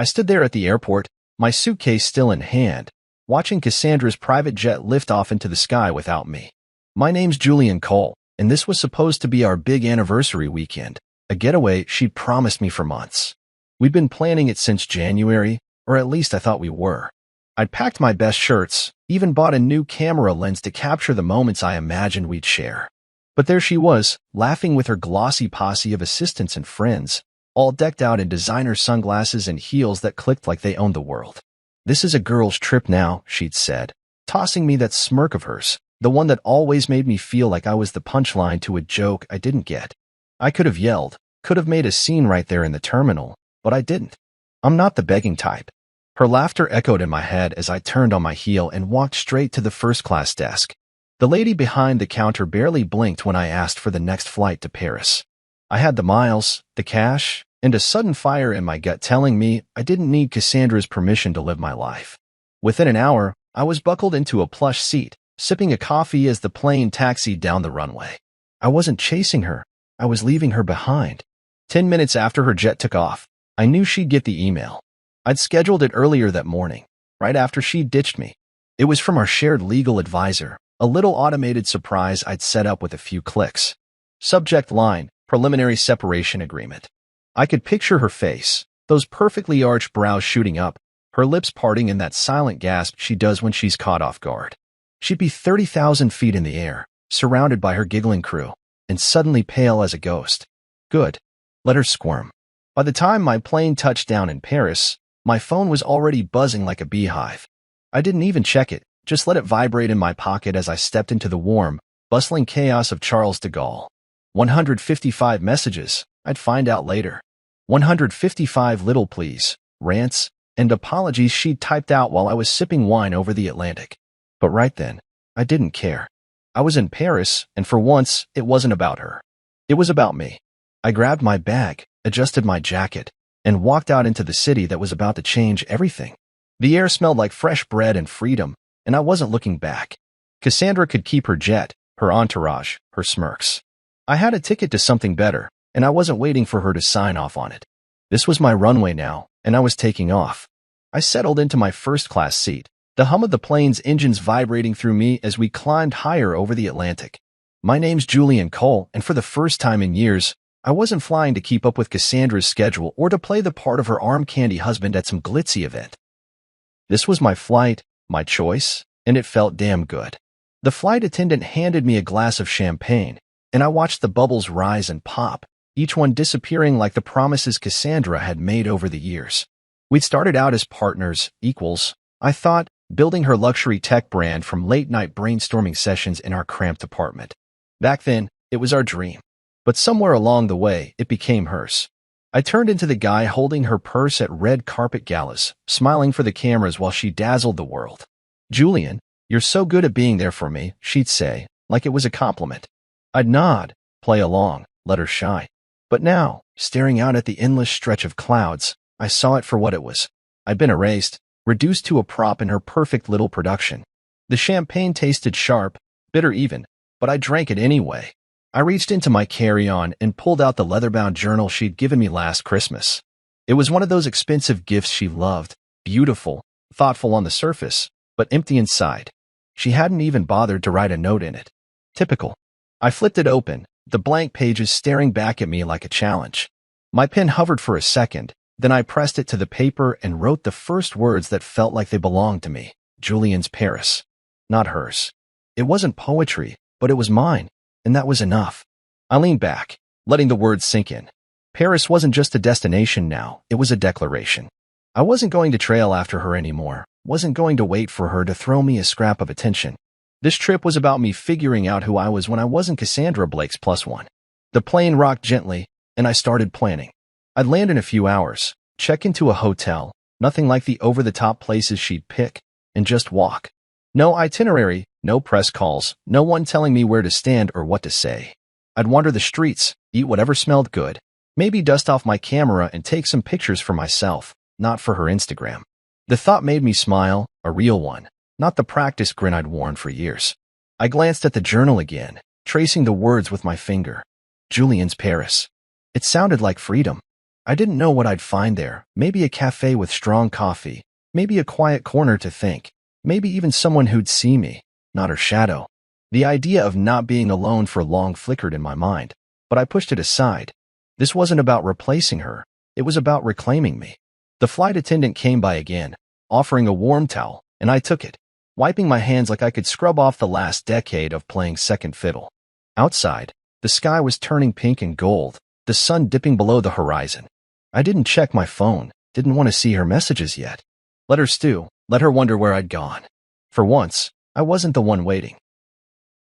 I stood there at the airport, my suitcase still in hand, watching Cassandra's private jet lift off into the sky without me. My name's Julian Cole, and this was supposed to be our big anniversary weekend, a getaway she'd promised me for months. We'd been planning it since January, or at least I thought we were. I'd packed my best shirts, even bought a new camera lens to capture the moments I imagined we'd share. But there she was, laughing with her glossy posse of assistants and friends, all decked out in designer sunglasses and heels that clicked like they owned the world. "This is a girl's trip now," she'd said, tossing me that smirk of hers, the one that always made me feel like I was the punchline to a joke I didn't get. I could have yelled, could have made a scene right there in the terminal, but I didn't. I'm not the begging type. Her laughter echoed in my head as I turned on my heel and walked straight to the first-class desk. The lady behind the counter barely blinked when I asked for the next flight to Paris. I had the miles, the cash, and a sudden fire in my gut telling me I didn't need Cassandra's permission to live my life. Within an hour, I was buckled into a plush seat, sipping a coffee as the plane taxied down the runway. I wasn't chasing her. I was leaving her behind. 10 minutes after her jet took off, I knew she'd get the email. I'd scheduled it earlier that morning, right after she ditched me. It was from our shared legal advisor, a little automated surprise I'd set up with a few clicks. Subject line, preliminary separation agreement. I could picture her face, those perfectly arched brows shooting up, her lips parting in that silent gasp she does when she's caught off guard. She'd be 30,000 feet in the air, surrounded by her giggling crew, and suddenly pale as a ghost. Good. Let her squirm. By the time my plane touched down in Paris, my phone was already buzzing like a beehive. I didn't even check it, just let it vibrate in my pocket as I stepped into the warm, bustling chaos of Charles de Gaulle. 155 messages, I'd find out later. 155 little pleas, rants, and apologies she'd typed out while I was sipping wine over the Atlantic. But right then, I didn't care. I was in Paris, and for once, it wasn't about her. It was about me. I grabbed my bag, adjusted my jacket, and walked out into the city that was about to change everything. The air smelled like fresh bread and freedom, and I wasn't looking back. Cassandra could keep her jet, her entourage, her smirks. I had a ticket to something better, and I wasn't waiting for her to sign off on it. This was my runway now, and I was taking off. I settled into my first-class seat, the hum of the plane's engines vibrating through me as we climbed higher over the Atlantic. My name's Julian Cole, and for the first time in years, I wasn't flying to keep up with Cassandra's schedule or to play the part of her arm candy husband at some glitzy event. This was my flight, my choice, and it felt damn good. The flight attendant handed me a glass of champagne, and I watched the bubbles rise and pop, each one disappearing like the promises Cassandra had made over the years. We'd started out as partners, equals, I thought, building her luxury tech brand from late-night brainstorming sessions in our cramped apartment. Back then, it was our dream. But somewhere along the way, it became hers. I turned into the guy holding her purse at red carpet galas, smiling for the cameras while she dazzled the world. "Julian, you're so good at being there for me," she'd say, like it was a compliment. I'd nod, play along, let her shine. But now, staring out at the endless stretch of clouds, I saw it for what it was. I'd been erased, reduced to a prop in her perfect little production. The champagne tasted sharp, bitter even, but I drank it anyway. I reached into my carry-on and pulled out the leather-bound journal she'd given me last Christmas. It was one of those expensive gifts she loved, beautiful, thoughtful on the surface, but empty inside. She hadn't even bothered to write a note in it. Typical. I flipped it open, the blank pages staring back at me like a challenge. My pen hovered for a second, then I pressed it to the paper and wrote the first words that felt like they belonged to me. Julian's Paris. Not hers. It wasn't poetry, but it was mine. And that was enough. I leaned back, letting the words sink in. Paris wasn't just a destination now, it was a declaration. I wasn't going to trail after her anymore, wasn't going to wait for her to throw me a scrap of attention. This trip was about me figuring out who I was when I wasn't Cassandra Blake's +1. The plane rocked gently, and I started planning. I'd land in a few hours, check into a hotel, nothing like the over-the-top places she'd pick, and just walk. No itinerary, no press calls, no one telling me where to stand or what to say. I'd wander the streets, eat whatever smelled good, maybe dust off my camera and take some pictures for myself, not for her Instagram. The thought made me smile, a real one, not the practice grin I'd worn for years. I glanced at the journal again, tracing the words with my finger. Julian's Paris. It sounded like freedom. I didn't know what I'd find there. Maybe a cafe with strong coffee. Maybe a quiet corner to think. Maybe even someone who'd see me, not her shadow. The idea of not being alone for long flickered in my mind, but I pushed it aside. This wasn't about replacing her. It was about reclaiming me. The flight attendant came by again, offering a warm towel, and I took it, wiping my hands like I could scrub off the last decade of playing second fiddle. Outside, the sky was turning pink and gold, the sun dipping below the horizon. I didn't check my phone, didn't want to see her messages yet. Let her stew, let her wonder where I'd gone. For once, I wasn't the one waiting.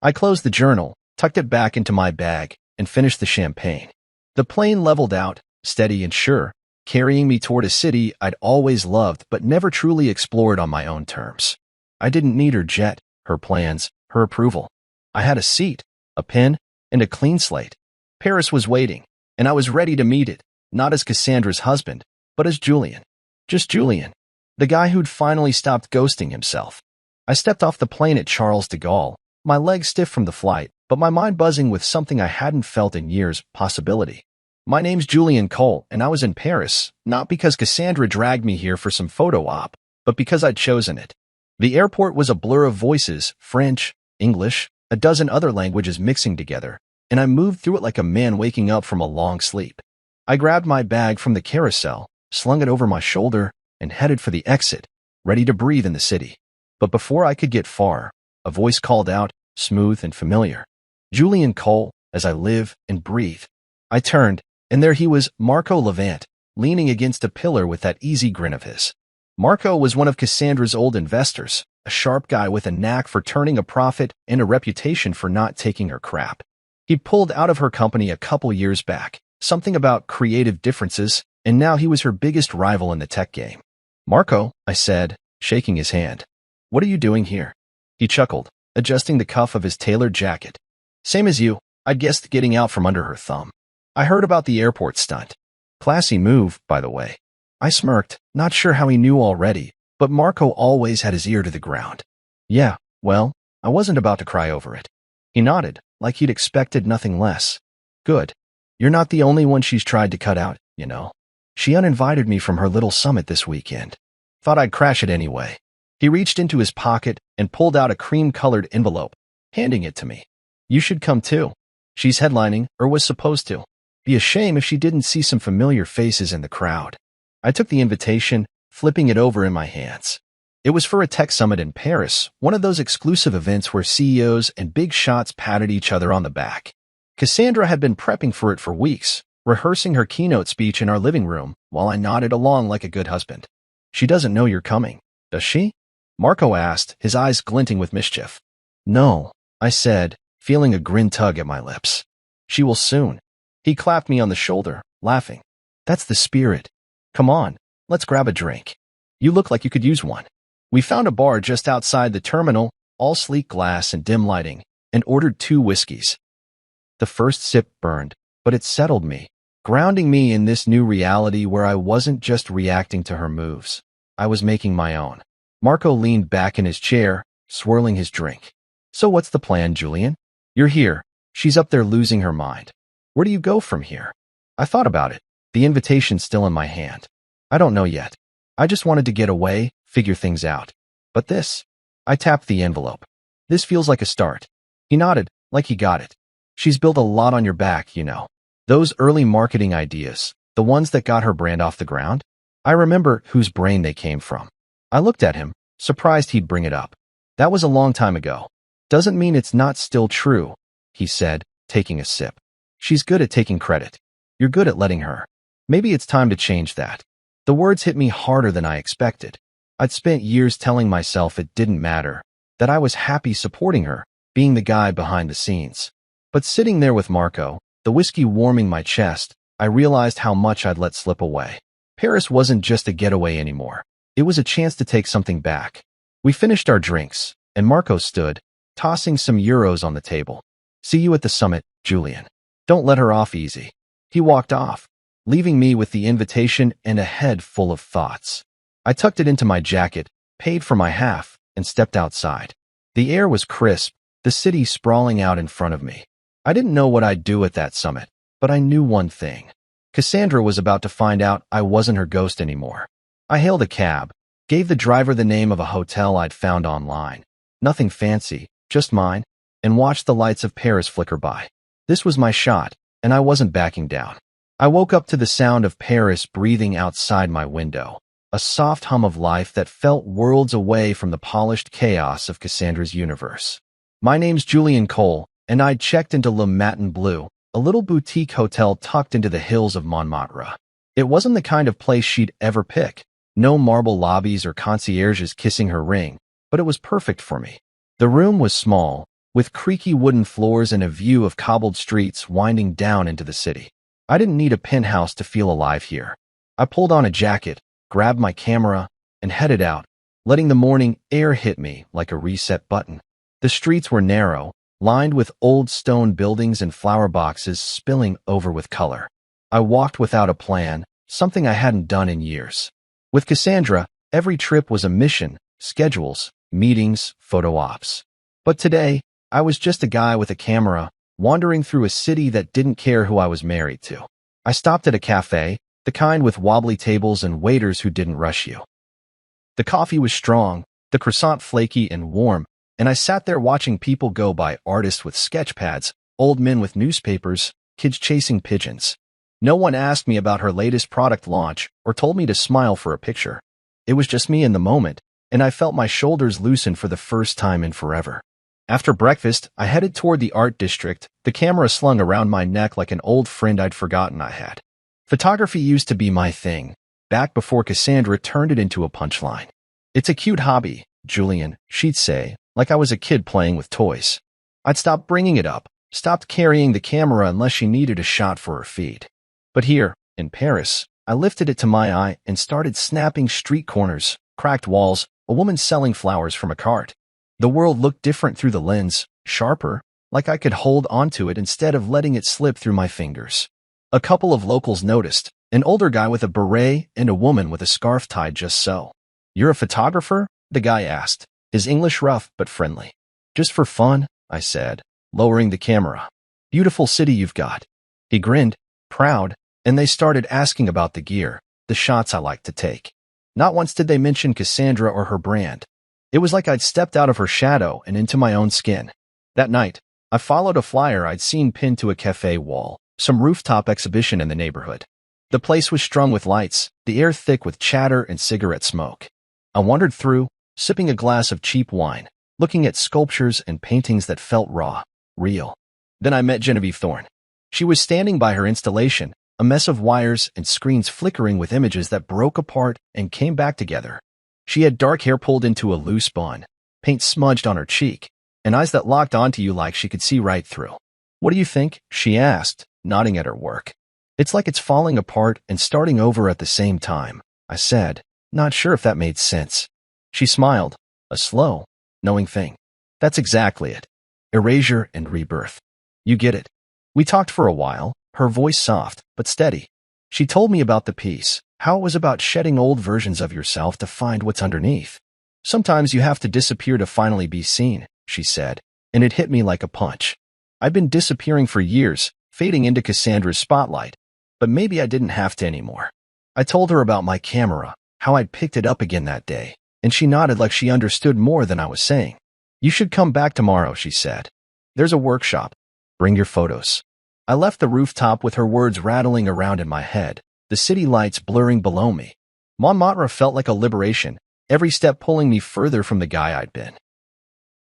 I closed the journal, tucked it back into my bag, and finished the champagne. The plane leveled out, steady and sure, carrying me toward a city I'd always loved but never truly explored on my own terms. I didn't need her jet, her plans, her approval. I had a seat, a pen, and a clean slate. Paris was waiting, and I was ready to meet it, not as Cassandra's husband, but as Julian. Just Julian. The guy who'd finally stopped ghosting himself. I stepped off the plane at Charles de Gaulle, my legs stiff from the flight, but my mind buzzing with something I hadn't felt in years, possibility. My name's Julian Cole, and I was in Paris, not because Cassandra dragged me here for some photo op, but because I'd chosen it. The airport was a blur of voices, French, English, a dozen other languages mixing together, and I moved through it like a man waking up from a long sleep. I grabbed my bag from the carousel, slung it over my shoulder, and headed for the exit, ready to breathe in the city. But before I could get far, a voice called out, smooth and familiar. Julian Cole, as I live and breathe. I turned, and there he was, Marco Levant, leaning against a pillar with that easy grin of his. Marco was one of Cassandra's old investors, a sharp guy with a knack for turning a profit and a reputation for not taking her crap. He pulled out of her company a couple years back, something about creative differences, and now he was her biggest rival in the tech game. Marco, I said, shaking his hand. What are you doing here? He chuckled, adjusting the cuff of his tailored jacket. Same as you, I'd guessed getting out from under her thumb. I heard about the airport stunt. Classy move, by the way. I smirked, not sure how he knew already, but Marco always had his ear to the ground. Yeah, well, I wasn't about to cry over it. He nodded, like he'd expected nothing less. Good. You're not the only one she's tried to cut out, you know. She uninvited me from her little summit this weekend. Thought I'd crash it anyway. He reached into his pocket and pulled out a cream-colored envelope, handing it to me. You should come too. She's headlining, or was supposed to. Be a shame if she didn't see some familiar faces in the crowd. I took the invitation, flipping it over in my hands. It was for a tech summit in Paris, one of those exclusive events where CEOs and big shots patted each other on the back. Cassandra had been prepping for it for weeks, rehearsing her keynote speech in our living room, while I nodded along like a good husband. She doesn't know you're coming, does she? Marco asked, his eyes glinting with mischief. No, I said, feeling a grin tug at my lips. She will soon. He clapped me on the shoulder, laughing. That's the spirit. Come on, let's grab a drink. You look like you could use one. We found a bar just outside the terminal, all sleek glass and dim lighting, and ordered 2 whiskeys. The first sip burned, but it settled me, grounding me in this new reality where I wasn't just reacting to her moves. I was making my own. Marco leaned back in his chair, swirling his drink. So what's the plan, Julian? You're here. She's up there losing her mind. Where do you go from here? I thought about it, the invitation still in my hand. I don't know yet. I just wanted to get away, figure things out. But this, I tapped the envelope. This feels like a start. He nodded, like he got it. She's built a lot on your back, you know. Those early marketing ideas, the ones that got her brand off the ground. I remember whose brain they came from. I looked at him, surprised he'd bring it up. That was a long time ago. Doesn't mean it's not still true, he said, taking a sip. She's good at taking credit. You're good at letting her. Maybe it's time to change that. The words hit me harder than I expected. I'd spent years telling myself it didn't matter, that I was happy supporting her, being the guy behind the scenes. But sitting there with Marco, the whiskey warming my chest, I realized how much I'd let slip away. Paris wasn't just a getaway anymore. It was a chance to take something back. We finished our drinks, and Marco stood, tossing some euros on the table. See you at the summit, Julian. Don't let her off easy. He walked off, leaving me with the invitation and a head full of thoughts. I tucked it into my jacket, paid for my half, and stepped outside. The air was crisp, the city sprawling out in front of me. I didn't know what I'd do at that summit, but I knew one thing. Cassandra was about to find out I wasn't her ghost anymore. I hailed a cab, gave the driver the name of a hotel I'd found online. Nothing fancy, just mine, and watched the lights of Paris flicker by. This was my shot, and I wasn't backing down. I woke up to the sound of Paris breathing outside my window, a soft hum of life that felt worlds away from the polished chaos of Cassandra's universe. My name's Julian Cole, and I'd checked into Le Matin Bleu, a little boutique hotel tucked into the hills of Montmartre. It wasn't the kind of place she'd ever pick. No marble lobbies or concierges kissing her ring, but it was perfect for me. The room was small, with creaky wooden floors and a view of cobbled streets winding down into the city. I didn't need a penthouse to feel alive here. I pulled on a jacket, grabbed my camera, and headed out, letting the morning air hit me like a reset button. The streets were narrow, lined with old stone buildings and flower boxes spilling over with color. I walked without a plan, something I hadn't done in years. With Cassandra, every trip was a mission, schedules, meetings, photo ops. But today, I was just a guy with a camera, wandering through a city that didn't care who I was married to. I stopped at a cafe, the kind with wobbly tables and waiters who didn't rush you. The coffee was strong, the croissant flaky and warm, and I sat there watching people go by, artists with sketch pads, old men with newspapers, kids chasing pigeons. No one asked me about her latest product launch or told me to smile for a picture. It was just me in the moment, and I felt my shoulders loosen for the first time in forever. After breakfast, I headed toward the art district, the camera slung around my neck like an old friend I'd forgotten I had. Photography used to be my thing, back before Cassandra turned it into a punchline. "It's a cute hobby, Julian," she'd say, like I was a kid playing with toys. I'd stopped bringing it up, stopped carrying the camera unless she needed a shot for her feed. But here, in Paris, I lifted it to my eye and started snapping street corners, cracked walls, a woman selling flowers from a cart. The world looked different through the lens, sharper, like I could hold onto it instead of letting it slip through my fingers. A couple of locals noticed, an older guy with a beret and a woman with a scarf tied just so. "You're a photographer?" the guy asked, his English rough but friendly. "Just for fun," I said, lowering the camera. "Beautiful city you've got." He grinned, proud, and they started asking about the gear, the shots I like to take. Not once did they mention Cassandra or her brand. It was like I'd stepped out of her shadow and into my own skin. That night, I followed a flyer I'd seen pinned to a cafe wall, some rooftop exhibition in the neighborhood. The place was strung with lights, the air thick with chatter and cigarette smoke. I wandered through, sipping a glass of cheap wine, looking at sculptures and paintings that felt raw, real. Then I met Genevieve Thorne. She was standing by her installation, a mess of wires and screens flickering with images that broke apart and came back together. She had dark hair pulled into a loose bun, paint smudged on her cheek, and eyes that locked onto you like she could see right through. "What do you think?" she asked, nodding at her work. "It's like it's falling apart and starting over at the same time," I said, not sure if that made sense. She smiled, a slow, knowing thing. "That's exactly it. Erasure and rebirth. You get it." We talked for a while, her voice soft but steady. She told me about the piece, how it was about shedding old versions of yourself to find what's underneath. "Sometimes you have to disappear to finally be seen," she said, and it hit me like a punch. I'd been disappearing for years, fading into Cassandra's spotlight, but maybe I didn't have to anymore. I told her about my camera, how I'd picked it up again that day, and she nodded like she understood more than I was saying. "You should come back tomorrow," she said. "There's a workshop. Bring your photos." I left the rooftop with her words rattling around in my head, the city lights blurring below me. Montmartre felt like a liberation, every step pulling me further from the guy I'd been.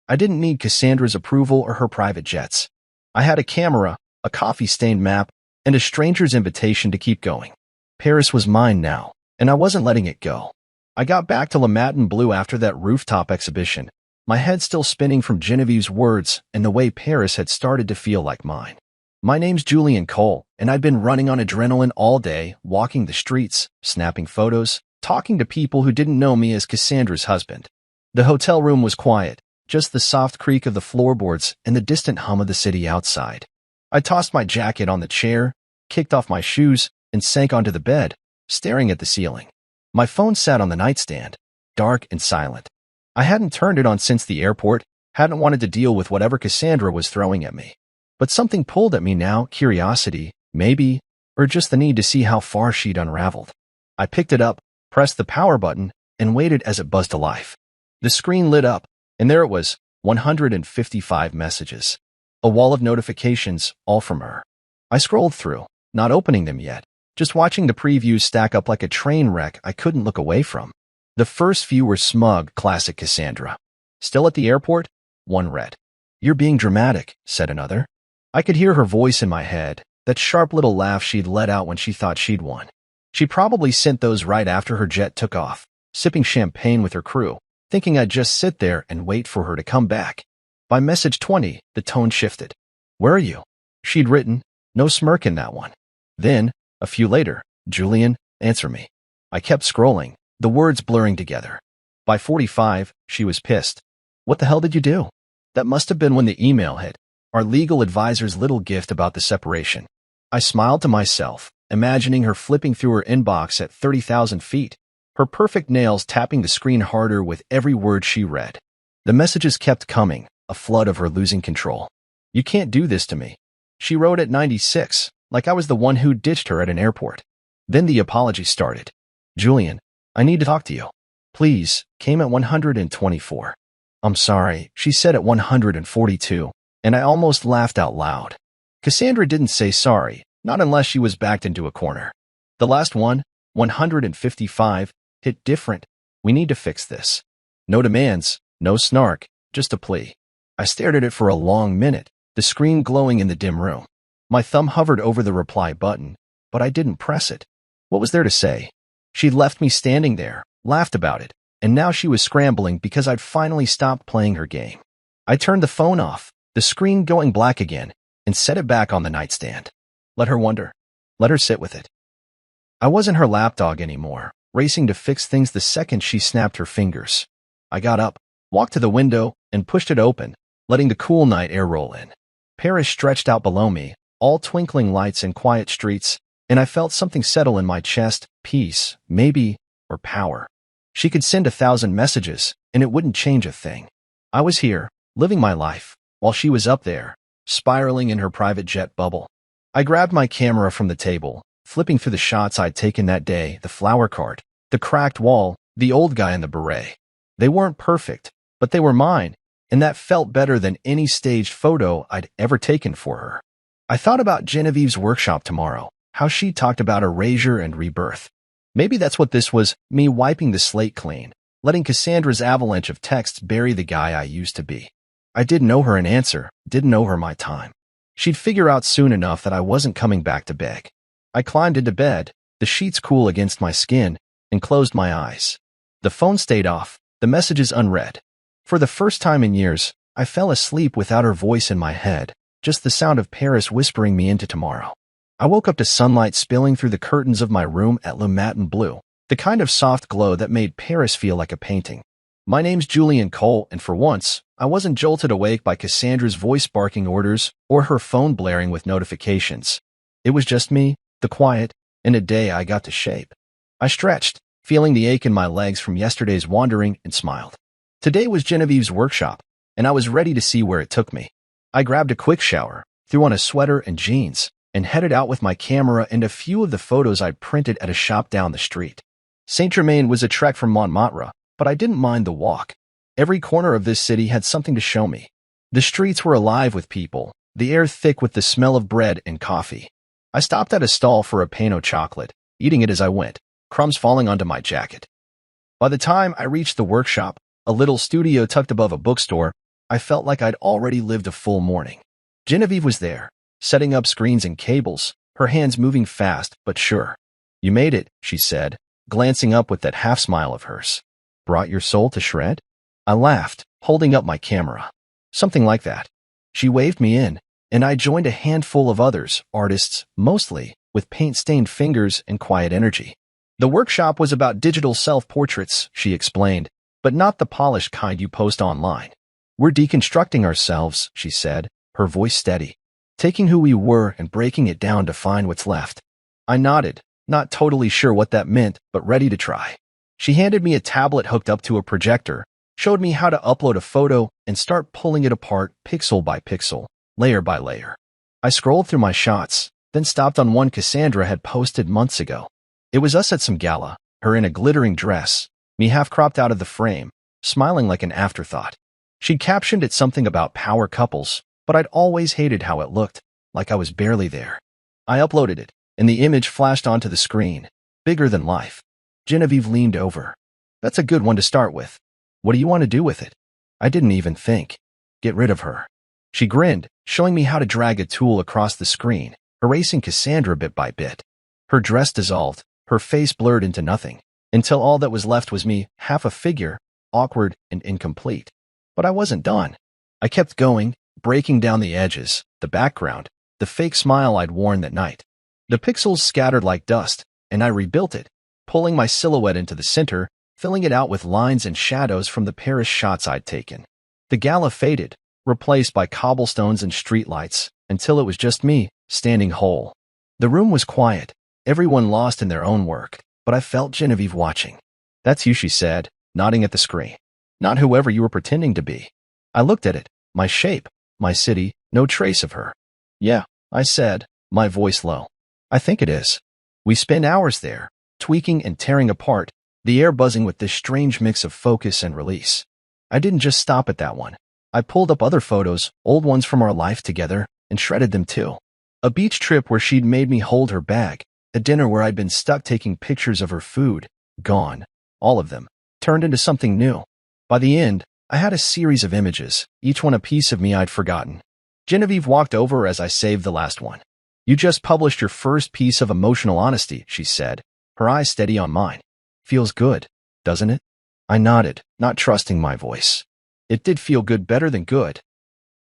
I didn't need Cassandra's approval or her private jets. I had a camera, a coffee-stained map, and a stranger's invitation to keep going. Paris was mine now, and I wasn't letting it go. I got back to Le Matin Bleu after that rooftop exhibition, my head still spinning from Genevieve's words and the way Paris had started to feel like mine. My name's Julian Cole, and I'd been running on adrenaline all day, walking the streets, snapping photos, talking to people who didn't know me as Cassandra's husband. The hotel room was quiet, just the soft creak of the floorboards and the distant hum of the city outside. I tossed my jacket on the chair, kicked off my shoes, and sank onto the bed, staring at the ceiling. My phone sat on the nightstand, dark and silent. I hadn't turned it on since the airport, hadn't wanted to deal with whatever Cassandra was throwing at me. But something pulled at me now, curiosity, maybe or just the need to see how far she'd unraveled. I picked it up, pressed the power button, and waited as it buzzed to life. The screen lit up, and there it was, 155 messages. A wall of notifications, all from her. I scrolled through, not opening them yet, just watching the previews stack up like a train wreck I couldn't look away from. The first few were smug, classic Cassandra. Still at the airport? One read. You're being dramatic, said another. I could hear her voice in my head, that sharp little laugh she'd let out when she thought she'd won. She probably sent those right after her jet took off, sipping champagne with her crew, thinking I'd just sit there and wait for her to come back. By message 20, the tone shifted. Where are you? She'd written, no smirk in that one. Then, a few later, Julian, answer me. I kept scrolling, the words blurring together. By 45, she was pissed. What the hell did you do? That must have been when the email hit, our legal advisor's little gift about the separation. I smiled to myself, imagining her flipping through her inbox at 30,000 feet, her perfect nails tapping the screen harder with every word she read. The messages kept coming, a flood of her losing control. You can't do this to me. She wrote at 96, like I was the one who ditched her at an airport. Then the apology started. Julian, I need to talk to you. Please, came at 124. I'm sorry, she said at 142, and I almost laughed out loud. Cassandra didn't say sorry, not unless she was backed into a corner. The last one, 155, hit different. We need to fix this. No demands, no snark, just a plea. I stared at it for a long minute, the screen glowing in the dim room. My thumb hovered over the reply button, but I didn't press it. What was there to say? She'd left me standing there, laughed about it, and now she was scrambling because I'd finally stopped playing her game. I turned the phone off, the screen going black again, and set it back on the nightstand. Let her wonder. Let her sit with it. I wasn't her lapdog anymore, racing to fix things the second she snapped her fingers. I got up, walked to the window, and pushed it open, letting the cool night air roll in. Paris stretched out below me, all twinkling lights and quiet streets, and I felt something settle in my chest, peace, maybe, or power. She could send 1,000 messages, and it wouldn't change a thing. I was here, living my life, while she was up there, spiraling in her private jet bubble. I grabbed my camera from the table, flipping through the shots I'd taken that day, the flower cart, the cracked wall, the old guy in the beret. They weren't perfect, but they were mine, and that felt better than any staged photo I'd ever taken for her. I thought about Genevieve's workshop tomorrow, how she talked about erasure and rebirth. Maybe that's what this was, me wiping the slate clean, letting Cassandra's avalanche of texts bury the guy I used to be. I didn't owe her an answer, didn't owe her my time. She'd figure out soon enough that I wasn't coming back to beg. I climbed into bed, the sheets cool against my skin, and closed my eyes. The phone stayed off, the messages unread. For the first time in years, I fell asleep without her voice in my head, just the sound of Paris whispering me into tomorrow. I woke up to sunlight spilling through the curtains of my room at Le Matin Bleu, the kind of soft glow that made Paris feel like a painting. My name's Julian Cole, and for once, I wasn't jolted awake by Cassandra's voice barking orders or her phone blaring with notifications. It was just me, the quiet, and a day I got to shape. I stretched, feeling the ache in my legs from yesterday's wandering, and smiled. Today was Genevieve's workshop, and I was ready to see where it took me. I grabbed a quick shower, threw on a sweater and jeans, and headed out with my camera and a few of the photos I'd printed at a shop down the street. Saint-Germain was a trek from Montmartre, but I didn't mind the walk. Every corner of this city had something to show me. The streets were alive with people, the air thick with the smell of bread and coffee. I stopped at a stall for a pain au chocolate, eating it as I went, crumbs falling onto my jacket. By the time I reached the workshop, a little studio tucked above a bookstore, I felt like I'd already lived a full morning. Genevieve was there, setting up screens and cables, her hands moving fast but sure. You made it, she said, glancing up with that half-smile of hers. Brought your soul to shred? I laughed, holding up my camera. Something like that. She waved me in, and I joined a handful of others, artists, mostly, with paint-stained fingers and quiet energy. The workshop was about digital self-portraits, she explained, but not the polished kind you post online. We're deconstructing ourselves, she said, her voice steady, taking who we were and breaking it down to find what's left. I nodded, not totally sure what that meant, but ready to try. She handed me a tablet hooked up to a projector, showed me how to upload a photo and start pulling it apart pixel by pixel, layer by layer. I scrolled through my shots, then stopped on one Cassandra had posted months ago. It was us at some gala, her in a glittering dress, me half cropped out of the frame, smiling like an afterthought. She'd captioned it something about power couples, but I'd always hated how it looked, like I was barely there. I uploaded it, and the image flashed onto the screen, bigger than life. Genevieve leaned over. That's a good one to start with. What do you want to do with it? I didn't even think. Get rid of her. She grinned, showing me how to drag a tool across the screen, erasing Cassandra bit by bit. Her dress dissolved, her face blurred into nothing, until all that was left was me, half a figure, awkward and incomplete. But I wasn't done. I kept going, breaking down the edges, the background, the fake smile I'd worn that night. The pixels scattered like dust, and I rebuilt it, pulling my silhouette into the center, filling it out with lines and shadows from the Paris shots I'd taken. The gala faded, replaced by cobblestones and streetlights, until it was just me, standing whole. The room was quiet, everyone lost in their own work, but I felt Genevieve watching. That's you, she said, nodding at the screen. Not whoever you were pretending to be. I looked at it, my shape, my city, no trace of her. Yeah, I said, my voice low. I think it is. We spent hours there, tweaking and tearing apart, the air buzzing with this strange mix of focus and release. I didn't just stop at that one. I pulled up other photos, old ones from our life together, and shredded them too. A beach trip where she'd made me hold her bag, a dinner where I'd been stuck taking pictures of her food, gone. All of them, turned into something new. By the end, I had a series of images, each one a piece of me I'd forgotten. Genevieve walked over as I saved the last one. You just published your first piece of emotional honesty, she said, her eyes steady on mine. Feels good, doesn't it? I nodded, not trusting my voice. It did feel good, better than good.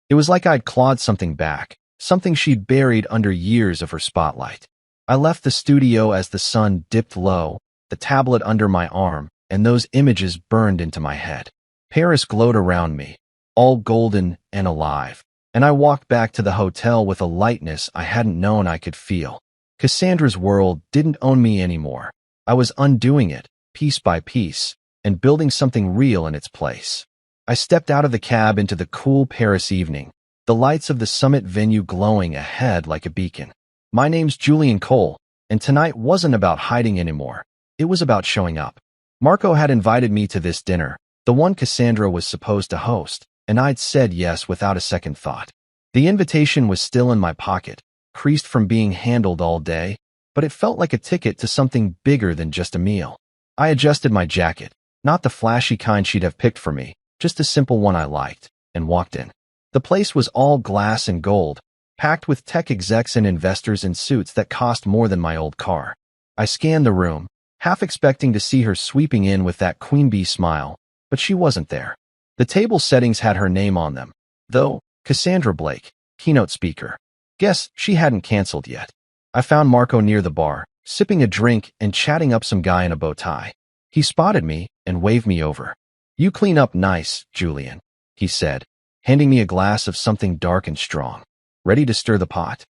It was like I'd clawed something back, something she'd buried under years of her spotlight. I left the studio as the sun dipped low, the tablet under my arm, and those images burned into my head. Paris glowed around me, all golden and alive, and I walked back to the hotel with a lightness I hadn't known I could feel. Cassandra's world didn't own me anymore. I was undoing it, piece by piece, and building something real in its place. I stepped out of the cab into the cool Paris evening, the lights of the summit venue glowing ahead like a beacon. My name's Julian Cole, and tonight wasn't about hiding anymore. It was about showing up. Marco had invited me to this dinner, the one Cassandra was supposed to host, and I'd said yes without a second thought. The invitation was still in my pocket, creased from being handled all day, but it felt like a ticket to something bigger than just a meal. I adjusted my jacket, not the flashy kind she'd have picked for me, just a simple one I liked, and walked in. The place was all glass and gold, packed with tech execs and investors in suits that cost more than my old car. I scanned the room, half expecting to see her sweeping in with that queen bee smile, but she wasn't there. The table settings had her name on them, though, Cassandra Blake, keynote speaker. Guess she hadn't canceled yet. I found Marco near the bar, sipping a drink and chatting up some guy in a bow tie. He spotted me and waved me over. You clean up nice, Julian, he said, handing me a glass of something dark and strong. Ready to stir the pot?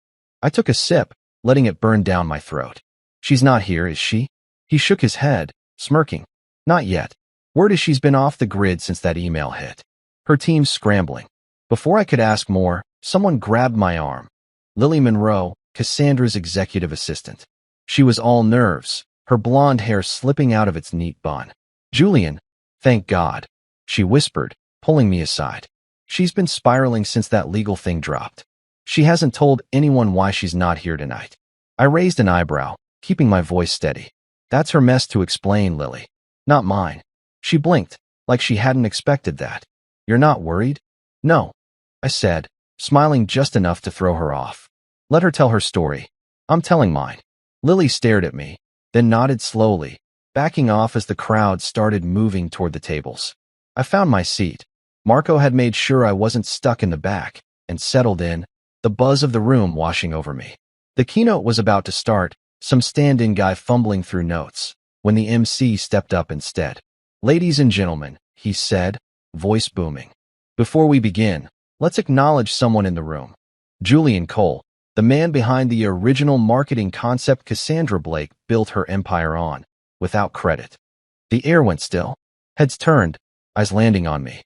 I took a sip, letting it burn down my throat. She's not here, is she? He shook his head, smirking. Not yet. Word is she's been off the grid since that email hit. Her team's scrambling. Before I could ask more, someone grabbed my arm. Lily Monroe, Cassandra's executive assistant. She was all nerves, her blonde hair slipping out of its neat bun. Julian, thank God, she whispered, pulling me aside. She's been spiraling since that legal thing dropped. She hasn't told anyone why she's not here tonight. I raised an eyebrow, keeping my voice steady. That's her mess to explain, Lily. Not mine. She blinked, like she hadn't expected that. You're not worried? No, I said, smiling just enough to throw her off. Let her tell her story. I'm telling mine. Lily stared at me, then nodded slowly, backing off as the crowd started moving toward the tables. I found my seat. Marco had made sure I wasn't stuck in the back, and settled in, the buzz of the room washing over me. The keynote was about to start, some stand-in guy fumbling through notes, when the MC stepped up instead. Ladies and gentlemen, he said, voice booming. Before we begin, let's acknowledge someone in the room. Julian Cole, the man behind the original marketing concept Cassandra Blake built her empire on, without credit. The air went still. Heads turned, eyes landing on me.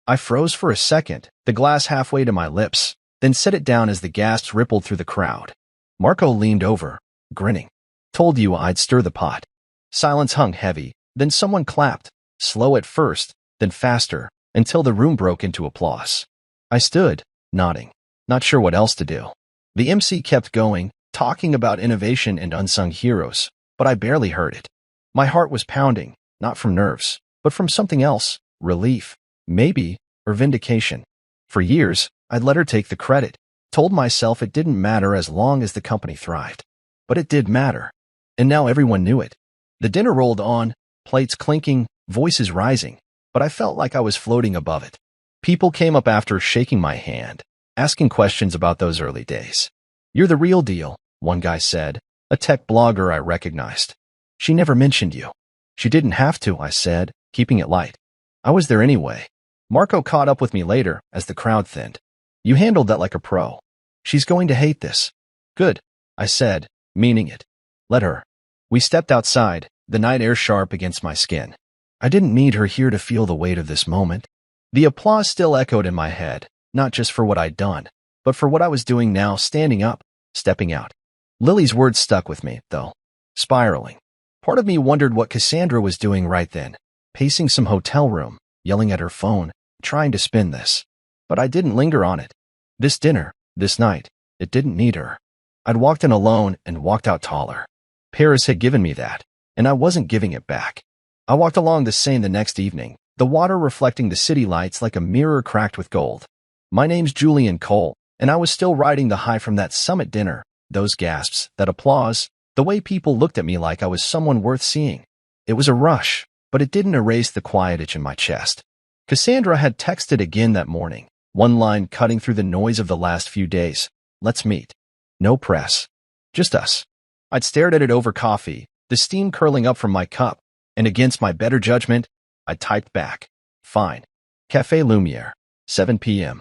I froze for a second, the glass halfway to my lips, then set it down as the gasps rippled through the crowd. Marco leaned over, grinning. Told you I'd stir the pot. Silence hung heavy, then someone clapped, slow at first, then faster, until the room broke into applause. I stood, nodding, not sure what else to do. The MC kept going, talking about innovation and unsung heroes, but I barely heard it. My heart was pounding, not from nerves, but from something else, relief, maybe, or vindication. For years, I'd let her take the credit, told myself it didn't matter as long as the company thrived. But it did matter. And now everyone knew it. The dinner rolled on, plates clinking, voices rising, but I felt like I was floating above it. People came up after, shaking my hand, asking questions about those early days. You're the real deal, one guy said, a tech blogger I recognized. She never mentioned you. She didn't have to, I said, keeping it light. I was there anyway. Marco caught up with me later as the crowd thinned. You handled that like a pro. She's going to hate this. Good, I said, meaning it. Let her. We stepped outside, the night air sharp against my skin. I didn't need her here to feel the weight of this moment. The applause still echoed in my head, not just for what I'd done, but for what I was doing now, standing up, stepping out. Lily's words stuck with me, though. Spiraling. Part of me wondered what Cassandra was doing right then, pacing some hotel room, yelling at her phone, trying to spin this. But I didn't linger on it. This dinner, this night, it didn't need her. I'd walked in alone and walked out taller. Paris had given me that, and I wasn't giving it back. I walked along the Seine the next evening, the water reflecting the city lights like a mirror cracked with gold. My name's Julian Cole, and I was still riding the high from that summit dinner, those gasps, that applause, the way people looked at me like I was someone worth seeing. It was a rush, but it didn't erase the quiet itch in my chest. Cassandra had texted again that morning, one line cutting through the noise of the last few days. Let's meet. No press. Just us. I'd stared at it over coffee, the steam curling up from my cup, and against my better judgment, I typed back. Fine. Café Lumière. 7 p.m.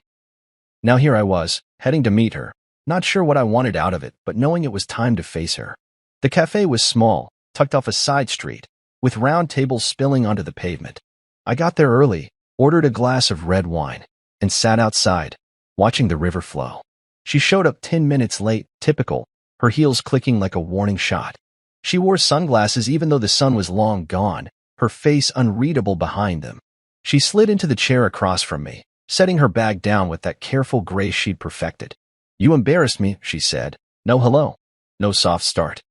Now here I was, heading to meet her, not sure what I wanted out of it, but knowing it was time to face her. The cafe was small, tucked off a side street, with round tables spilling onto the pavement. I got there early, ordered a glass of red wine, and sat outside, watching the river flow. She showed up 10 minutes late, typical, her heels clicking like a warning shot. She wore sunglasses even though the sun was long gone, her face unreadable behind them. She slid into the chair across from me, setting her bag down with that careful grace she'd perfected. You embarrassed me, she said. No hello. No soft start.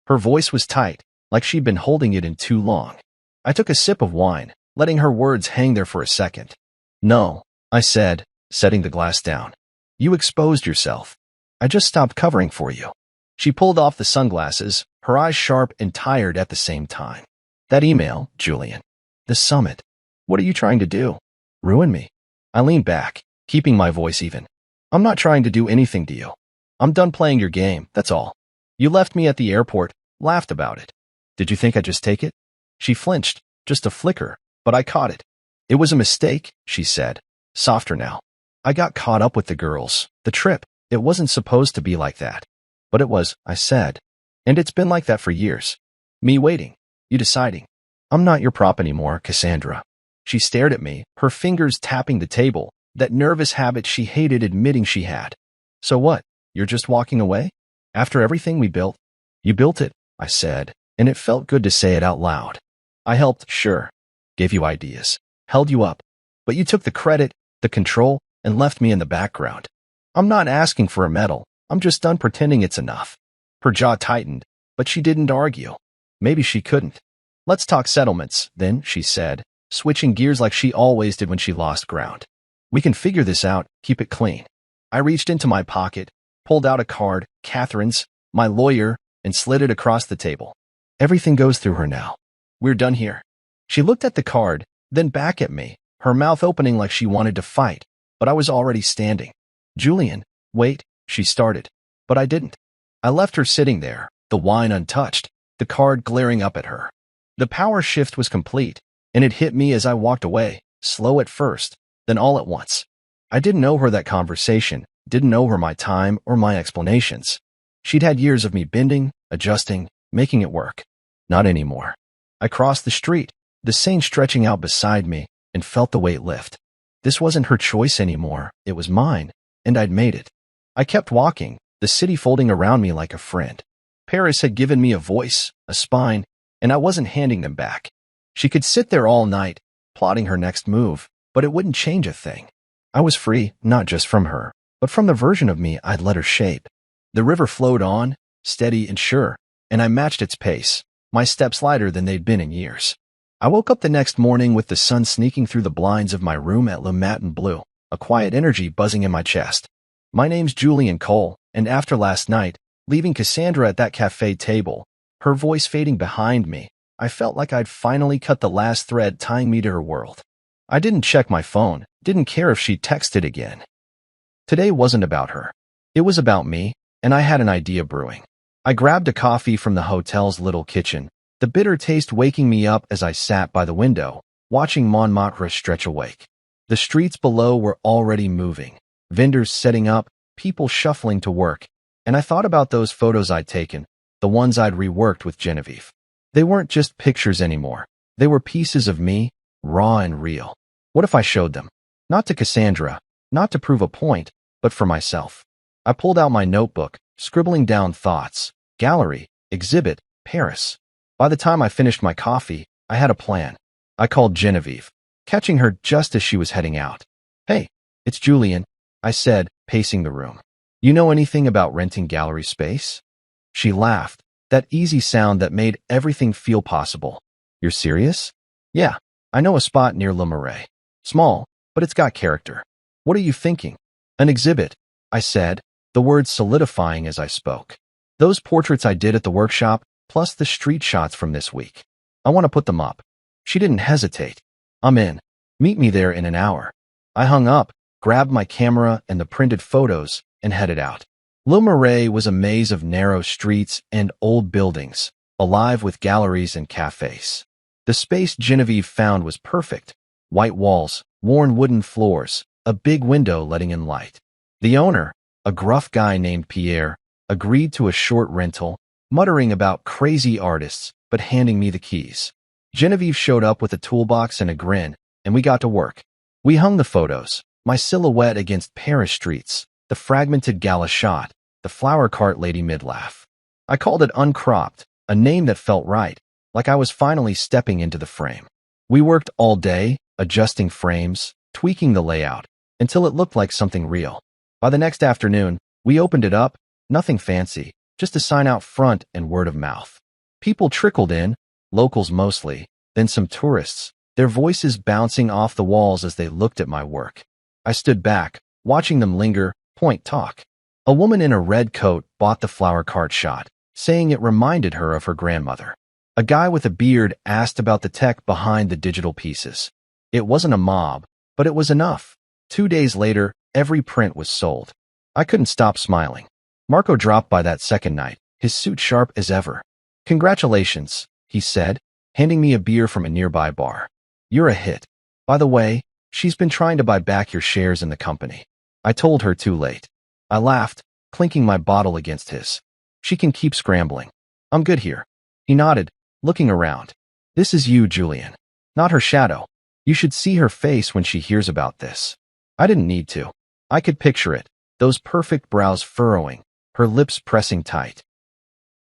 Her voice was tight, like she'd been holding it in too long. I took a sip of wine, letting her words hang there for a second. No, I said, setting the glass down. You exposed yourself. I just stopped covering for you. She pulled off the sunglasses, her eyes sharp and tired at the same time. That email, Julian. The summit. What are you trying to do? Ruin me? I leaned back, keeping my voice even. I'm not trying to do anything to you. I'm done playing your game, that's all. You left me at the airport, laughed about it. Did you think I'd just take it? She flinched, just a flicker, but I caught it. It was a mistake, she said, softer now. I got caught up with the girls, the trip. It wasn't supposed to be like that. But it was, I said. And it's been like that for years. Me waiting. You deciding. I'm not your prop anymore, Cassandra. She stared at me, her fingers tapping the table, that nervous habit she hated admitting she had. So what? You're just walking away? After everything we built? You built it, I said, and it felt good to say it out loud. I helped, sure. Gave you ideas. Held you up. But you took the credit, the control, and left me in the background. I'm not asking for a medal. I'm just done pretending it's enough. Her jaw tightened, but she didn't argue. Maybe she couldn't. Let's talk settlements, then, she said, switching gears like she always did when she lost ground. We can figure this out, keep it clean. I reached into my pocket, pulled out a card, Catherine's, my lawyer, and slid it across the table. Everything goes through her now. We're done here. She looked at the card, then back at me, her mouth opening like she wanted to fight, but I was already standing. Julian, wait, she started. But I didn't. I left her sitting there, the wine untouched, the card glaring up at her. The power shift was complete, and it hit me as I walked away, slow at first, then all at once. I didn't owe her that conversation, didn't owe her my time or my explanations. She'd had years of me bending, adjusting, making it work. Not anymore. I crossed the street, the Seine stretching out beside me, and felt the weight lift. This wasn't her choice anymore, it was mine, and I'd made it. I kept walking, the city folding around me like a friend. Paris had given me a voice, a spine, and I wasn't handing them back. She could sit there all night, plotting her next move, but it wouldn't change a thing. I was free, not just from her, but from the version of me I'd let her shape. The river flowed on, steady and sure, and I matched its pace, my steps lighter than they'd been in years. I woke up the next morning with the sun sneaking through the blinds of my room at Le Matin Bleu, a quiet energy buzzing in my chest. My name's Julian Cole, and after last night, leaving Cassandra at that cafe table, her voice fading behind me, I felt like I'd finally cut the last thread tying me to her world. I didn't check my phone, didn't care if she texted again. Today wasn't about her. It was about me, and I had an idea brewing. I grabbed a coffee from the hotel's little kitchen, the bitter taste waking me up as I sat by the window, watching Montmartre stretch awake. The streets below were already moving, vendors setting up, people shuffling to work, and I thought about those photos I'd taken, the ones I'd reworked with Genevieve. They weren't just pictures anymore. They were pieces of me, raw and real. What if I showed them? Not to Cassandra, not to prove a point, but for myself. I pulled out my notebook, scribbling down thoughts. Gallery, exhibit, Paris. By the time I finished my coffee, I had a plan. I called Genevieve, catching her just as she was heading out. "Hey, it's Julian," I said, pacing the room. "You know anything about renting gallery space?" She laughed, that easy sound that made everything feel possible. "You're serious?" "Yeah, I know a spot near Le Marais. Small, but it's got character." "What are you thinking?" "An exhibit," I said, the words solidifying as I spoke. "Those portraits I did at the workshop, plus the street shots from this week. I want to put them up." She didn't hesitate. "I'm in. Meet me there in an hour." I hung up, grabbed my camera and the printed photos, and headed out. Le Marais was a maze of narrow streets and old buildings, alive with galleries and cafes. The space Genevieve found was perfect. White walls, worn wooden floors, a big window letting in light. The owner, a gruff guy named Pierre, agreed to a short rental, muttering about crazy artists, but handing me the keys. Genevieve showed up with a toolbox and a grin, and we got to work. We hung the photos, my silhouette against Paris streets, the fragmented gala shot, the flower cart lady mid-laugh. I called it Uncropped, a name that felt right, like I was finally stepping into the frame. We worked all day, adjusting frames, tweaking the layout, until it looked like something real. By the next afternoon, we opened it up, nothing fancy, just a sign out front and word of mouth. People trickled in, locals mostly, then some tourists, their voices bouncing off the walls as they looked at my work. I stood back, watching them linger, point talk. A woman in a red coat bought the flower cart shot, saying it reminded her of her grandmother. A guy with a beard asked about the tech behind the digital pieces. It wasn't a mob, but it was enough. 2 days later, every print was sold. I couldn't stop smiling. Marco dropped by that second night, his suit sharp as ever. "Congratulations," he said, handing me a beer from a nearby bar. "You're a hit. By the way, she's been trying to buy back your shares in the company." I told her too late. I laughed, clinking my bottle against his. "She can keep scrambling. I'm good here." He nodded, looking around. "This is you, Julian. Not her shadow. You should see her face when she hears about this." I didn't need to. I could picture it, those perfect brows furrowing, her lips pressing tight.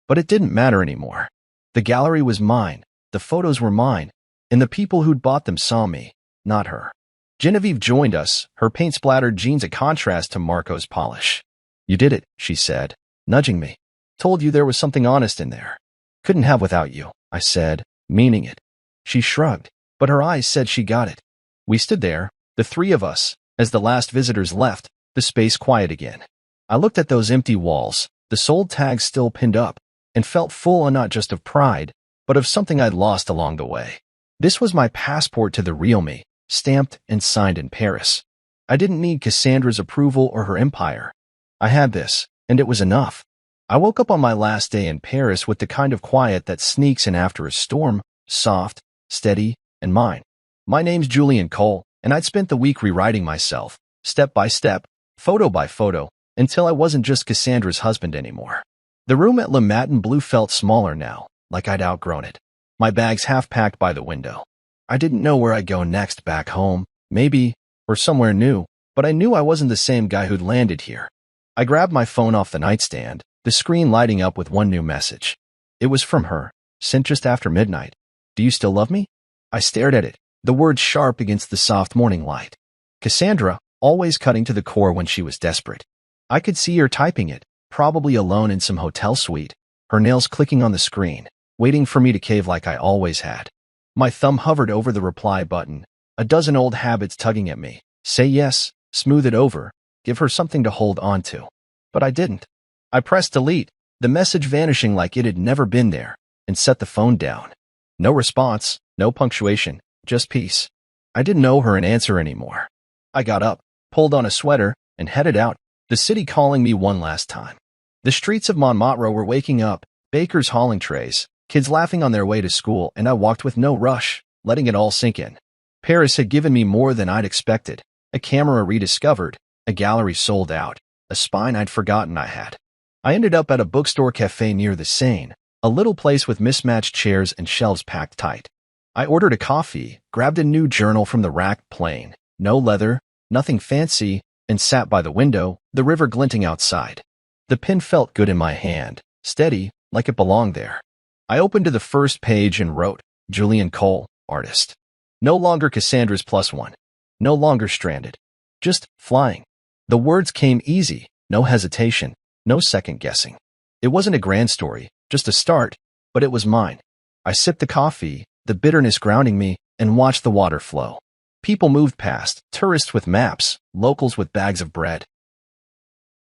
But it didn't matter anymore. The gallery was mine, the photos were mine, and the people who'd bought them saw me, not her. Genevieve joined us, her paint-splattered jeans a contrast to Marco's polish. "You did it," she said, nudging me. "Told you there was something honest in there." "Couldn't have without you," I said, meaning it. She shrugged, but her eyes said she got it. We stood there, the three of us, as the last visitors left, the space quiet again. I looked at those empty walls, the sold tags still pinned up, and felt full not just of pride, but of something I'd lost along the way. This was my passport to the real me, stamped and signed in Paris. I didn't need Cassandra's approval or her empire. I had this, and it was enough. I woke up on my last day in Paris with the kind of quiet that sneaks in after a storm, soft, steady, and mine. My name's Julian Cole, and I'd spent the week rewriting myself, step by step, photo by photo, until I wasn't just Cassandra's husband anymore. The room at Le Matin Bleu felt smaller now, like I'd outgrown it. My bags half-packed by the window. I didn't know where I'd go next, back home, maybe, or somewhere new, but I knew I wasn't the same guy who'd landed here. I grabbed my phone off the nightstand, the screen lighting up with one new message. It was from her, sent just after midnight. Do you still love me? I stared at it, the words sharp against the soft morning light. Cassandra, always cutting to the core when she was desperate. I could see her typing it, probably alone in some hotel suite, her nails clicking on the screen, waiting for me to cave like I always had. My thumb hovered over the reply button, a dozen old habits tugging at me. Say yes, smooth it over, give her something to hold on to. But I didn't. I pressed delete, the message vanishing like it had never been there, and set the phone down. No response, no punctuation, just peace. I didn't owe her an answer anymore. I got up, pulled on a sweater, and headed out, the city calling me one last time. The streets of Montmartre were waking up, bakers hauling trays, kids laughing on their way to school, and I walked with no rush, letting it all sink in. Paris had given me more than I'd expected. A camera rediscovered, a gallery sold out, a spine I'd forgotten I had. I ended up at a bookstore cafe near the Seine, a little place with mismatched chairs and shelves packed tight. I ordered a coffee, grabbed a new journal from the rack, plain, no leather, nothing fancy, and sat by the window, the river glinting outside. The pen felt good in my hand, steady, like it belonged there. I opened to the first page and wrote, Julian Cole, artist. No longer Cassandra's +1. No longer stranded. Just flying. The words came easy, no hesitation, no second guessing. It wasn't a grand story, just a start, but it was mine. I sipped the coffee, the bitterness grounding me, and watched the water flow. People moved past, tourists with maps, locals with bags of bread.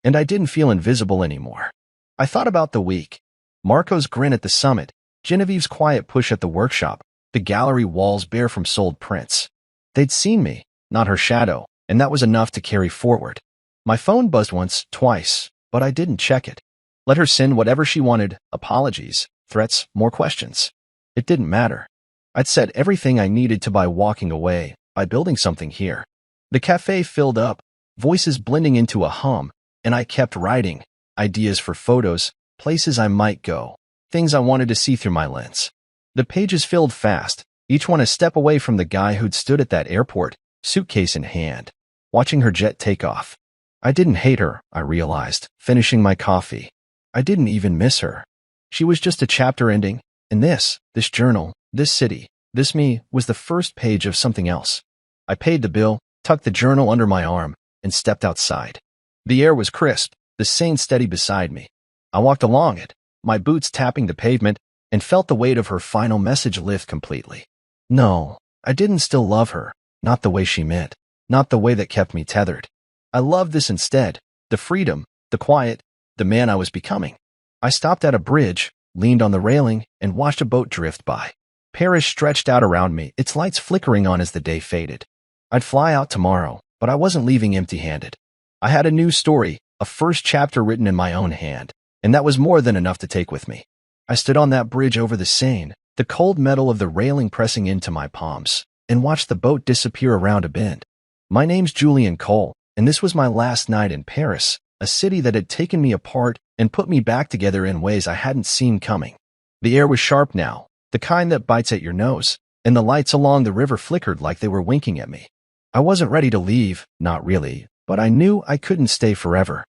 And I didn't feel invisible anymore. I thought about the week. Marco's grin at the summit, Genevieve's quiet push at the workshop, the gallery walls bare from sold prints. They'd seen me, not her shadow, and that was enough to carry forward. My phone buzzed once, twice, but I didn't check it. Let her send whatever she wanted, apologies, threats, more questions. It didn't matter. I'd said everything I needed to by walking away, by building something here. The cafe filled up, voices blending into a hum, and I kept writing, ideas for photos, places I might go, things I wanted to see through my lens. The pages filled fast, each one a step away from the guy who'd stood at that airport, suitcase in hand, watching her jet take off. I didn't hate her, I realized, finishing my coffee. I didn't even miss her. She was just a chapter ending, and this journal, this city, this me, was the first page of something else. I paid the bill, tucked the journal under my arm, and stepped outside. The air was crisp, the Seine steady beside me. I walked along it, my boots tapping the pavement, and felt the weight of her final message lift completely. No, I didn't still love her, not the way she meant, not the way that kept me tethered. I loved this instead, the freedom, the quiet, the man I was becoming. I stopped at a bridge, leaned on the railing, and watched a boat drift by. Paris stretched out around me, its lights flickering on as the day faded. I'd fly out tomorrow, but I wasn't leaving empty-handed. I had a new story, a first chapter written in my own hand, and that was more than enough to take with me. I stood on that bridge over the Seine, the cold metal of the railing pressing into my palms, and watched the boat disappear around a bend. My name's Julian Cole, and this was my last night in Paris, a city that had taken me apart and put me back together in ways I hadn't seen coming. The air was sharp now, the kind that bites at your nose, and the lights along the river flickered like they were winking at me. I wasn't ready to leave, not really, but I knew I couldn't stay forever.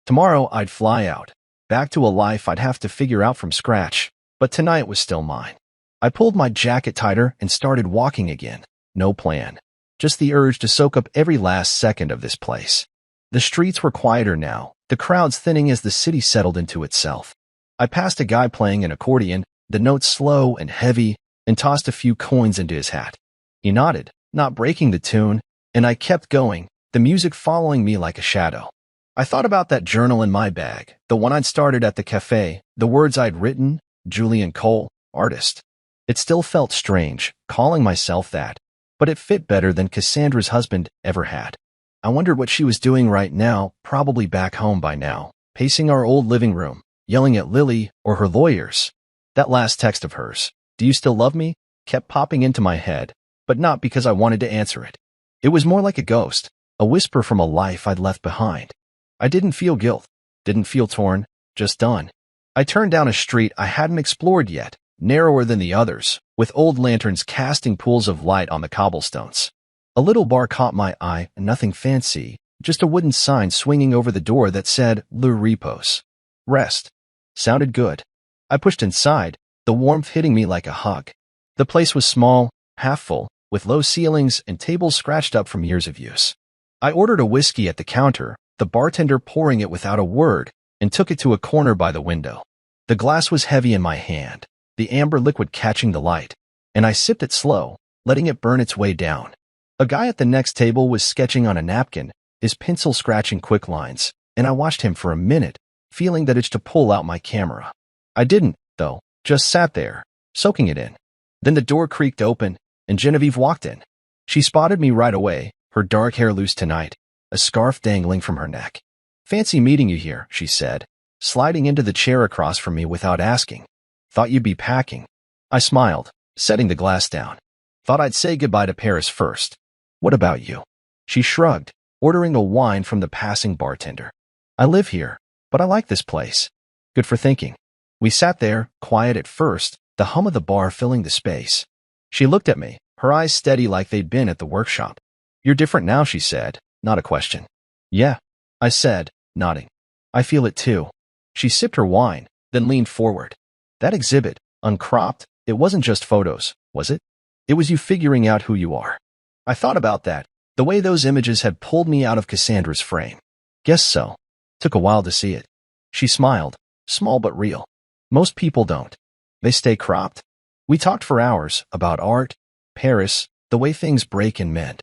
Tomorrow I'd fly out, back to a life I'd have to figure out from scratch, but tonight was still mine. I pulled my jacket tighter and started walking again. No plan. Just the urge to soak up every last second of this place. The streets were quieter now, the crowds thinning as the city settled into itself. I passed a guy playing an accordion, the notes slow and heavy, and tossed a few coins into his hat. He nodded, not breaking the tune, and I kept going, the music following me like a shadow. I thought about that journal in my bag, the one I'd started at the cafe, the words I'd written, Julian Cole, artist. It still felt strange, calling myself that, but it fit better than Cassandra's husband ever had. I wondered what she was doing right now, probably back home by now, pacing our old living room, yelling at Lily or her lawyers. That last text of hers, "Do you still love me?" kept popping into my head, but not because I wanted to answer it. It was more like a ghost, a whisper from a life I'd left behind. I didn't feel guilt, didn't feel torn, just done. I turned down a street I hadn't explored yet, narrower than the others, with old lanterns casting pools of light on the cobblestones. A little bar caught my eye, nothing fancy, Just a wooden sign swinging over the door that said, Le Repos. Rest. Sounded good. I pushed inside, the warmth hitting me like a hug. The place was small, half full, with low ceilings and tables scratched up from years of use. I ordered a whiskey at the counter, the bartender pouring it without a word, and took it to a corner by the window. The glass was heavy in my hand, the amber liquid catching the light, and I sipped it slow, letting it burn its way down. A guy at the next table was sketching on a napkin, his pencil scratching quick lines, and I watched him for a minute, feeling the itch to pull out my camera. I didn't, though, just sat there, soaking it in. Then the door creaked open, and Genevieve walked in. She spotted me right away, her dark hair loose tonight, a scarf dangling from her neck. "Fancy meeting you here," she said, sliding into the chair across from me without asking. "Thought you'd be packing." I smiled, setting the glass down. "Thought I'd say goodbye to Paris first. What about you?" She shrugged, ordering a wine from the passing bartender. "I live here, but I like this place." "Good for thinking." We sat there, quiet at first, the hum of the bar filling the space. She looked at me, her eyes steady like they'd been at the workshop. "You're different now," she said, not a question. "Yeah," I said, nodding. "I feel it too." She sipped her wine, then leaned forward. "That exhibit, uncropped, it wasn't just photos, was it? It was you figuring out who you are." I thought about that, the way those images had pulled me out of Cassandra's frame. "Guess so. Took a while to see it." She smiled, small but real. "Most people don't. They stay cropped." We talked for hours about art, Paris, the way things break and mend.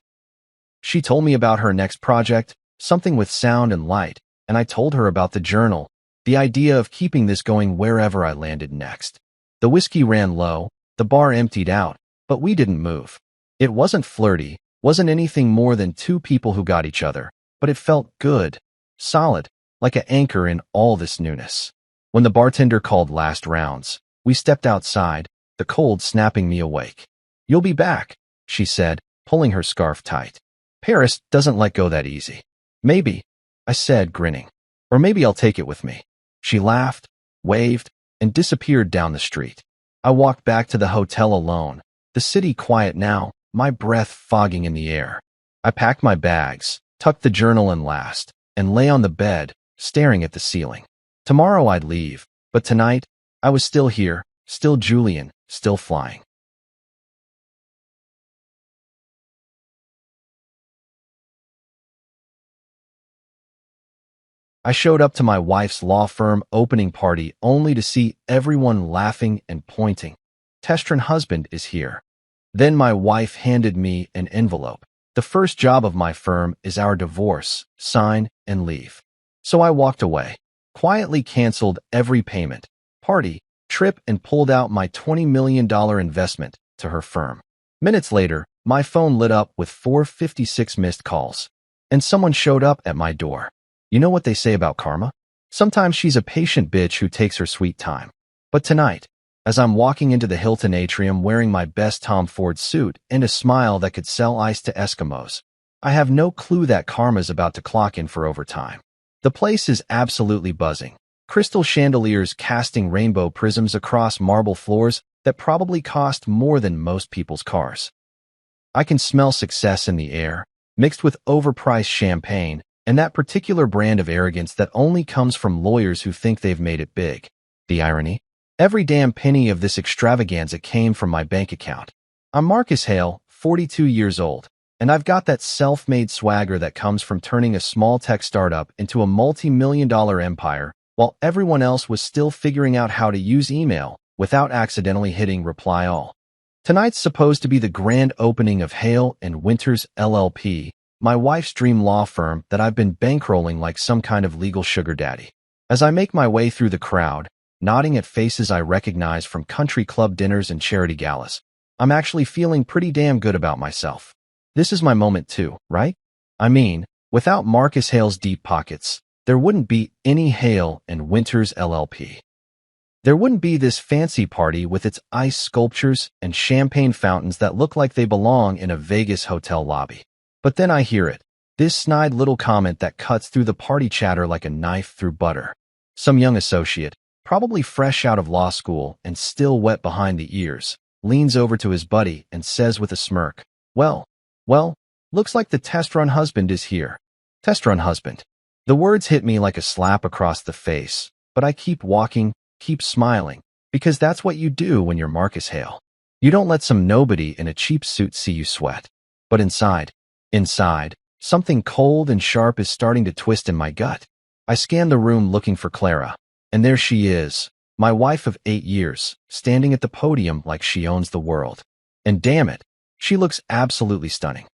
She told me about her next project, something with sound and light, and I told her about the journal, the idea of keeping this going wherever I landed next. The whiskey ran low, the bar emptied out, but we didn't move. It wasn't flirty, wasn't anything more than two people who got each other, but it felt good, solid, like an anchor in all this newness. When the bartender called last rounds, we stepped outside, the cold snapping me awake. "You'll be back," she said, pulling her scarf tight. "Paris doesn't let go that easy." "Maybe," I said, grinning. "Or maybe I'll take it with me." She laughed, waved, and disappeared down the street. I walked back to the hotel alone, the city quiet now, my breath fogging in the air. I packed my bags, tucked the journal in last, and lay on the bed, staring at the ceiling. Tomorrow I'd leave, but tonight, I was still here, still Julian, still flying. I showed up to my wife's law firm opening party only to see everyone laughing and pointing. "Testrin husband is here." Then my wife handed me an envelope. "The first job of my firm is our divorce, sign and leave." So I walked away, quietly canceled every payment, party, trip, and pulled out my $20 million investment to her firm. Minutes later, my phone lit up with 456 missed calls, and someone showed up at my door. You know what they say about karma? Sometimes she's a patient bitch who takes her sweet time. But tonight, as I'm walking into the Hilton atrium wearing my best Tom Ford suit and a smile that could sell ice to Eskimos, I have no clue that karma's about to clock in for overtime. The place is absolutely buzzing. Crystal chandeliers casting rainbow prisms across marble floors that probably cost more than most people's cars. I can smell success in the air, mixed with overpriced champagne, and that particular brand of arrogance that only comes from lawyers who think they've made it big. The irony? Every damn penny of this extravaganza came from my bank account. I'm Marcus Hale, 42 years old, and I've got that self-made swagger that comes from turning a small tech startup into a multi-million-dollar empire while everyone else was still figuring out how to use email without accidentally hitting reply all. Tonight's supposed to be the grand opening of Hale and Winters LLP, my wife's dream law firm that I've been bankrolling like some kind of legal sugar daddy. As I make my way through the crowd, nodding at faces I recognize from country club dinners and charity galas, I'm actually feeling pretty damn good about myself. This is my moment too, right? I mean, without Marcus Hale's deep pockets, there wouldn't be any Hale and Winters LLP. There wouldn't be this fancy party with its ice sculptures and champagne fountains that look like they belong in a Vegas hotel lobby. But then I hear it, this snide little comment that cuts through the party chatter like a knife through butter. Some young associate, probably fresh out of law school and still wet behind the ears, leans over to his buddy and says with a smirk, well, looks like the test run husband is here." Test run husband. The words hit me like a slap across the face, but I keep walking, keep smiling, because that's what you do when you're Marcus Hale. You don't let some nobody in a cheap suit see you sweat. But inside, something cold and sharp is starting to twist in my gut. I scan the room looking for Clara, and there she is, my wife of 8 years, standing at the podium like she owns the world. And damn it, she looks absolutely stunning.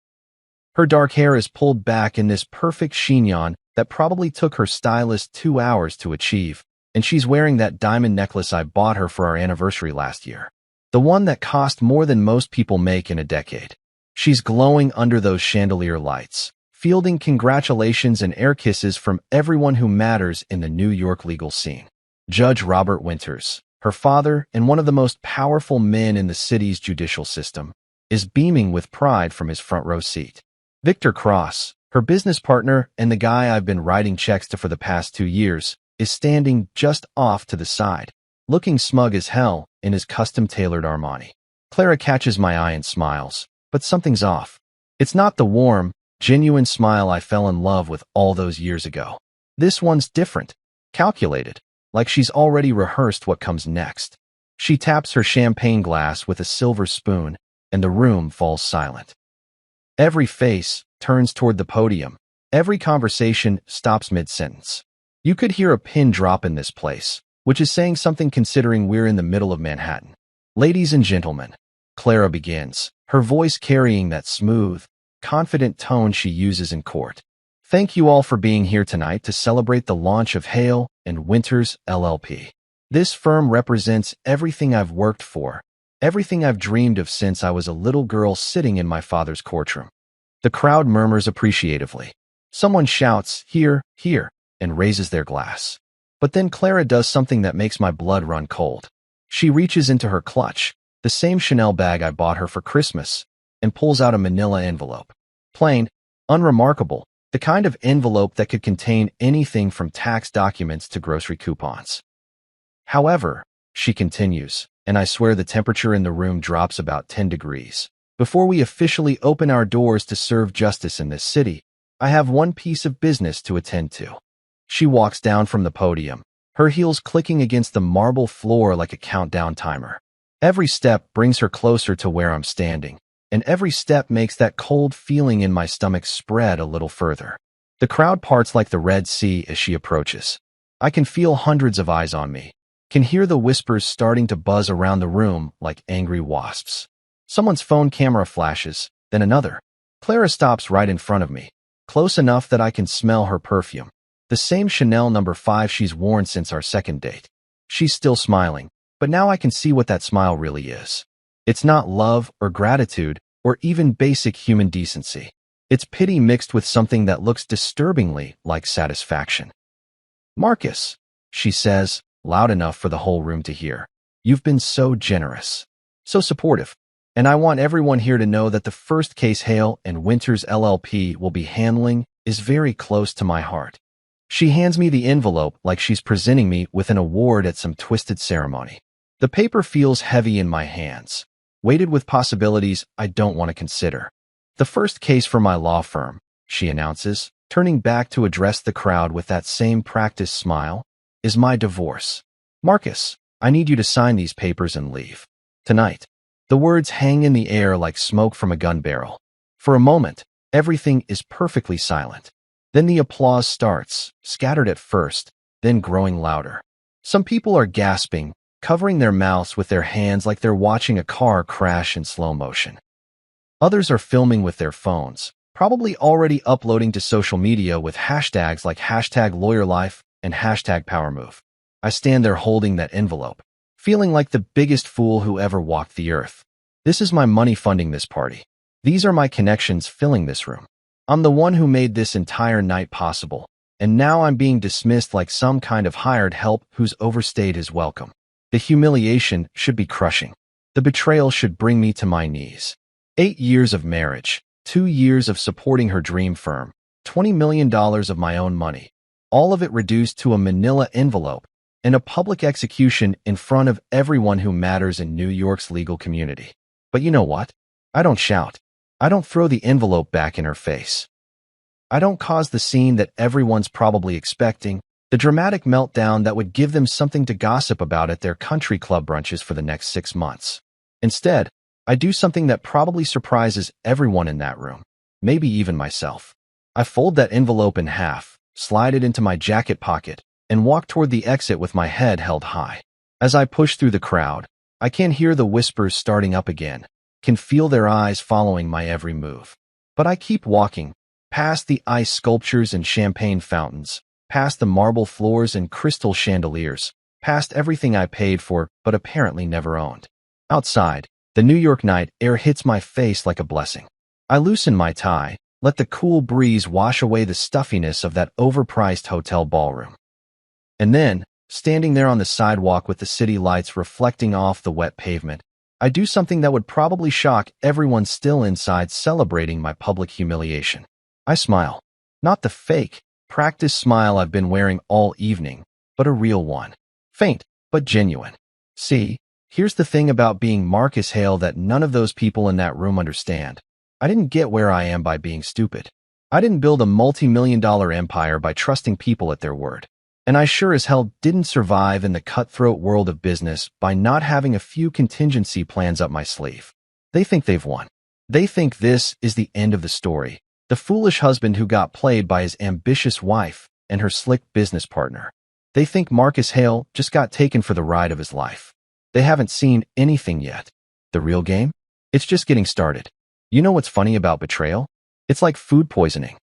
Her dark hair is pulled back in this perfect chignon that probably took her stylist 2 hours to achieve, and she's wearing that diamond necklace I bought her for our anniversary last year. The one that cost more than most people make in a decade. She's glowing under those chandelier lights, fielding congratulations and air kisses from everyone who matters in the New York legal scene. Judge Robert Winters, her father and one of the most powerful men in the city's judicial system, is beaming with pride from his front row seat. Victor Cross, her business partner and the guy I've been writing checks to for the past 2 years, is standing just off to the side, looking smug as hell in his custom-tailored Armani. Clara catches my eye and smiles, but something's off. It's not the warm, genuine smile I fell in love with all those years ago. This one's different, calculated, like she's already rehearsed what comes next. She taps her champagne glass with a silver spoon, and the room falls silent. Every face turns toward the podium. Every conversation stops mid-sentence. You could hear a pin drop in this place, which is saying something considering we're in the middle of Manhattan. Ladies and gentlemen, Clara begins, her voice carrying that smooth, confident tone she uses in court. Thank you all for being here tonight to celebrate the launch of Hale and Winters LLP. This firm represents everything I've worked for, everything I've dreamed of since I was a little girl sitting in my father's courtroom. The crowd murmurs appreciatively. Someone shouts, "Here, here," and raises their glass. But then Clara does something that makes my blood run cold. She reaches into her clutch, the same Chanel bag I bought her for Christmas, and pulls out a manila envelope. Plain, unremarkable, the kind of envelope that could contain anything from tax documents to grocery coupons. However, she continues, and I swear the temperature in the room drops about 10 degrees. Before we officially open our doors to serve justice in this city, I have one piece of business to attend to. She walks down from the podium, her heels clicking against the marble floor like a countdown timer. Every step brings her closer to where I'm standing, and every step makes that cold feeling in my stomach spread a little further. The crowd parts like the Red Sea as she approaches. I can feel hundreds of eyes on me, can hear the whispers starting to buzz around the room like angry wasps. Someone's phone camera flashes, then another. Clara stops right in front of me, close enough that I can smell her perfume. The same Chanel No. 5 she's worn since our second date. She's still smiling, but now I can see what that smile really is. It's not love or gratitude or even basic human decency. It's pity mixed with something that looks disturbingly like satisfaction. "Marcus," she says, loud enough for the whole room to hear. "You've been so generous, so supportive, and I want everyone here to know that the first case Hale and Winters LLP will be handling is very close to my heart." She hands me the envelope like she's presenting me with an award at some twisted ceremony. The paper feels heavy in my hands, weighted with possibilities I don't want to consider. "The first case for my law firm," she announces, turning back to address the crowd with that same practiced smile, "is my divorce. Marcus, I need you to sign these papers and leave. Tonight." The words hang in the air like smoke from a gun barrel. For a moment, everything is perfectly silent. Then the applause starts, scattered at first, then growing louder. Some people are gasping, covering their mouths with their hands like they're watching a car crash in slow motion. Others are filming with their phones, probably already uploading to social media with hashtags like #LawyerLife and #PowerMove. I stand there holding that envelope, feeling like the biggest fool who ever walked the earth. This is my money funding this party. These are my connections filling this room. I'm the one who made this entire night possible, and now I'm being dismissed like some kind of hired help who's overstayed his welcome. The humiliation should be crushing. The betrayal should bring me to my knees. 8 years of marriage, 2 years of supporting her dream firm, $20 million of my own money, all of it reduced to a manila envelope, and a public execution in front of everyone who matters in New York's legal community. But you know what? I don't shout. I don't throw the envelope back in her face. I don't cause the scene that everyone's probably expecting, the dramatic meltdown that would give them something to gossip about at their country club brunches for the next 6 months. Instead, I do something that probably surprises everyone in that room, maybe even myself. I fold that envelope in half, slide it into my jacket pocket, and walk toward the exit with my head held high. As I push through the crowd, I can hear the whispers starting up again, can feel their eyes following my every move. But I keep walking, past the ice sculptures and champagne fountains, past the marble floors and crystal chandeliers, past everything I paid for but apparently never owned. Outside, the New York night air hits my face like a blessing. I loosen my tie, let the cool breeze wash away the stuffiness of that overpriced hotel ballroom. And then, standing there on the sidewalk with the city lights reflecting off the wet pavement, I do something that would probably shock everyone still inside celebrating my public humiliation. I smile. Not the fake, practice smile I've been wearing all evening, but a real one. Faint, but genuine. See, here's the thing about being Marcus Hale that none of those people in that room understand. I didn't get where I am by being stupid. I didn't build a multi-million-dollar empire by trusting people at their word. And I sure as hell didn't survive in the cutthroat world of business by not having a few contingency plans up my sleeve. They think they've won. They think this is the end of the story. The foolish husband who got played by his ambitious wife and her slick business partner. They think Marcus Hale just got taken for the ride of his life. They haven't seen anything yet. The real game? It's just getting started. You know what's funny about betrayal? It's like food poisoning.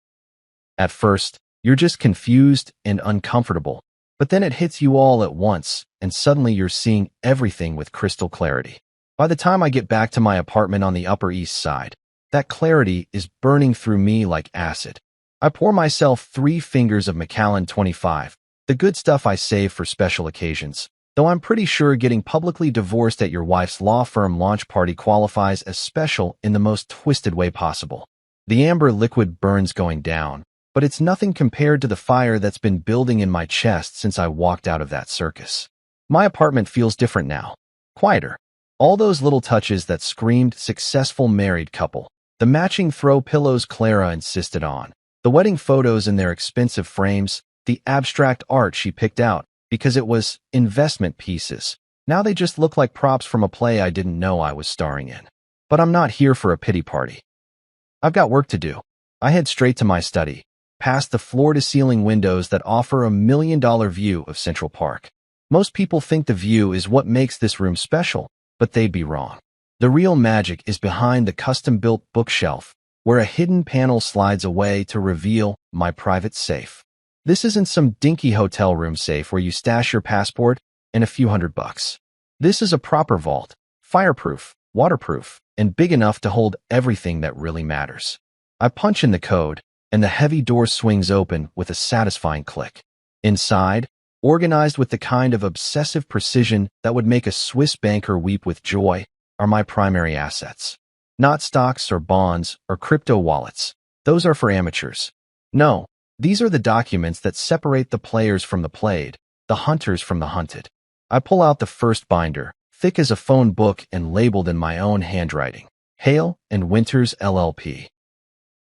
At first, you're just confused and uncomfortable, but then it hits you all at once, and suddenly you're seeing everything with crystal clarity. By the time I get back to my apartment on the Upper East Side, that clarity is burning through me like acid. I pour myself 3 fingers of Macallan 25, the good stuff I save for special occasions, though I'm pretty sure getting publicly divorced at your wife's law firm launch party qualifies as special in the most twisted way possible. The amber liquid burns going down, but it's nothing compared to the fire that's been building in my chest since I walked out of that circus. My apartment feels different now. Quieter. All those little touches that screamed successful married couple. The matching throw pillows Clara insisted on. The wedding photos in their expensive frames. The abstract art she picked out because it was investment pieces. Now they just look like props from a play I didn't know I was starring in. But I'm not here for a pity party. I've got work to do. I head straight to my study, past the floor-to-ceiling windows that offer a $1 million view of Central Park. Most people think the view is what makes this room special, but they'd be wrong. The real magic is behind the custom-built bookshelf, where a hidden panel slides away to reveal my private safe. This isn't some dinky hotel room safe where you stash your passport and a few $100. This is a proper vault, fireproof, waterproof, and big enough to hold everything that really matters. I punch in the code, and the heavy door swings open with a satisfying click. Inside, organized with the kind of obsessive precision that would make a Swiss banker weep with joy, are my primary assets. Not stocks or bonds or crypto wallets. Those are for amateurs. No, these are the documents that separate the players from the played, the hunters from the hunted. I pull out the first binder, thick as a phone book and labeled in my own handwriting. Hale and Winters LLP.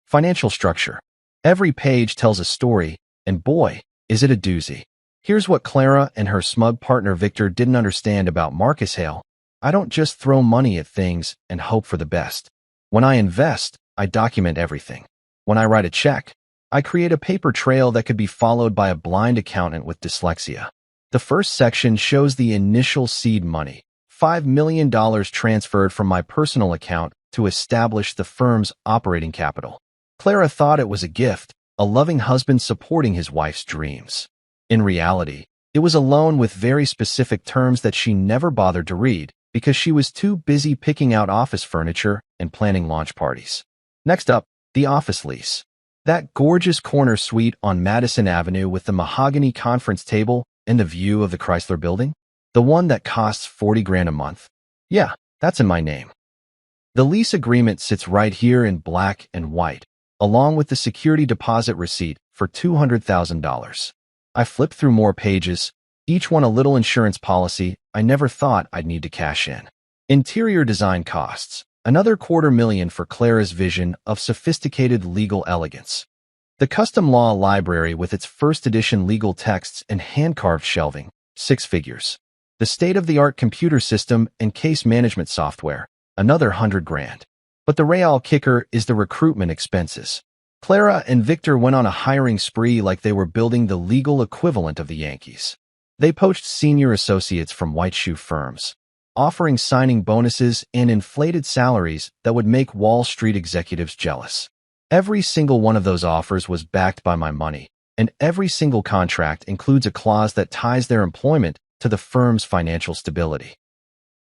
Financial structure. Every page tells a story, and boy, is it a doozy. Here's what Clara and her smug partner Victor didn't understand about Marcus Hale. I don't just throw money at things and hope for the best. When I invest, I document everything. When I write a check, I create a paper trail that could be followed by a blind accountant with dyslexia. The first section shows the initial seed money, $5 million transferred from my personal account to establish the firm's operating capital. Clara thought it was a gift, a loving husband supporting his wife's dreams. In reality, it was a loan with very specific terms that she never bothered to read because she was too busy picking out office furniture and planning launch parties. Next up, the office lease. That gorgeous corner suite on Madison Avenue with the mahogany conference table and the view of the Chrysler Building? The one that costs $40,000 a month? Yeah, that's in my name. The lease agreement sits right here in black and white, along with the security deposit receipt for $200,000. I flip through more pages, each one a little insurance policy I never thought I'd need to cash in. Interior design costs, another $250,000 for Clara's vision of sophisticated legal elegance. The custom law library with its first edition legal texts and hand-carved shelving, 6 figures. The state-of-the-art computer system and case management software, another 100 grand. But the real kicker is the recruitment expenses. Clara and Victor went on a hiring spree like they were building the legal equivalent of the Yankees. They poached senior associates from white shoe firms, offering signing bonuses and inflated salaries that would make Wall Street executives jealous. Every single one of those offers was backed by my money, and every single contract includes a clause that ties their employment to the firm's financial stability.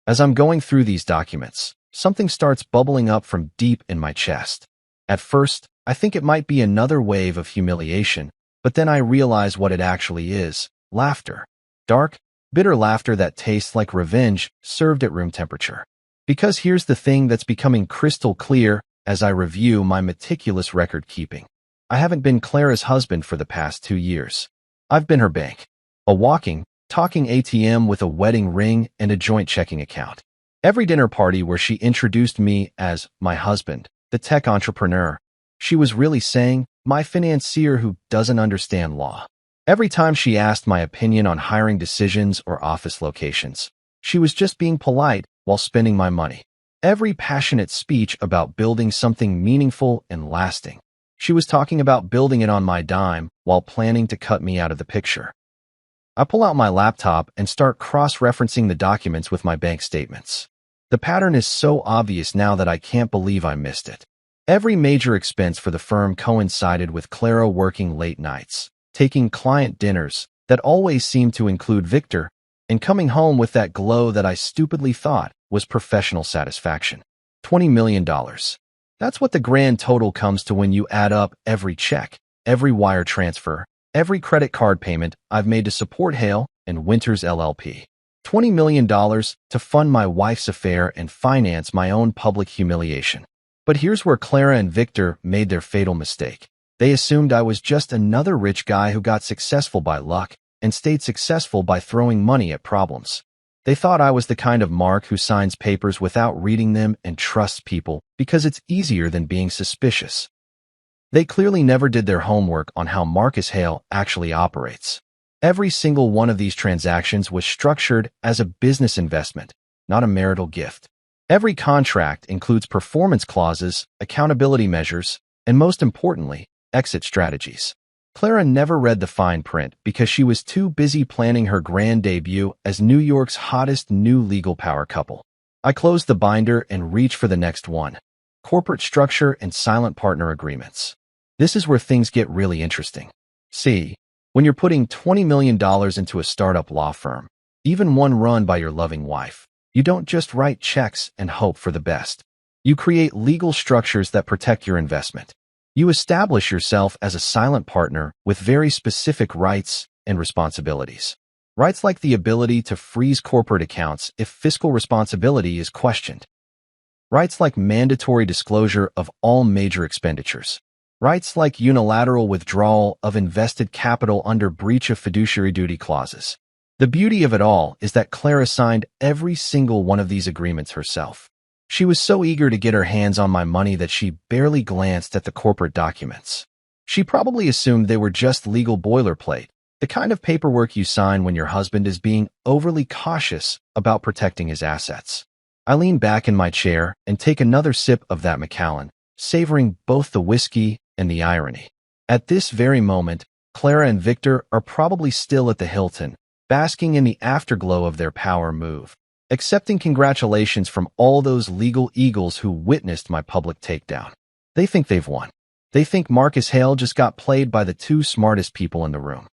As I'm going through these documents, something starts bubbling up from deep in my chest. At first, I think it might be another wave of humiliation, but then I realize what it actually is: laughter. Dark, bitter laughter that tastes like revenge served at room temperature. Because here's the thing that's becoming crystal clear as I review my meticulous record keeping. I haven't been Clara's husband for the past 2 years. I've been her bank. A walking, talking ATM with a wedding ring and a joint checking account. Every dinner party where she introduced me as my husband, the tech entrepreneur, she was really saying, my financier who doesn't understand law. Every time she asked my opinion on hiring decisions or office locations, she was just being polite while spending my money. Every passionate speech about building something meaningful and lasting, she was talking about building it on my dime while planning to cut me out of the picture. I pull out my laptop and start cross-referencing the documents with my bank statements. The pattern is so obvious now that I can't believe I missed it. Every major expense for the firm coincided with Clara working late nights, taking client dinners that always seemed to include Victor, and coming home with that glow that I stupidly thought was professional satisfaction. $20 million. That's what the grand total comes to when you add up every check, every wire transfer, every credit card payment I've made to support Hale and Winters LLP. $20 million to fund my wife's affair and finance my own public humiliation. But here's where Clara and Victor made their fatal mistake. They assumed I was just another rich guy who got successful by luck and stayed successful by throwing money at problems. They thought I was the kind of Mark who signs papers without reading them and trusts people because it's easier than being suspicious. They clearly never did their homework on how Marcus Hale actually operates. Every single one of these transactions was structured as a business investment, not a marital gift. Every contract includes performance clauses, accountability measures, and most importantly, exit strategies. Clara never read the fine print because she was too busy planning her grand debut as New York's hottest new legal power couple. I closed the binder and reached for the next one: corporate structure and silent partner agreements. This is where things get really interesting. See, when you're putting $20 million into a startup law firm, even one run by your loving wife, you don't just write checks and hope for the best. You create legal structures that protect your investment. You establish yourself as a silent partner with very specific rights and responsibilities. Rights like the ability to freeze corporate accounts if fiscal responsibility is questioned. Rights like mandatory disclosure of all major expenditures. Rights like unilateral withdrawal of invested capital under breach of fiduciary duty clauses. The beauty of it all is that Clara signed every single one of these agreements herself. She was so eager to get her hands on my money that she barely glanced at the corporate documents. She probably assumed they were just legal boilerplate, the kind of paperwork you sign when your husband is being overly cautious about protecting his assets. I lean back in my chair and take another sip of that Macallan, savoring both the whiskey and the irony. At this very moment, Clara and Victor are probably still at the Hilton, basking in the afterglow of their power move, accepting congratulations from all those legal eagles who witnessed my public takedown. They think they've won. They think Marcus Hale just got played by the 2 smartest people in the room.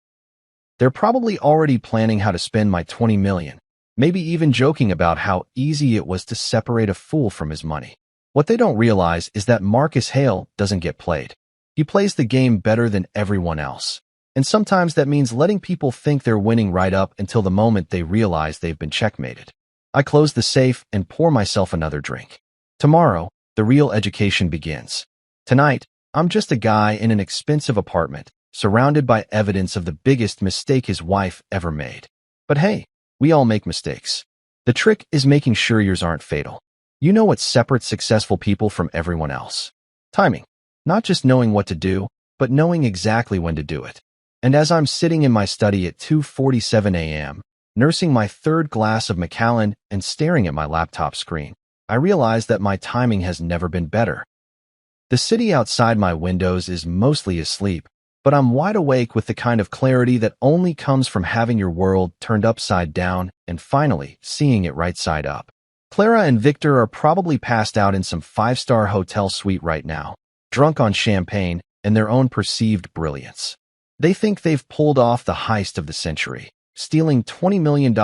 They're probably already planning how to spend my $20 million, maybe even joking about how easy it was to separate a fool from his money. What they don't realize is that Marcus Hale doesn't get played. He plays the game better than everyone else. And sometimes that means letting people think they're winning right up until the moment they realize they've been checkmated. I close the safe and pour myself another drink. Tomorrow, the real education begins. Tonight, I'm just a guy in an expensive apartment, surrounded by evidence of the biggest mistake his wife ever made. But hey, we all make mistakes. The trick is making sure yours aren't fatal. You know what separates successful people from everyone else? Timing. Not just knowing what to do, but knowing exactly when to do it. And as I'm sitting in my study at 2:47 a.m., nursing my third glass of Macallan and staring at my laptop screen, I realize that my timing has never been better. The city outside my windows is mostly asleep, but I'm wide awake with the kind of clarity that only comes from having your world turned upside down and finally seeing it right side up. Clara and Victor are probably passed out in some five-star hotel suite right now, drunk on champagne and their own perceived brilliance. They think they've pulled off the heist of the century, stealing $20 million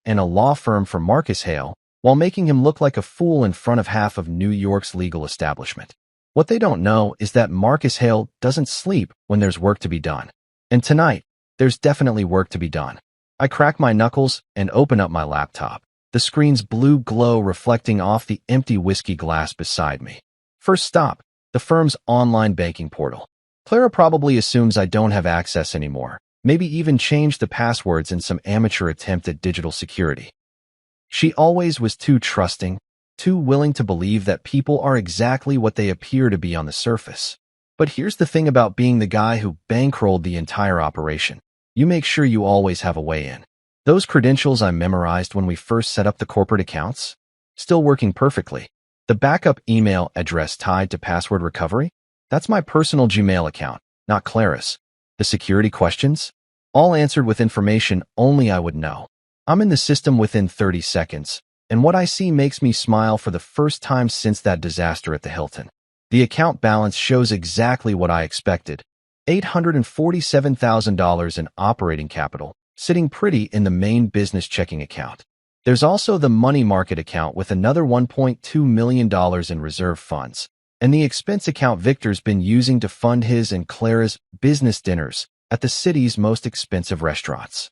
and a law firm from Marcus Hale, while making him look like a fool in front of half of New York's legal establishment. What they don't know is that Marcus Hale doesn't sleep when there's work to be done. And tonight, there's definitely work to be done. I crack my knuckles and open up my laptop, the screen's blue glow reflecting off the empty whiskey glass beside me. First stop, the firm's online banking portal. Clara probably assumes I don't have access anymore, maybe even changed the passwords in some amateur attempt at digital security. She always was too trusting, too willing to believe that people are exactly what they appear to be on the surface. But here's the thing about being the guy who bankrolled the entire operation. You make sure you always have a way in. Those credentials I memorized when we first set up the corporate accounts? Still working perfectly. The backup email address tied to password recovery? That's my personal Gmail account, not Clara's. The security questions? All answered with information only I would know. I'm in the system within 30 seconds. And what I see makes me smile for the first time since that disaster at the Hilton. The account balance shows exactly what I expected. $847,000 in operating capital, sitting pretty in the main business checking account. There's also the money market account with another $1.2 million in reserve funds, and the expense account Victor's been using to fund his and Clara's business dinners at the city's most expensive restaurants.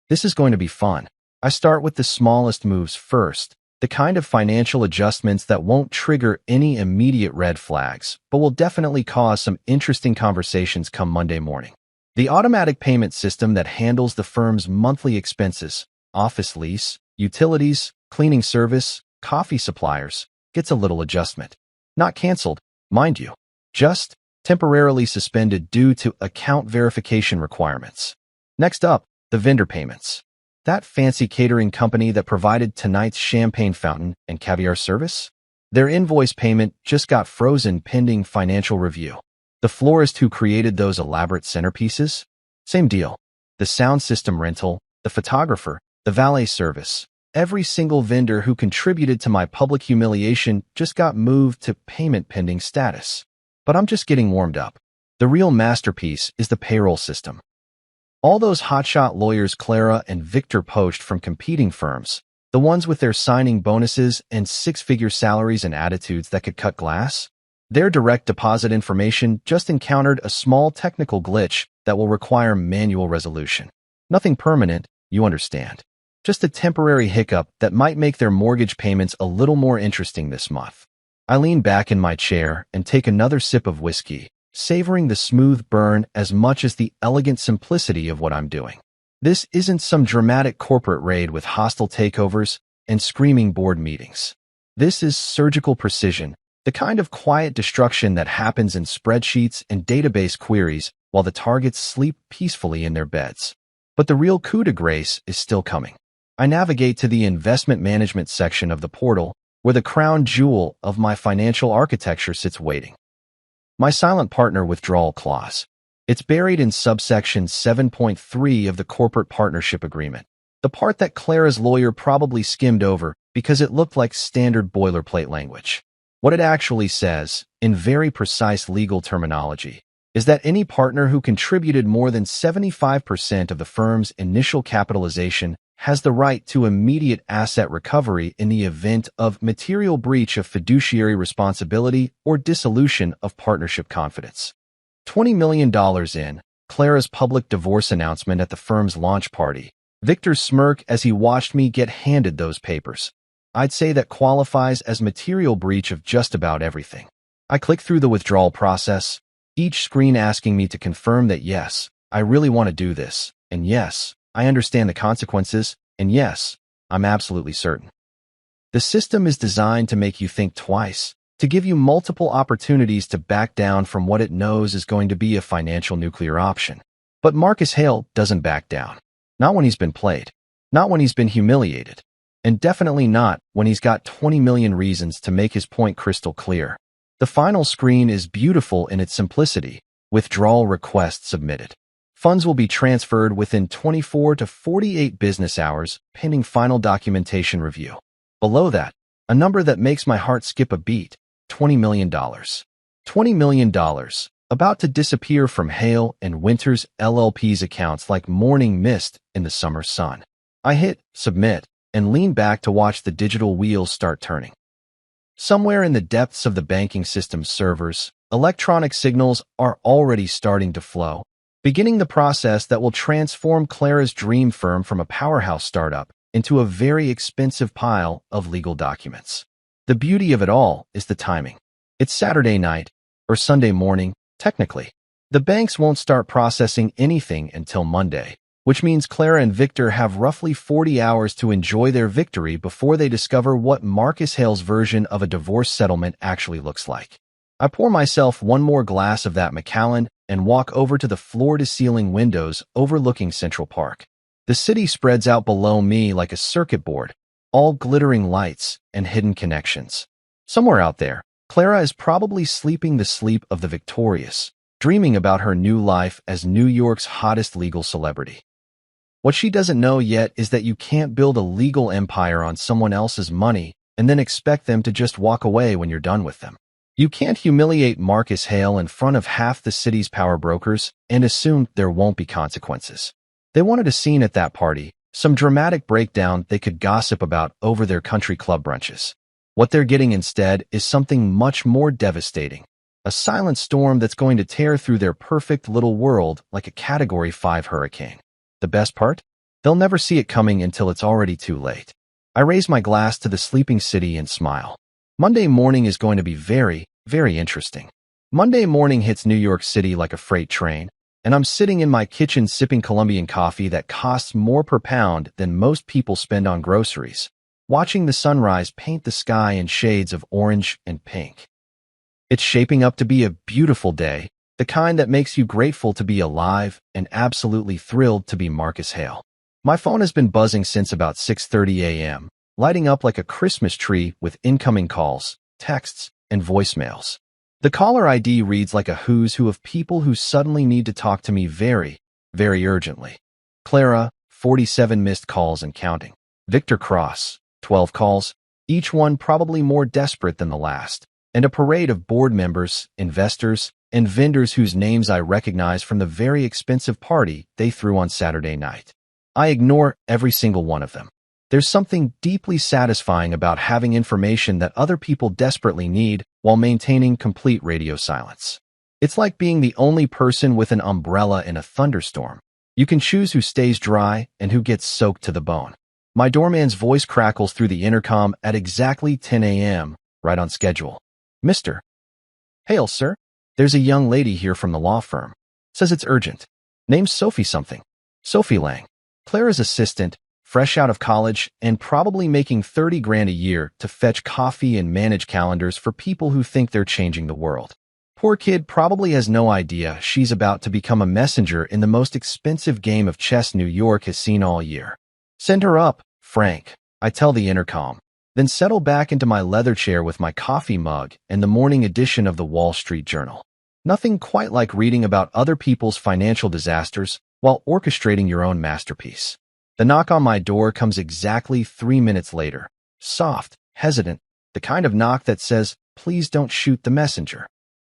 This is going to be fun. I start with the smallest moves first, the kind of financial adjustments that won't trigger any immediate red flags, but will definitely cause some interesting conversations come Monday morning. The automatic payment system that handles the firm's monthly expenses, office lease, utilities, cleaning service, coffee suppliers, gets a little adjustment. Not canceled, mind you, just temporarily suspended due to account verification requirements. Next up, the vendor payments. That fancy catering company that provided tonight's champagne fountain and caviar service? Their invoice payment just got frozen pending financial review. The florist who created those elaborate centerpieces? Same deal. The sound system rental, the photographer, the valet service. Every single vendor who contributed to my public humiliation just got moved to payment pending status. But I'm just getting warmed up. The real masterpiece is the payroll system. All those hotshot lawyers Clara and Victor poached from competing firms, the ones with their signing bonuses and six-figure salaries and attitudes that could cut glass, their direct deposit information just encountered a small technical glitch that will require manual resolution. Nothing permanent, you understand. Just a temporary hiccup that might make their mortgage payments a little more interesting this month. I lean back in my chair and take another sip of whiskey, savoring the smooth burn as much as the elegant simplicity of what I'm doing. This isn't some dramatic corporate raid with hostile takeovers and screaming board meetings. This is surgical precision, the kind of quiet destruction that happens in spreadsheets and database queries while the targets sleep peacefully in their beds. But the real coup de grace is still coming. I navigate to the investment management section of the portal, where the crown jewel of my financial architecture sits waiting. My silent partner withdrawal clause. It's buried in subsection 7.3 of the corporate partnership agreement, the part that Clara's lawyer probably skimmed over because it looked like standard boilerplate language. What it actually says, in very precise legal terminology, is that any partner who contributed more than 75% of the firm's initial capitalization has the right to immediate asset recovery in the event of material breach of fiduciary responsibility or dissolution of partnership confidence. $20 million in, Clara's public divorce announcement at the firm's launch party, Victor's smirk as he watched me get handed those papers. I'd say that qualifies as material breach of just about everything. I click through the withdrawal process, each screen asking me to confirm that yes, I really want to do this, and yes, I understand the consequences, and yes, I'm absolutely certain. The system is designed to make you think twice, to give you multiple opportunities to back down from what it knows is going to be a financial nuclear option. But Marcus Hale doesn't back down. Not when he's been played. Not when he's been humiliated. And definitely not when he's got 20 million reasons to make his point crystal clear. The final screen is beautiful in its simplicity. Withdrawal request submitted. Funds will be transferred within 24 to 48 business hours, pending final documentation review. Below that, a number that makes my heart skip a beat, $20 million. $20 million, about to disappear from Hale and Winters LLP's accounts like morning mist in the summer sun. I hit submit and lean back to watch the digital wheels start turning. Somewhere in the depths of the banking system's servers, electronic signals are already starting to flow, beginning the process that will transform Clara's dream firm from a powerhouse startup into a very expensive pile of legal documents. The beauty of it all is the timing. It's Saturday night, or Sunday morning, technically. The banks won't start processing anything until Monday, which means Clara and Victor have roughly 40 hours to enjoy their victory before they discover what Marcus Hale's version of a divorce settlement actually looks like. I pour myself one more glass of that Macallan and walk over to the floor-to-ceiling windows overlooking Central Park. The city spreads out below me like a circuit board, all glittering lights and hidden connections. Somewhere out there, Clara is probably sleeping the sleep of the victorious, dreaming about her new life as New York's hottest legal celebrity. What she doesn't know yet is that you can't build a legal empire on someone else's money and then expect them to just walk away when you're done with them. You can't humiliate Marcus Hale in front of half the city's power brokers and assume there won't be consequences. They wanted a scene at that party, some dramatic breakdown they could gossip about over their country club brunches. What they're getting instead is something much more devastating. A silent storm that's going to tear through their perfect little world like a Category 5 hurricane. The best part? They'll never see it coming until it's already too late. I raise my glass to the sleeping city and smile. Monday morning is going to be very, very interesting. Monday morning hits New York City like a freight train, and I'm sitting in my kitchen sipping Colombian coffee that costs more per pound than most people spend on groceries, watching the sunrise paint the sky in shades of orange and pink. It's shaping up to be a beautiful day, the kind that makes you grateful to be alive and absolutely thrilled to be Marcus Hale. My phone has been buzzing since about 6:30 a.m., lighting up like a Christmas tree with incoming calls, texts, and voicemails. The caller ID reads like a who's who of people who suddenly need to talk to me very, very urgently. Clara, 47 missed calls and counting. Victor Cross, 12 calls, each one probably more desperate than the last, and a parade of board members, investors, and vendors whose names I recognize from the very expensive party they threw on Saturday night. I ignore every single one of them. There's something deeply satisfying about having information that other people desperately need while maintaining complete radio silence. It's like being the only person with an umbrella in a thunderstorm. You can choose who stays dry and who gets soaked to the bone. My doorman's voice crackles through the intercom at exactly 10 a.m., right on schedule. Mr. Hale, sir. There's a young lady here from the law firm. Says it's urgent. Name's Sophie something. Sophie Lang. Clara's assistant, fresh out of college and probably making 30 grand a year to fetch coffee and manage calendars for people who think they're changing the world. Poor kid probably has no idea she's about to become a messenger in the most expensive game of chess New York has seen all year. Send her up, Frank, I tell the intercom, then settle back into my leather chair with my coffee mug and the morning edition of the Wall Street Journal. Nothing quite like reading about other people's financial disasters while orchestrating your own masterpiece. The knock on my door comes exactly 3 minutes later. Soft, hesitant, the kind of knock that says, please don't shoot the messenger.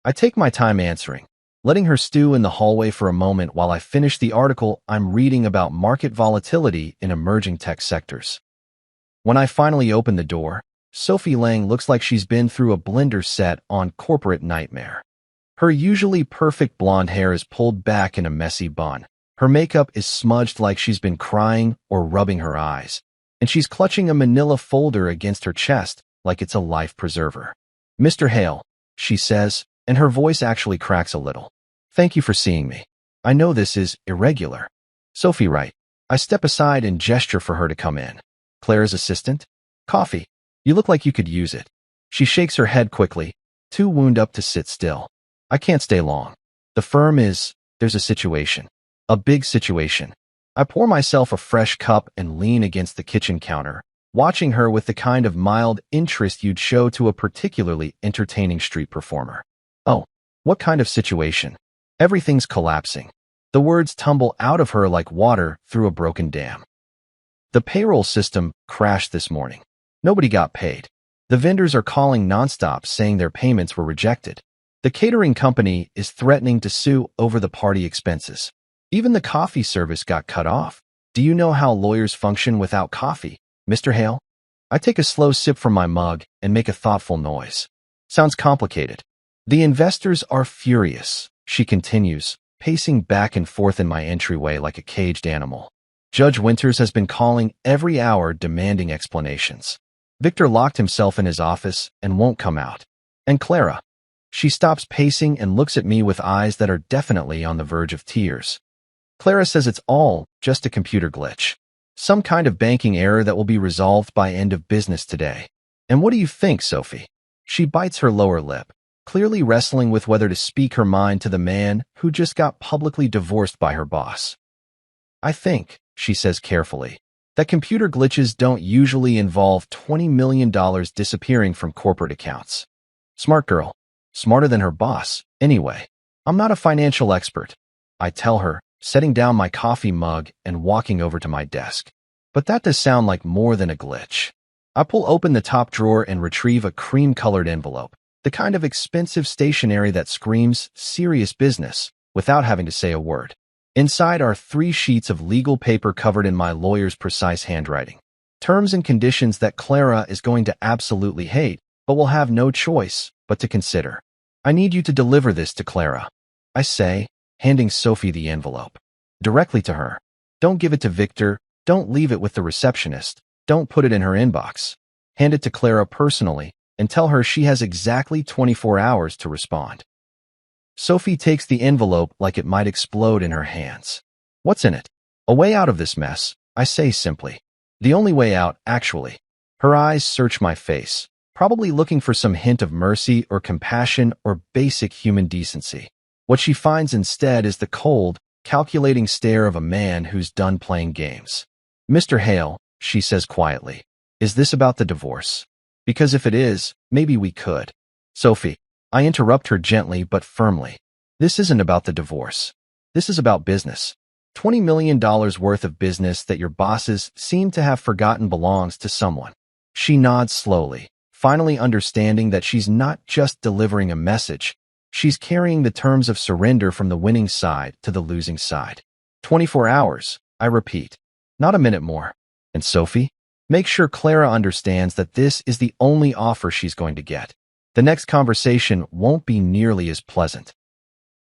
I take my time answering, letting her stew in the hallway for a moment while I finish the article I'm reading about market volatility in emerging tech sectors. When I finally open the door, Sophie Lang looks like she's been through a blender set on Corporate Nightmare. Her usually perfect blonde hair is pulled back in a messy bun. Her makeup is smudged like she's been crying or rubbing her eyes, and she's clutching a manila folder against her chest like it's a life preserver. Mr. Hale, she says, and her voice actually cracks a little. Thank you for seeing me. I know this is irregular. Sophie, right. I step aside and gesture for her to come in. Clara's assistant? Coffee. You look like you could use it. She shakes her head quickly, too wound up to sit still. I can't stay long. The firm is, there's a situation. A big situation. I pour myself a fresh cup and lean against the kitchen counter, watching her with the kind of mild interest you'd show to a particularly entertaining street performer. Oh, what kind of situation? Everything's collapsing. The words tumble out of her like water through a broken dam. The payroll system crashed this morning. Nobody got paid. The vendors are calling nonstop saying their payments were rejected. The catering company is threatening to sue over the party expenses. Even the coffee service got cut off. Do you know how lawyers function without coffee, Mr. Hale? I take a slow sip from my mug and make a thoughtful noise. Sounds complicated. The investors are furious, she continues, pacing back and forth in my entryway like a caged animal. Judge Winters has been calling every hour demanding explanations. Victor locked himself in his office and won't come out. And Clara. She stops pacing and looks at me with eyes that are definitely on the verge of tears. Clara says it's all just a computer glitch. Some kind of banking error that will be resolved by end of business today. And what do you think, Sophie? She bites her lower lip, clearly wrestling with whether to speak her mind to the man who just got publicly divorced by her boss. I think, she says carefully, that computer glitches don't usually involve $20 million disappearing from corporate accounts. Smart girl. Smarter than her boss, anyway. I'm not a financial expert, I tell her, setting down my coffee mug and walking over to my desk. But that does sound like more than a glitch. I pull open the top drawer and retrieve a cream-colored envelope, the kind of expensive stationery that screams serious business without having to say a word. Inside are 3 sheets of legal paper covered in my lawyer's precise handwriting. Terms and conditions that Clara is going to absolutely hate, but will have no choice but to consider. I need you to deliver this to Clara, I say, handing Sophie the envelope. Directly to her. Don't give it to Victor, don't leave it with the receptionist, don't put it in her inbox. Hand it to Clara personally and tell her she has exactly 24 hours to respond. Sophie takes the envelope like it might explode in her hands. What's in it? A way out of this mess, I say simply. The only way out, actually. Her eyes search my face, probably looking for some hint of mercy or compassion or basic human decency. What she finds instead is the cold, calculating stare of a man who's done playing games. Mr. Hale, she says quietly, is this about the divorce? Because if it is, maybe we could. Sophie, I interrupt her gently but firmly. This isn't about the divorce. This is about business. $20 million worth of business that your bosses seem to have forgotten belongs to someone. She nods slowly, finally understanding that she's not just delivering a message, she's carrying the terms of surrender from the winning side to the losing side. 24 hours, I repeat. Not a minute more. And Sophie? Make sure Clara understands that this is the only offer she's going to get. The next conversation won't be nearly as pleasant.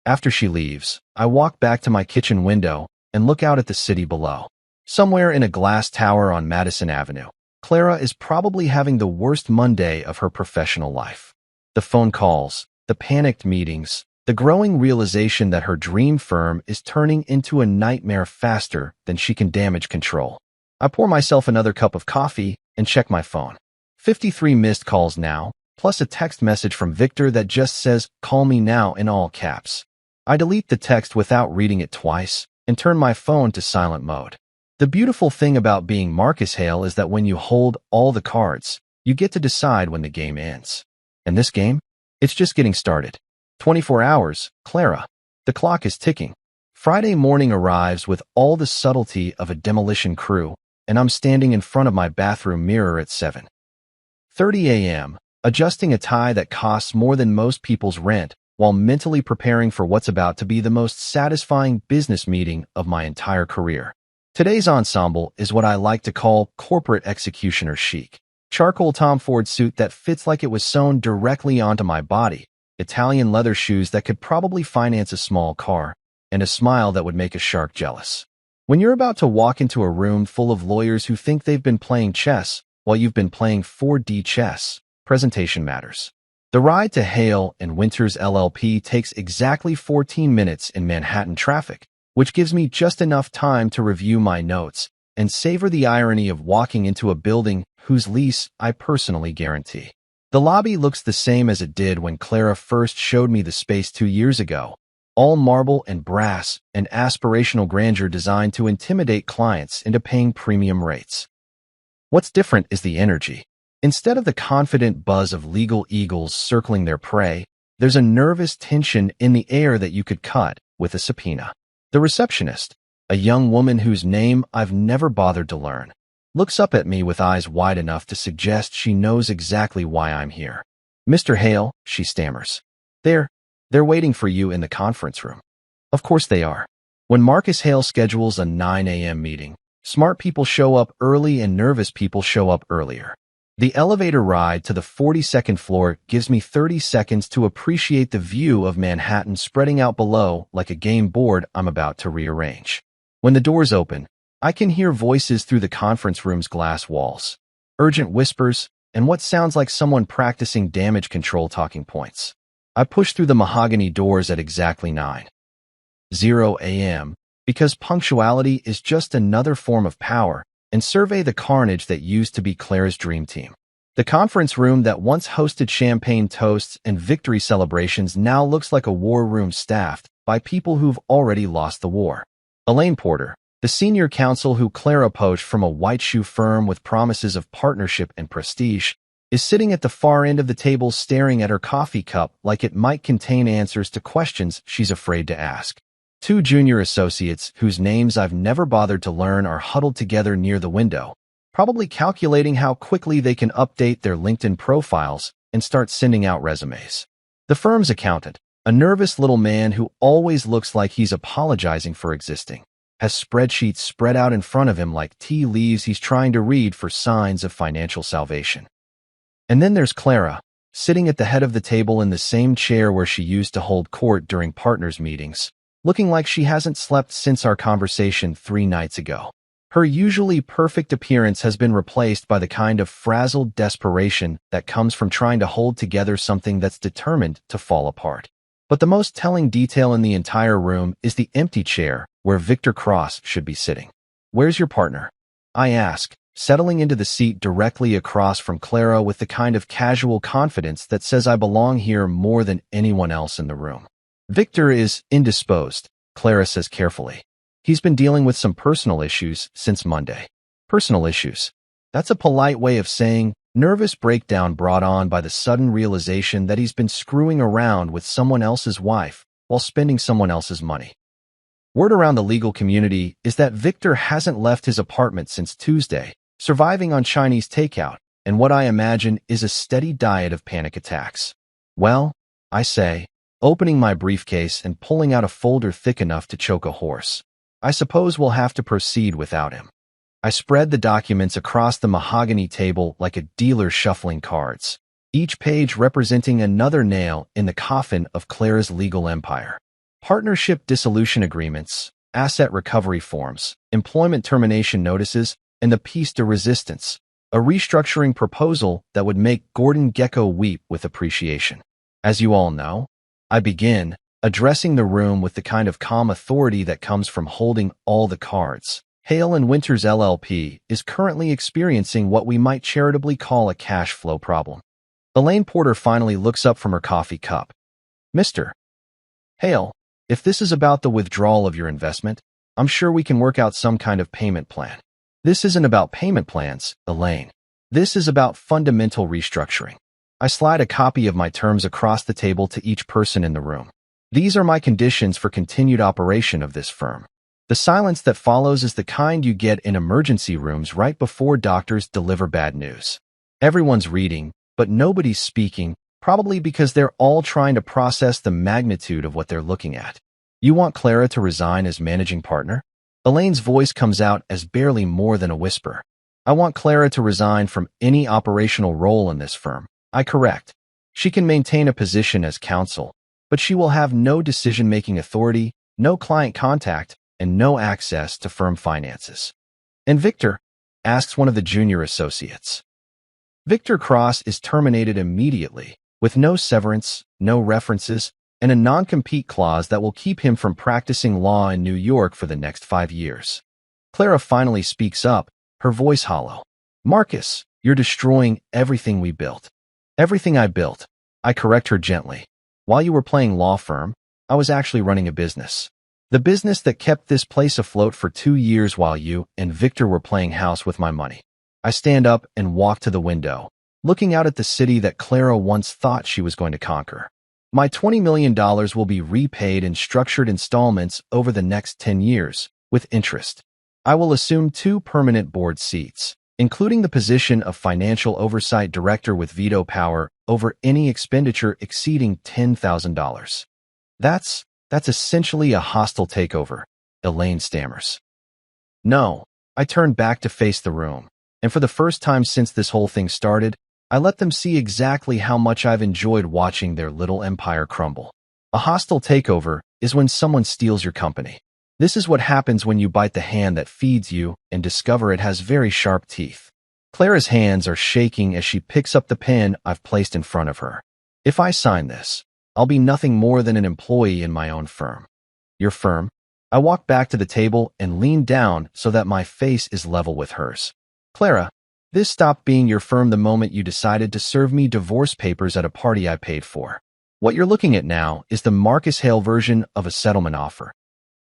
After she leaves, I walk back to my kitchen window and look out at the city below. Somewhere in a glass tower on Madison Avenue, Clara is probably having the worst Monday of her professional life. The phone calls, the panicked meetings, the growing realization that her dream firm is turning into a nightmare faster than she can damage control. I pour myself another cup of coffee and check my phone. 53 missed calls now, plus a text message from Victor that just says, "Call me now" in all caps. I delete the text without reading it twice and turn my phone to silent mode. The beautiful thing about being Marcus Hale is that when you hold all the cards, you get to decide when the game ends. And this game? It's just getting started. 24 hours, Clara. The clock is ticking. Friday morning arrives with all the subtlety of a demolition crew, and I'm standing in front of my bathroom mirror at 7:30 a.m., adjusting a tie that costs more than most people's rent while mentally preparing for what's about to be the most satisfying business meeting of my entire career. Today's ensemble is what I like to call corporate executioner chic. Charcoal Tom Ford suit that fits like it was sewn directly onto my body, Italian leather shoes that could probably finance a small car, and a smile that would make a shark jealous. When you're about to walk into a room full of lawyers who think they've been playing chess while you've been playing 4D chess, presentation matters. The ride to Hale and Winters LLP takes exactly 14 minutes in Manhattan traffic, which gives me just enough time to review my notes and savor the irony of walking into a building whose lease I personally guarantee. The lobby looks the same as it did when Clara first showed me the space 2 years ago. All marble and brass, and aspirational grandeur designed to intimidate clients into paying premium rates. What's different is the energy. Instead of the confident buzz of legal eagles circling their prey, there's a nervous tension in the air that you could cut with a subpoena. The receptionist, a young woman whose name I've never bothered to learn, looks up at me with eyes wide enough to suggest she knows exactly why I'm here. "Mr. Hale," she stammers. They're waiting for you in the conference room." Of course they are. When Marcus Hale schedules a 9 a.m. meeting, smart people show up early and nervous people show up earlier. The elevator ride to the 42nd floor gives me 30 seconds to appreciate the view of Manhattan spreading out below like a game board I'm about to rearrange. When the doors open, I can hear voices through the conference room's glass walls, urgent whispers, and what sounds like someone practicing damage control talking points. I push through the mahogany doors at exactly 9:00 a.m. because punctuality is just another form of power, and survey the carnage that used to be Clara's dream team. The conference room that once hosted champagne toasts and victory celebrations now looks like a war room staffed by people who've already lost the war. Elaine Porter, the senior counsel who Clara poached from a white shoe firm with promises of partnership and prestige, is sitting at the far end of the table staring at her coffee cup like it might contain answers to questions she's afraid to ask. Two junior associates, whose names I've never bothered to learn, are huddled together near the window, probably calculating how quickly they can update their LinkedIn profiles and start sending out resumes. The firm's accountant, a nervous little man who always looks like he's apologizing for existing, has spreadsheets spread out in front of him like tea leaves he's trying to read for signs of financial salvation. And then there's Clara, sitting at the head of the table in the same chair where she used to hold court during partners' meetings, looking like she hasn't slept since our conversation 3 nights ago. Her usually perfect appearance has been replaced by the kind of frazzled desperation that comes from trying to hold together something that's determined to fall apart. But the most telling detail in the entire room is the empty chair where Victor Cross should be sitting. "Where's your partner?" I ask, settling into the seat directly across from Clara with the kind of casual confidence that says I belong here more than anyone else in the room. "Victor is indisposed," Clara says carefully. "He's been dealing with some personal issues since Monday." Personal issues. That's a polite way of saying nervous breakdown brought on by the sudden realization that he's been screwing around with someone else's wife while spending someone else's money. Word around the legal community is that Victor hasn't left his apartment since Tuesday, surviving on Chinese takeout and what I imagine is a steady diet of panic attacks. "Well," I say, opening my briefcase and pulling out a folder thick enough to choke a horse, "I suppose we'll have to proceed without him." I spread the documents across the mahogany table like a dealer shuffling cards, each page representing another nail in the coffin of Clara's legal empire. Partnership dissolution agreements, asset recovery forms, employment termination notices, and the piece de resistance, a restructuring proposal that would make Gordon Gekko weep with appreciation. As you all know, I begin, addressing the room with the kind of calm authority that comes from holding all the cards. Hale & Winters LLP is currently experiencing what we might charitably call a cash flow problem. Elaine Porter finally looks up from her coffee cup. "Mr. Hale, if this is about the withdrawal of your investment, I'm sure we can work out some kind of payment plan." "This isn't about payment plans, Elaine. This is about fundamental restructuring." I slide a copy of my terms across the table to each person in the room. "These are my conditions for continued operation of this firm." The silence that follows is the kind you get in emergency rooms right before doctors deliver bad news. Everyone's reading, but nobody's speaking, probably because they're all trying to process the magnitude of what they're looking at. "You want Clara to resign as managing partner?" Elaine's voice comes out as barely more than a whisper. "I want Clara to resign from any operational role in this firm." I correct. "She can maintain a position as counsel, but she will have no decision-making authority, no client contact, and no access to firm finances." "And Victor?" asks one of the junior associates. Victor Cross is terminated immediately, with no severance, no references, and a non-compete clause that will keep him from practicing law in New York for the next 5 years. Clara finally speaks up, her voice hollow. "Marcus, you're destroying everything we built." Everything I built. I correct her gently. While you were playing law firm, I was actually running a business. The business that kept this place afloat for 2 years while you and Victor were playing house with my money. I stand up and walk to the window, looking out at the city that Clara once thought she was going to conquer. My $20 million will be repaid in structured installments over the next 10 years, with interest. I will assume 2 permanent board seats, including the position of Financial Oversight Director with veto power over any expenditure exceeding $10,000. That's essentially a hostile takeover, Elaine stammers. No, I turn back to face the room, and for the first time since this whole thing started, I let them see exactly how much I've enjoyed watching their little empire crumble. A hostile takeover is when someone steals your company. This is what happens when you bite the hand that feeds you and discover it has very sharp teeth. Clara's hands are shaking as she picks up the pen I've placed in front of her. If I sign this, I'll be nothing more than an employee in my own firm. Your firm? I walk back to the table and lean down so that my face is level with hers. Clara, this stopped being your firm the moment you decided to serve me divorce papers at a party I paid for. What you're looking at now is the Marcus Hale version of a settlement offer.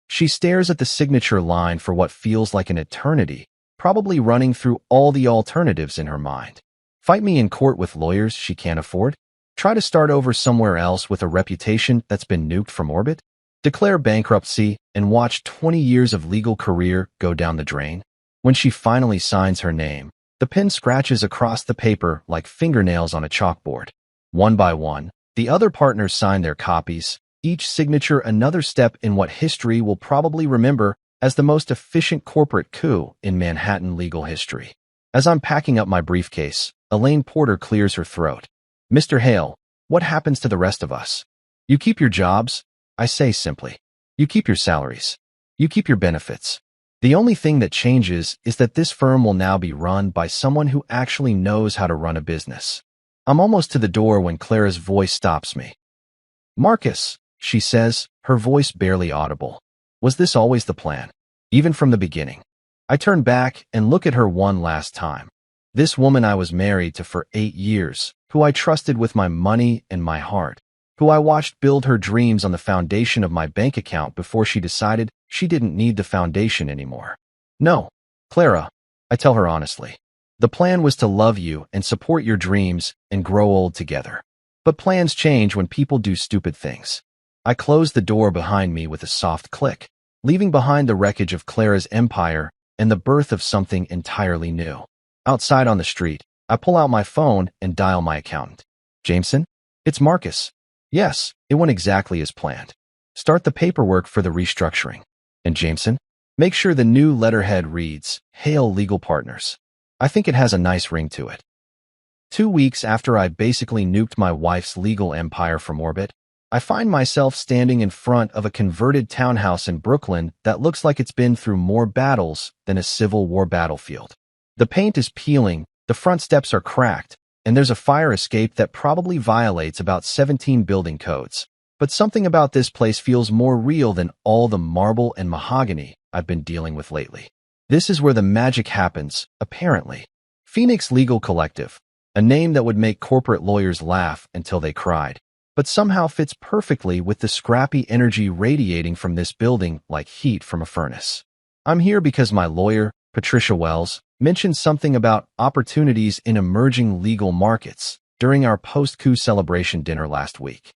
She stares at the signature line for what feels like an eternity, probably running through all the alternatives in her mind. Fight me in court with lawyers she can't afford? Try to start over somewhere else with a reputation that's been nuked from orbit? Declare bankruptcy and watch 20 years of legal career go down the drain? When she finally signs her name, the pen scratches across the paper like fingernails on a chalkboard. One by one, the other partners sign their copies, each signature another step in what history will probably remember as the most efficient corporate coup in Manhattan legal history. As I'm packing up my briefcase, Elaine Porter clears her throat. Mr. Hale, what happens to the rest of us? You keep your jobs, I say simply. You keep your salaries. You keep your benefits. The only thing that changes is that this firm will now be run by someone who actually knows how to run a business. I'm almost to the door when Clara's voice stops me. Marcus, she says, her voice barely audible. Was this always the plan? Even from the beginning? I turn back and look at her one last time. This woman I was married to for 8 years, who I trusted with my money and my heart, who I watched build her dreams on the foundation of my bank account before she decided she didn't need the foundation anymore. No, Clara, I tell her honestly. The plan was to love you and support your dreams and grow old together. But plans change when people do stupid things. I close the door behind me with a soft click, leaving behind the wreckage of Clara's empire and the birth of something entirely new. Outside on the street, I pull out my phone and dial my accountant. Jameson? It's Marcus. Yes, it went exactly as planned. Start the paperwork for the restructuring. And Jameson? Make sure the new letterhead reads, Hale Legal Partners. I think it has a nice ring to it. 2 weeks after I basically nuked my wife's legal empire from orbit, I find myself standing in front of a converted townhouse in Brooklyn that looks like it's been through more battles than a Civil War battlefield. The paint is peeling, the front steps are cracked, and there's a fire escape that probably violates about 17 building codes. But something about this place feels more real than all the marble and mahogany I've been dealing with lately. This is where the magic happens, apparently. Phoenix Legal Collective, a name that would make corporate lawyers laugh until they cried, but somehow fits perfectly with the scrappy energy radiating from this building like heat from a furnace. I'm here because my lawyer, Patricia Wells, mentioned something about opportunities in emerging legal markets during our post-coup celebration dinner last week.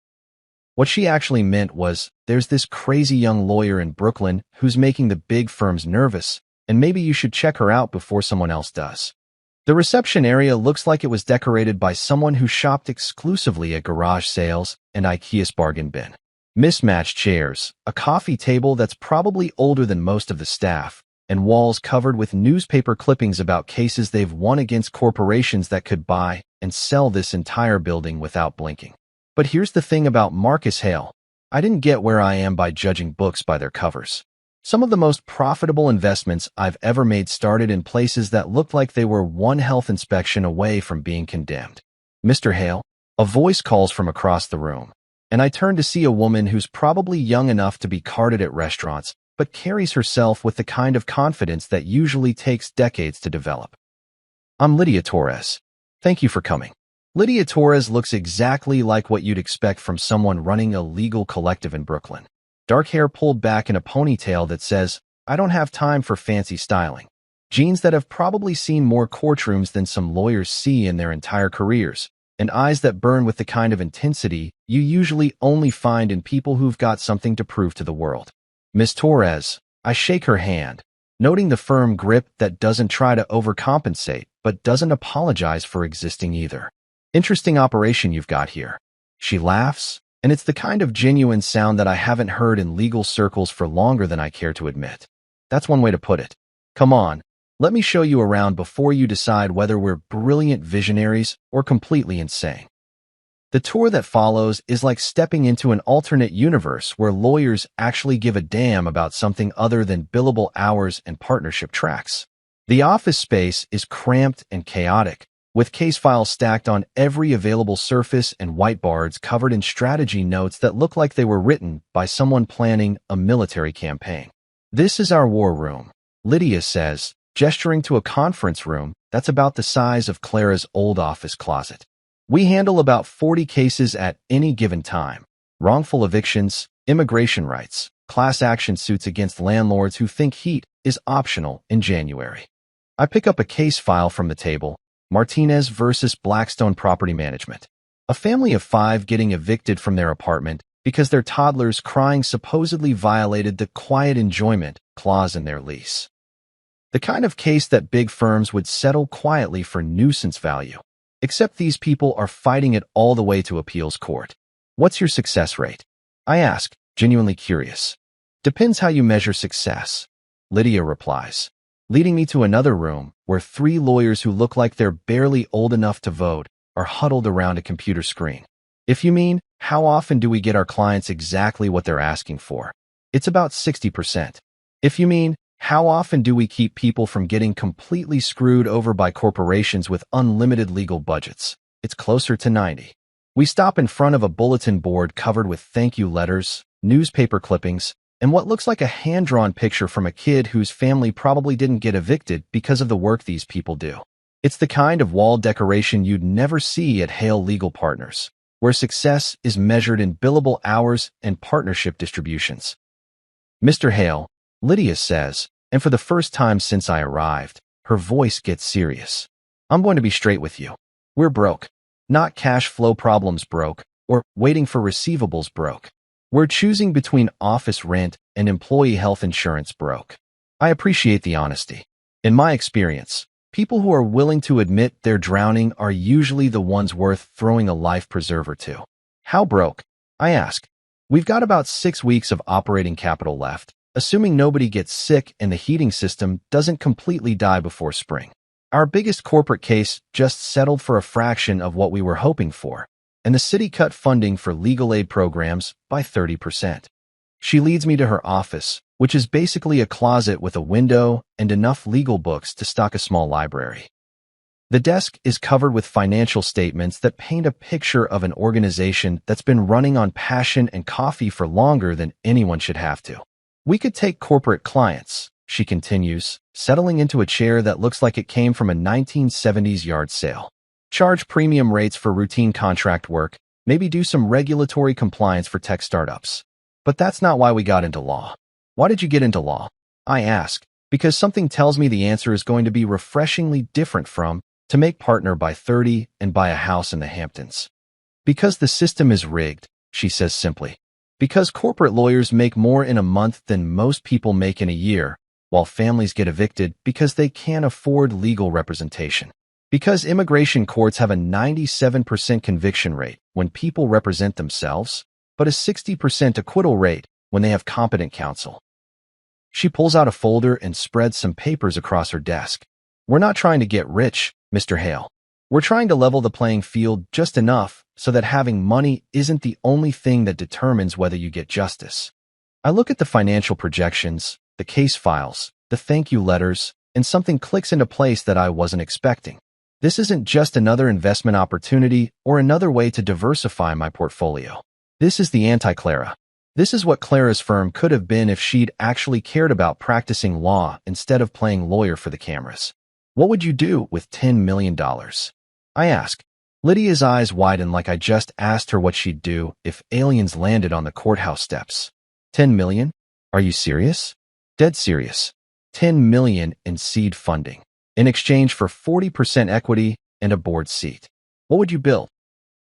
What she actually meant was, there's this crazy young lawyer in Brooklyn who's making the big firms nervous, and maybe you should check her out before someone else does. The reception area looks like it was decorated by someone who shopped exclusively at garage sales and IKEA's bargain bin. Mismatched chairs, a coffee table that's probably older than most of the staff, and walls covered with newspaper clippings about cases they've won against corporations that could buy and sell this entire building without blinking. But here's the thing about Marcus Hale. I didn't get where I am by judging books by their covers. Some of the most profitable investments I've ever made started in places that looked like they were one health inspection away from being condemned. Mr. Hale, a voice calls from across the room, and I turn to see a woman who's probably young enough to be carded at restaurants, but carries herself with the kind of confidence that usually takes decades to develop. I'm Lydia Torres. Thank you for coming. Lydia Torres looks exactly like what you'd expect from someone running a legal collective in Brooklyn. Dark hair pulled back in a ponytail that says, "I don't have time for fancy styling." Jeans that have probably seen more courtrooms than some lawyers see in their entire careers, and eyes that burn with the kind of intensity you usually only find in people who've got something to prove to the world. "Miss Torres," I shake her hand, noting the firm grip that doesn't try to overcompensate but doesn't apologize for existing either. "Interesting operation you've got here." She laughs, and it's the kind of genuine sound that I haven't heard in legal circles for longer than I care to admit. That's one way to put it. "Come on, let me show you around before you decide whether we're brilliant visionaries or completely insane." The tour that follows is like stepping into an alternate universe where lawyers actually give a damn about something other than billable hours and partnership tracks. The office space is cramped and chaotic, with case files stacked on every available surface and whiteboards covered in strategy notes that look like they were written by someone planning a military campaign. "This is our war room," Lydia says, gesturing to a conference room that's about the size of Clara's old office closet. "We handle about 40 cases at any given time. Wrongful evictions, immigration rights, class action suits against landlords who think heat is optional in January." I pick up a case file from the table. Martinez versus Blackstone Property Management. A family of 5 getting evicted from their apartment because their toddler's crying supposedly violated the quiet enjoyment clause in their lease. The kind of case that big firms would settle quietly for nuisance value. Except these people are fighting it all the way to appeals court. "What's your success rate?" I ask, genuinely curious. "Depends how you measure success," Lydia replies, leading me to another room where 3 lawyers who look like they're barely old enough to vote are huddled around a computer screen. "If you mean, how often do we get our clients exactly what they're asking for? It's about 60%. If you mean, how often do we keep people from getting completely screwed over by corporations with unlimited legal budgets? It's closer to 90. We stop in front of a bulletin board covered with thank you letters, newspaper clippings, and what looks like a hand-drawn picture from a kid whose family probably didn't get evicted because of the work these people do. It's the kind of wall decoration you'd never see at Hale Legal Partners, where success is measured in billable hours and partnership distributions. "Mr. Hale," Lydia says, and for the first time since I arrived, her voice gets serious. "I'm going to be straight with you. We're broke. Not cash flow problems broke, or waiting for receivables broke. We're choosing between office rent and employee health insurance broke." I appreciate the honesty. In my experience, people who are willing to admit they're drowning are usually the ones worth throwing a life preserver to. "How broke?" I ask. "We've got about 6 weeks of operating capital left, assuming nobody gets sick and the heating system doesn't completely die before spring. Our biggest corporate case just settled for a fraction of what we were hoping for, and the city cut funding for legal aid programs by 30%. She leads me to her office, which is basically a closet with a window and enough legal books to stock a small library. The desk is covered with financial statements that paint a picture of an organization that's been running on passion and coffee for longer than anyone should have to. "We could take corporate clients," she continues, settling into a chair that looks like it came from a 1970s yard sale. "Charge premium rates for routine contract work, maybe do some regulatory compliance for tech startups. But that's not why we got into law." "Why did you get into law?" I ask, because something tells me the answer is going to be refreshingly different from to make partner by 30 and buy a house in the Hamptons. "Because the system is rigged," she says simply. "Because corporate lawyers make more in a month than most people make in a year, while families get evicted because they can't afford legal representation. Because immigration courts have a 97% conviction rate when people represent themselves, but a 60% acquittal rate when they have competent counsel." She pulls out a folder and spreads some papers across her desk. "We're not trying to get rich, Mr. Hale. We're trying to level the playing field just enough so that having money isn't the only thing that determines whether you get justice." I look at the financial projections, the case files, the thank you letters, and something clicks into place that I wasn't expecting. This isn't just another investment opportunity or another way to diversify my portfolio. This is the anti-Clara. This is what Clara's firm could have been if she'd actually cared about practicing law instead of playing lawyer for the cameras. "What would you do with $10 million? I ask. Lydia's eyes widen like I just asked her what she'd do if aliens landed on the courthouse steps. 10 million? Are you serious? Dead serious. 10 million in seed funding, in exchange for 40% equity and a board seat. What would you build?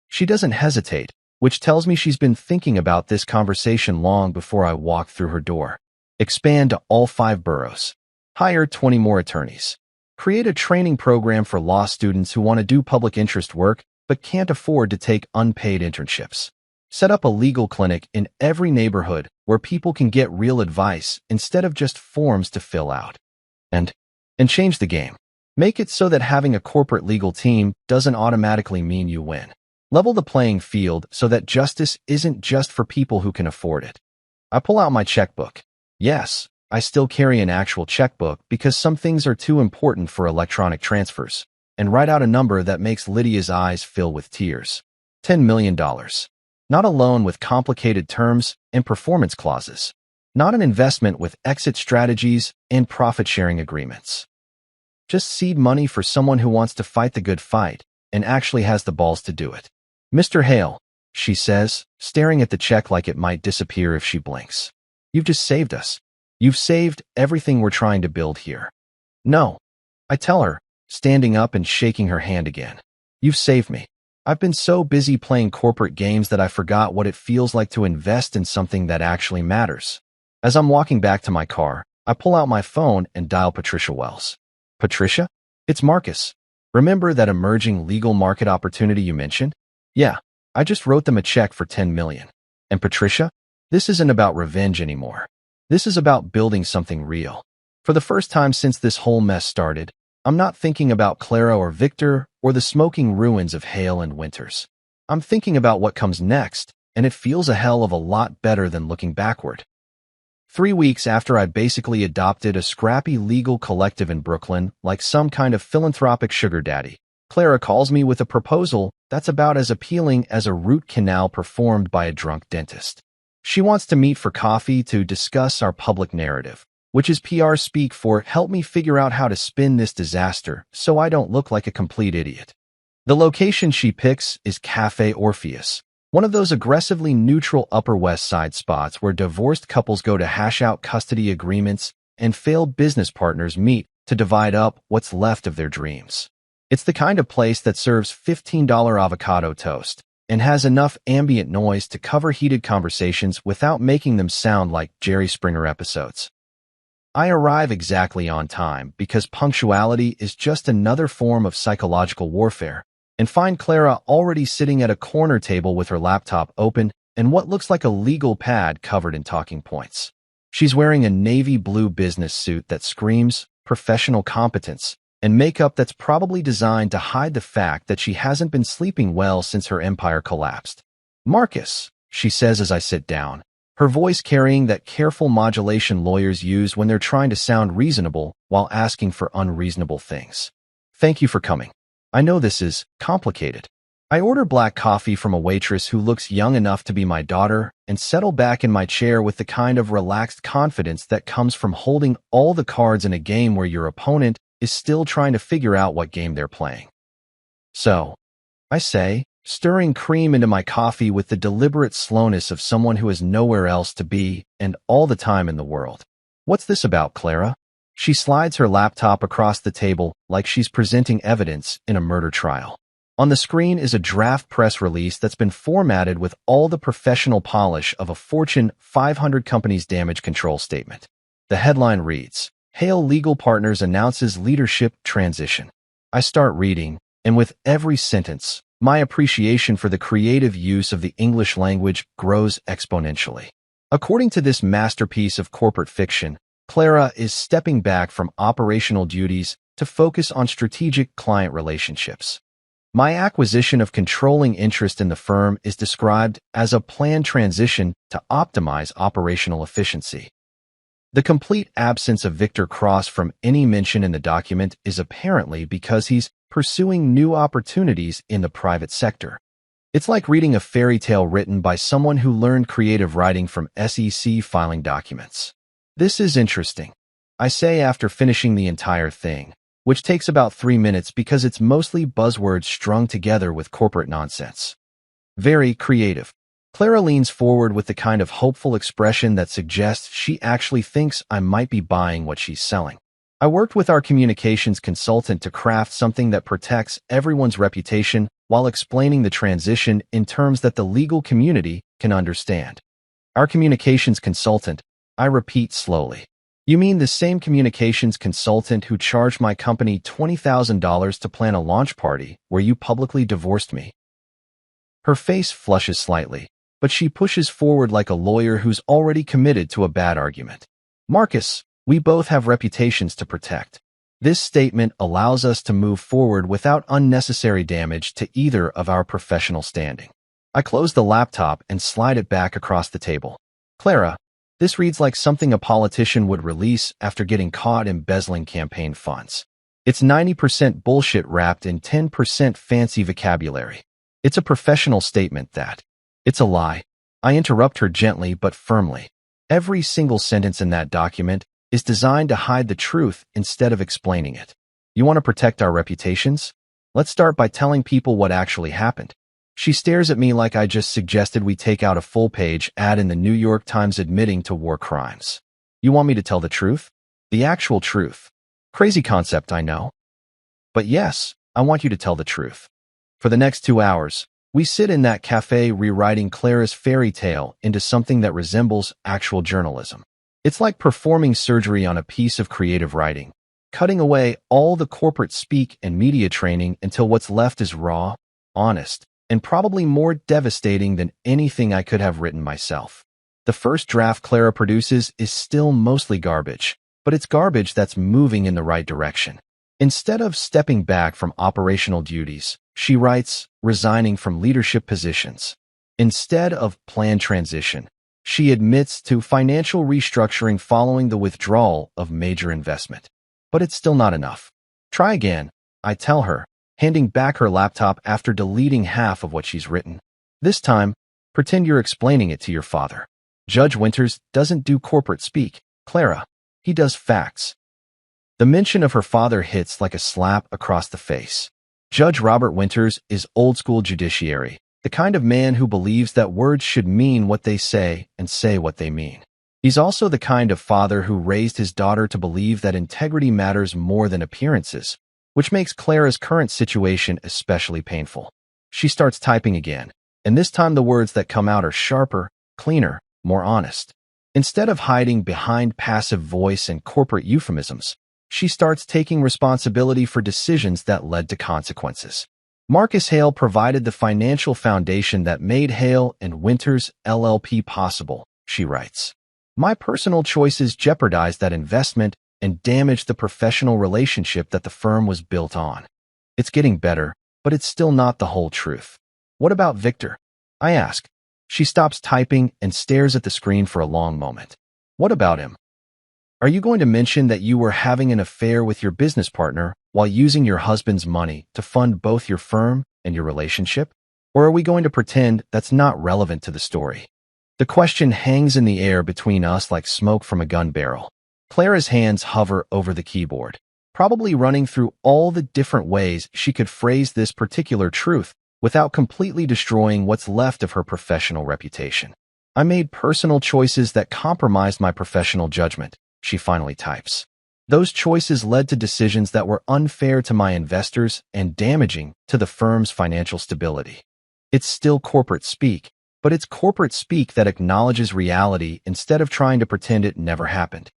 She doesn't hesitate, which tells me she's been thinking about this conversation long before I walk through her door. Expand to all 5 boroughs. Hire 20 more attorneys. Create a training program for law students who want to do public interest work but can't afford to take unpaid internships. Set up a legal clinic in every neighborhood where people can get real advice instead of just forms to fill out. And change the game. Make it so that having a corporate legal team doesn't automatically mean you win. Level the playing field so that justice isn't just for people who can afford it. I pull out my checkbook. Yes, I still carry an actual checkbook because some things are too important for electronic transfers, and write out a number that makes Lydia's eyes fill with tears. $10 million. Not a loan with complicated terms and performance clauses. Not an investment with exit strategies and profit-sharing agreements. Just seed money for someone who wants to fight the good fight and actually has the balls to do it. Mr. Hale, she says, staring at the check like it might disappear if she blinks. You've just saved us. You've saved everything we're trying to build here. No, I tell her, standing up and shaking her hand again. You've saved me. I've been so busy playing corporate games that I forgot what it feels like to invest in something that actually matters. As I'm walking back to my car, I pull out my phone and dial Patricia Wells. Patricia? It's Marcus. Remember that emerging legal market opportunity you mentioned? Yeah, I just wrote them a check for 10 million. And Patricia, this isn't about revenge anymore. This is about building something real. For the first time since this whole mess started, I'm not thinking about Clara or Victor or the smoking ruins of Hale and Winters. I'm thinking about what comes next, and it feels a hell of a lot better than looking backward. 3 weeks after I basically adopted a scrappy legal collective in Brooklyn like some kind of philanthropic sugar daddy, Clara calls me with a proposal that's about as appealing as a root canal performed by a drunk dentist. She wants to meet for coffee to discuss our public narrative, which is PR speak for help me figure out how to spin this disaster so I don't look like a complete idiot. The location she picks is Cafe Orpheus, one of those aggressively neutral Upper West Side spots where divorced couples go to hash out custody agreements and failed business partners meet to divide up what's left of their dreams. It's the kind of place that serves $15 avocado toast and has enough ambient noise to cover heated conversations without making them sound like Jerry Springer episodes. I arrive exactly on time because punctuality is just another form of psychological warfare, and find Clara already sitting at a corner table with her laptop open and what looks like a legal pad covered in talking points. She's wearing a navy blue business suit that screams professional competence, and makeup that's probably designed to hide the fact that she hasn't been sleeping well since her empire collapsed. Marcus, she says as I sit down, her voice carrying that careful modulation lawyers use when they're trying to sound reasonable while asking for unreasonable things. Thank you for coming. I know this is complicated. I order black coffee from a waitress who looks young enough to be my daughter and settle back in my chair with the kind of relaxed confidence that comes from holding all the cards in a game where your opponent is still trying to figure out what game they're playing. So, I say, stirring cream into my coffee with the deliberate slowness of someone who has nowhere else to be and all the time in the world. What's this about, Clara? She slides her laptop across the table like she's presenting evidence in a murder trial. On the screen is a draft press release that's been formatted with all the professional polish of a Fortune 500 company's damage control statement. The headline reads, Hale Legal Partners announces leadership transition. I start reading, and with every sentence, my appreciation for the creative use of the English language grows exponentially. According to this masterpiece of corporate fiction, Clara is stepping back from operational duties to focus on strategic client relationships. My acquisition of controlling interest in the firm is described as a planned transition to optimize operational efficiency. The complete absence of Victor Cross from any mention in the document is apparently because he's pursuing new opportunities in the private sector. It's like reading a fairy tale written by someone who learned creative writing from SEC filing documents. This is interesting, I say after finishing the entire thing, which takes about 3 minutes because it's mostly buzzwords strung together with corporate nonsense. Very creative. Clara leans forward with the kind of hopeful expression that suggests she actually thinks I might be buying what she's selling. I worked with our communications consultant to craft something that protects everyone's reputation while explaining the transition in terms that the legal community can understand. Our communications consultant, I repeat slowly. You mean the same communications consultant who charged my company $20,000 to plan a launch party where you publicly divorced me? Her face flushes slightly, but she pushes forward like a lawyer who's already committed to a bad argument. Marcus, we both have reputations to protect. This statement allows us to move forward without unnecessary damage to either of our professional standing. I close the laptop and slide it back across the table. Clara, this reads like something a politician would release after getting caught embezzling campaign funds. It's 90% bullshit wrapped in 10% fancy vocabulary. It's a professional statement that. It's a lie. I interrupt her gently but firmly. Every single sentence in that document is designed to hide the truth instead of explaining it. You want to protect our reputations? Let's start by telling people what actually happened. She stares at me like I just suggested we take out a full-page ad in the New York Times admitting to war crimes. You want me to tell the truth? The actual truth. Crazy concept, I know. But yes, I want you to tell the truth. For the next 2 hours, we sit in that cafe rewriting Clara's fairy tale into something that resembles actual journalism. It's like performing surgery on a piece of creative writing, cutting away all the corporate speak and media training until what's left is raw, honest, and probably more devastating than anything I could have written myself. The first draft Clara produces is still mostly garbage, but it's garbage that's moving in the right direction. Instead of stepping back from operational duties, she writes, resigning from leadership positions. Instead of planned transition, she admits to financial restructuring following the withdrawal of major investment. But it's still not enough. Try again, I tell her, handing back her laptop after deleting half of what she's written. This time, pretend you're explaining it to your father. Judge Winters doesn't do corporate speak, Clara. He does facts. The mention of her father hits like a slap across the face. Judge Robert Winters is old-school judiciary, the kind of man who believes that words should mean what they say and say what they mean. He's also the kind of father who raised his daughter to believe that integrity matters more than appearances, which makes Clara's current situation especially painful. She starts typing again, and this time the words that come out are sharper, cleaner, more honest. Instead of hiding behind passive voice and corporate euphemisms, she starts taking responsibility for decisions that led to consequences. Marcus Hale provided the financial foundation that made Hale and Winters LLP possible, she writes. My personal choices jeopardized that investment and damaged the professional relationship that the firm was built on. It's getting better, but it's still not the whole truth. What about Victor? I ask. She stops typing and stares at the screen for a long moment. What about him? Are you going to mention that you were having an affair with your business partner while using your husband's money to fund both your firm and your relationship? Or are we going to pretend that's not relevant to the story? The question hangs in the air between us like smoke from a gun barrel. Clara's hands hover over the keyboard, probably running through all the different ways she could phrase this particular truth without completely destroying what's left of her professional reputation. I made personal choices that compromised my professional judgment, she finally types. Those choices led to decisions that were unfair to my investors and damaging to the firm's financial stability. It's still corporate speak, but it's corporate speak that acknowledges reality instead of trying to pretend it never happened.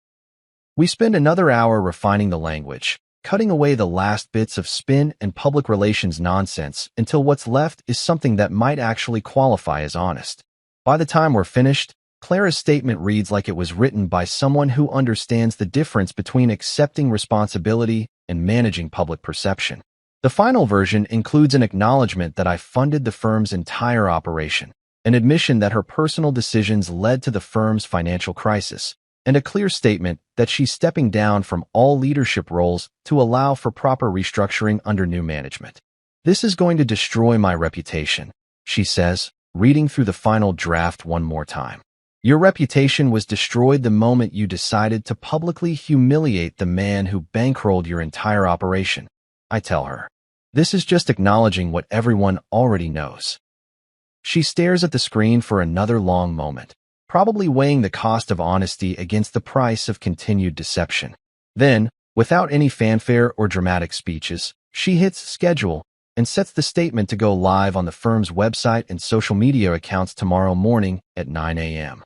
We spend another hour refining the language, cutting away the last bits of spin and public relations nonsense until what's left is something that might actually qualify as honest. By the time we're finished, Clara's statement reads like it was written by someone who understands the difference between accepting responsibility and managing public perception. The final version includes an acknowledgement that I funded the firm's entire operation, an admission that her personal decisions led to the firm's financial crisis, and a clear statement that she's stepping down from all leadership roles to allow for proper restructuring under new management. This is going to destroy my reputation, she says, reading through the final draft one more time. Your reputation was destroyed the moment you decided to publicly humiliate the man who bankrolled your entire operation. I tell her. This is just acknowledging what everyone already knows. She stares at the screen for another long moment, probably weighing the cost of honesty against the price of continued deception. Then, without any fanfare or dramatic speeches, she hits schedule and sets the statement to go live on the firm's website and social media accounts tomorrow morning at 9 a.m.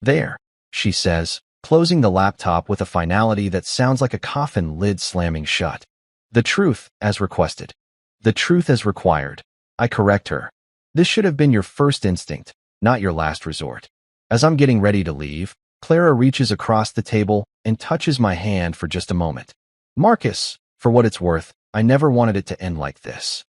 There, she says, closing the laptop with a finality that sounds like a coffin lid slamming shut. The truth, as requested. The truth as required. I correct her. This should have been your first instinct, not your last resort. As I'm getting ready to leave, Clara reaches across the table and touches my hand for just a moment. Marcus, for what it's worth, I never wanted it to end like this.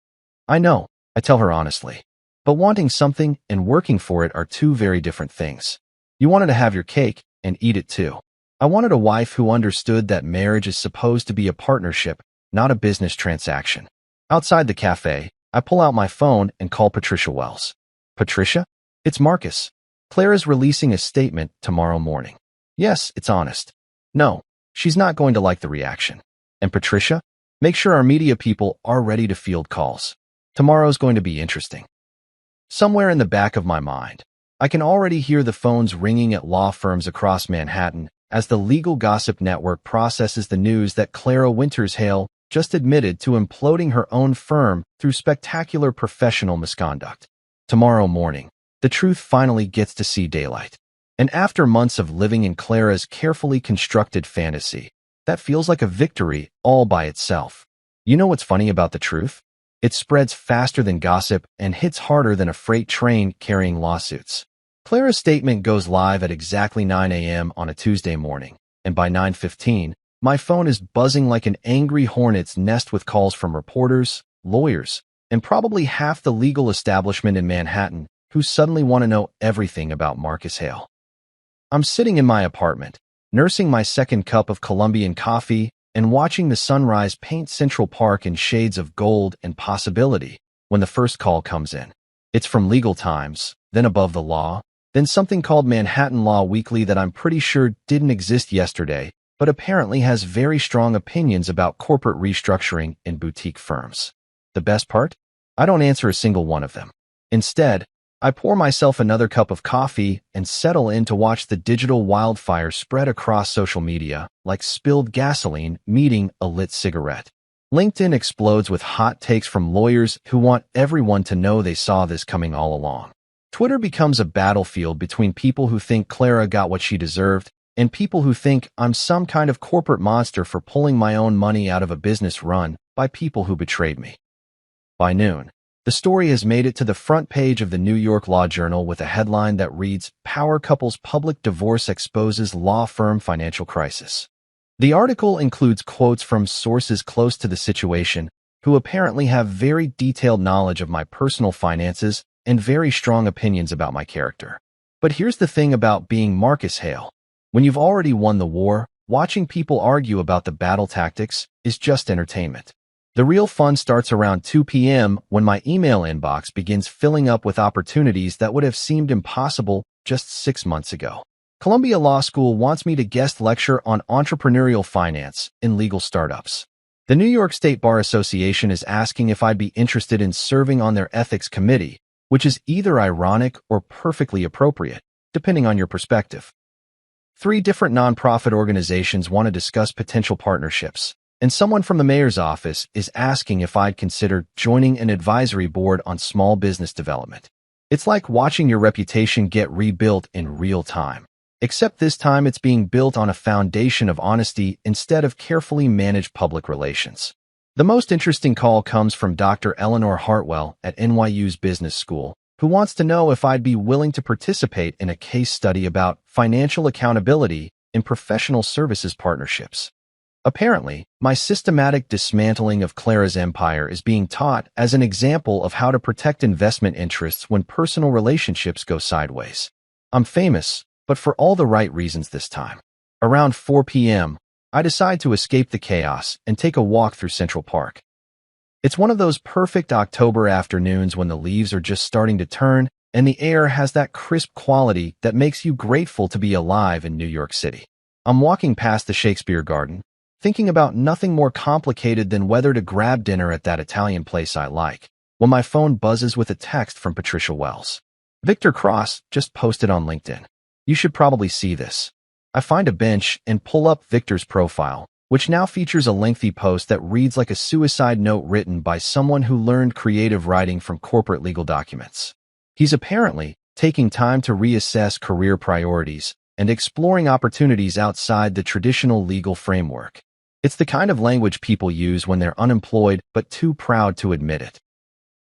I know, I tell her honestly. But wanting something and working for it are two very different things. You wanted to have your cake and eat it too. I wanted a wife who understood that marriage is supposed to be a partnership, not a business transaction. Outside the cafe, I pull out my phone and call Patricia Wells. Patricia? It's Marcus. Clara's releasing a statement tomorrow morning. Yes, it's honest. No, she's not going to like the reaction. And Patricia? Make sure our media people are ready to field calls. Tomorrow's going to be interesting. Somewhere in the back of my mind, I can already hear the phones ringing at law firms across Manhattan as the Legal Gossip Network processes the news that Clara Wintershale just admitted to imploding her own firm through spectacular professional misconduct. Tomorrow morning, the truth finally gets to see daylight. And after months of living in Clara's carefully constructed fantasy, that feels like a victory all by itself. You know what's funny about the truth? It spreads faster than gossip and hits harder than a freight train carrying lawsuits. Clara's statement goes live at exactly 9 a.m. on a Tuesday morning, and by 9:15, my phone is buzzing like an angry hornet's nest with calls from reporters, lawyers, and probably half the legal establishment in Manhattan who suddenly want to know everything about Marcus Hale. I'm sitting in my apartment, nursing my second cup of Colombian coffee and watching the sunrise paint Central Park in shades of gold and possibility when the first call comes in. It's from Legal Times, then Above the Law, then something called Manhattan Law Weekly that I'm pretty sure didn't exist yesterday, but apparently has very strong opinions about corporate restructuring in boutique firms. The best part? I don't answer a single one of them. Instead, I pour myself another cup of coffee and settle in to watch the digital wildfire spread across social media like spilled gasoline meeting a lit cigarette. LinkedIn explodes with hot takes from lawyers who want everyone to know they saw this coming all along. Twitter becomes a battlefield between people who think Clara got what she deserved and people who think I'm some kind of corporate monster for pulling my own money out of a business run by people who betrayed me. By noon, the story has made it to the front page of the New York Law Journal with a headline that reads, Power Couple's Public Divorce Exposes Law Firm Financial Crisis. The article includes quotes from sources close to the situation who apparently have very detailed knowledge of my personal finances and very strong opinions about my character. But here's the thing about being Marcus Hale. When you've already won the war, watching people argue about the battle tactics is just entertainment. The real fun starts around 2 p.m. when my email inbox begins filling up with opportunities that would have seemed impossible just 6 months ago. Columbia Law School wants me to guest lecture on entrepreneurial finance in legal startups. The New York State Bar Association is asking if I'd be interested in serving on their ethics committee, which is either ironic or perfectly appropriate, depending on your perspective. 3 different nonprofit organizations want to discuss potential partnerships, and someone from the mayor's office is asking if I'd consider joining an advisory board on small business development. It's like watching your reputation get rebuilt in real time, except this time it's being built on a foundation of honesty instead of carefully managed public relations. The most interesting call comes from Dr. Eleanor Hartwell at NYU's Business School, who wants to know if I'd be willing to participate in a case study about financial accountability in professional services partnerships. Apparently, my systematic dismantling of Clara's empire is being taught as an example of how to protect investment interests when personal relationships go sideways. I'm famous, but for all the right reasons this time. Around 4 p.m., I decide to escape the chaos and take a walk through Central Park. It's one of those perfect October afternoons when the leaves are just starting to turn and the air has that crisp quality that makes you grateful to be alive in New York City. I'm walking past the Shakespeare Garden, thinking about nothing more complicated than whether to grab dinner at that Italian place I like, when my phone buzzes with a text from Patricia Wells. Victor Cross just posted on LinkedIn. You should probably see this. I find a bench and pull up Victor's profile, which now features a lengthy post that reads like a suicide note written by someone who learned creative writing from corporate legal documents. He's apparently taking time to reassess career priorities and exploring opportunities outside the traditional legal framework. It's the kind of language people use when they're unemployed but too proud to admit it.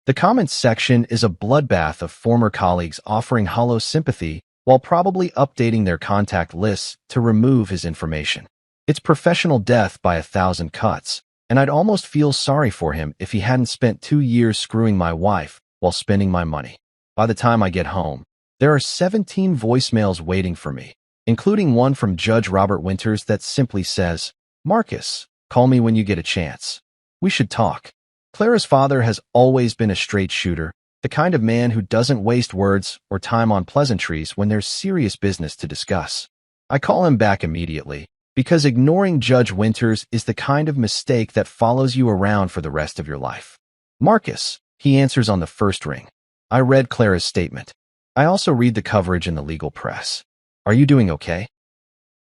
The comments section is a bloodbath of former colleagues offering hollow sympathy while probably updating their contact lists to remove his information. It's professional death by 1,000 cuts, and I'd almost feel sorry for him if he hadn't spent 2 years screwing my wife while spending my money. By the time I get home, there are 17 voicemails waiting for me, including one from Judge Robert Winters that simply says, "Marcus, call me when you get a chance. We should talk." Clara's father has always been a straight shooter, the kind of man who doesn't waste words or time on pleasantries when there's serious business to discuss. I call him back immediately, because ignoring Judge Winters is the kind of mistake that follows you around for the rest of your life. "Marcus," he answers on the first ring. I read Clara's statement. I also read the coverage in the legal press. "Are you doing okay?"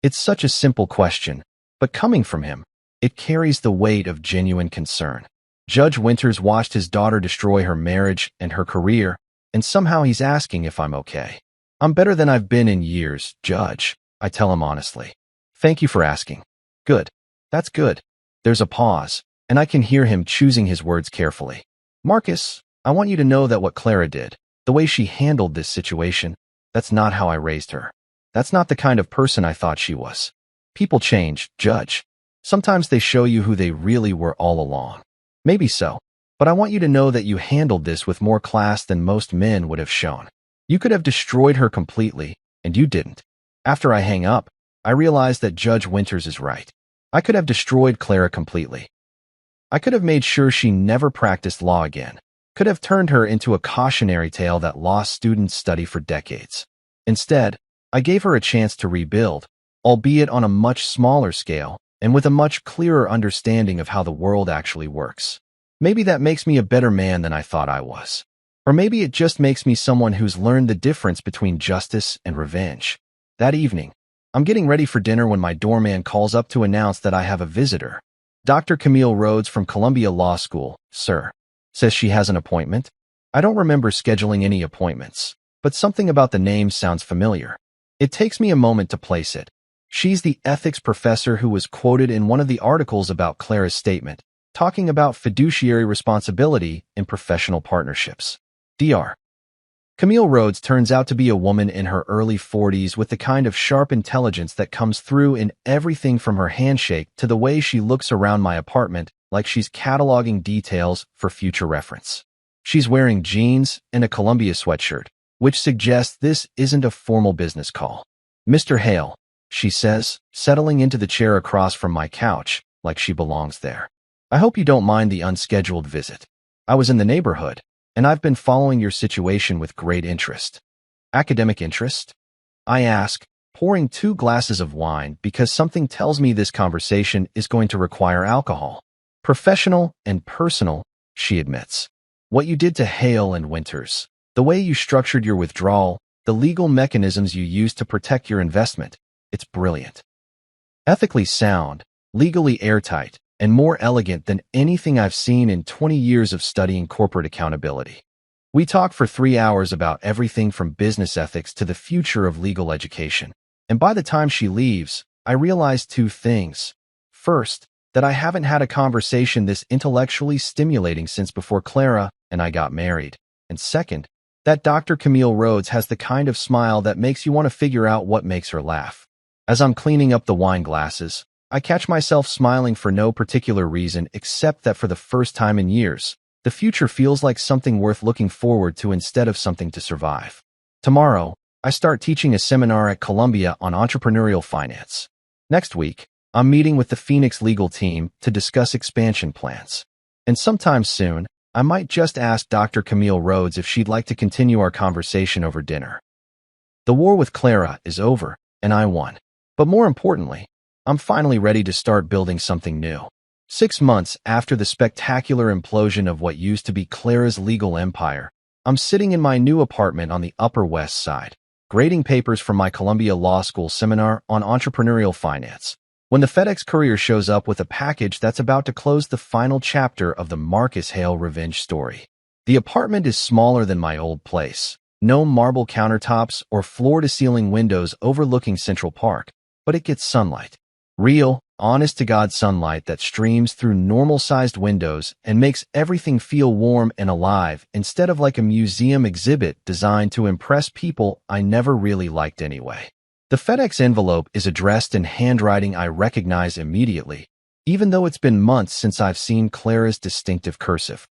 It's such a simple question, but coming from him, it carries the weight of genuine concern. Judge Winters watched his daughter destroy her marriage and her career, and somehow he's asking if I'm okay. "I'm better than I've been in years, Judge," I tell him honestly. "Thank you for asking." "Good. That's good." There's a pause, and I can hear him choosing his words carefully. "Marcus, I want you to know that what Clara did, the way she handled this situation, that's not how I raised her. That's not the kind of person I thought she was. People change, Judge. Sometimes they show you who they really were all along. Maybe so, but I want you to know that you handled this with more class than most men would have shown. You could have destroyed her completely, and you didn't." After I hang up, I realize that Judge Winters is right. I could have destroyed Clara completely. I could have made sure she never practiced law again. Could have turned her into a cautionary tale that law students study for decades. Instead, I gave her a chance to rebuild, albeit on a much smaller scale and with a much clearer understanding of how the world actually works. Maybe that makes me a better man than I thought I was. Or maybe it just makes me someone who's learned the difference between justice and revenge. That evening, I'm getting ready for dinner when my doorman calls up to announce that I have a visitor. Dr. Camille Rhodes from Columbia Law School, sir. Says she has an appointment. I don't remember scheduling any appointments, but something about the name sounds familiar. It takes me a moment to place it. She's the ethics professor who was quoted in one of the articles about Clara's statement, talking about fiduciary responsibility in professional partnerships. Dr. Camille Rhodes turns out to be a woman in her early 40s with the kind of sharp intelligence that comes through in everything from her handshake to the way she looks around my apartment like she's cataloging details for future reference. She's wearing jeans and a Columbia sweatshirt, which suggests this isn't a formal business call. "Mr. Hale," she says, settling into the chair across from my couch like she belongs there. "I hope you don't mind the unscheduled visit. I was in the neighborhood, and I've been following your situation with great interest." "Academic interest?" I ask, pouring 2 glasses of wine because something tells me this conversation is going to require alcohol. "Professional and personal," she admits. "What you did to Hale and Winters, the way you structured your withdrawal, the legal mechanisms you used to protect your investment, it's brilliant. Ethically sound, legally airtight, and more elegant than anything I've seen in 20 years of studying corporate accountability." We talk for 3 hours about everything from business ethics to the future of legal education. And by the time she leaves, I realize 2 things. First, that I haven't had a conversation this intellectually stimulating since before Clara and I got married. And second, that Dr. Camille Rhodes has the kind of smile that makes you want to figure out what makes her laugh. As I'm cleaning up the wine glasses, I catch myself smiling for no particular reason except that for the first time in years, the future feels like something worth looking forward to instead of something to survive. Tomorrow, I start teaching a seminar at Columbia on entrepreneurial finance. Next week, I'm meeting with the Phoenix legal team to discuss expansion plans. And sometime soon, I might just ask Dr. Camille Rhodes if she'd like to continue our conversation over dinner. The war with Clara is over, and I won. But more importantly, I'm finally ready to start building something new. 6 months after the spectacular implosion of what used to be Clara's legal empire, I'm sitting in my new apartment on the Upper West Side, grading papers from my Columbia Law School seminar on entrepreneurial finance, when the FedEx courier shows up with a package that's about to close the final chapter of the Marcus Hale revenge story. The apartment is smaller than my old place. No marble countertops or floor-to-ceiling windows overlooking Central Park, but it gets sunlight. Real, honest-to-God sunlight that streams through normal-sized windows and makes everything feel warm and alive instead of like a museum exhibit designed to impress people I never really liked anyway. The FedEx envelope is addressed in handwriting I recognize immediately, even though it's been months since I've seen Clara's distinctive cursive.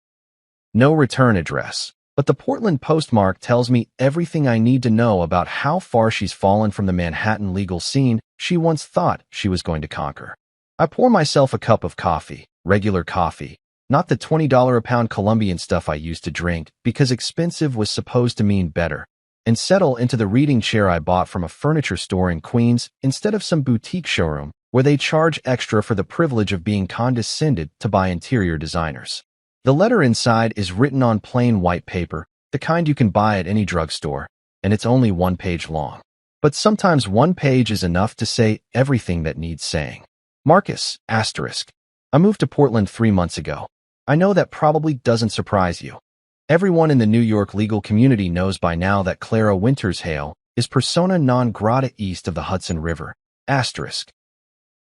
No return address, but the Portland postmark tells me everything I need to know about how far she's fallen from the Manhattan legal scene she once thought she was going to conquer. I pour myself a cup of coffee, regular coffee, not the $20 a pound Colombian stuff I used to drink because expensive was supposed to mean better, and settle into the reading chair I bought from a furniture store in Queens instead of some boutique showroom where they charge extra for the privilege of being condescended to by interior designers. The letter inside is written on plain white paper, the kind you can buy at any drugstore, and it's only 1 page long. But sometimes 1 page is enough to say everything that needs saying. Marcus, asterisk. I moved to Portland 3 months ago. I know that probably doesn't surprise you. Everyone in the New York legal community knows by now that Clara Winters Hale is persona non grata east of the Hudson River, asterisk.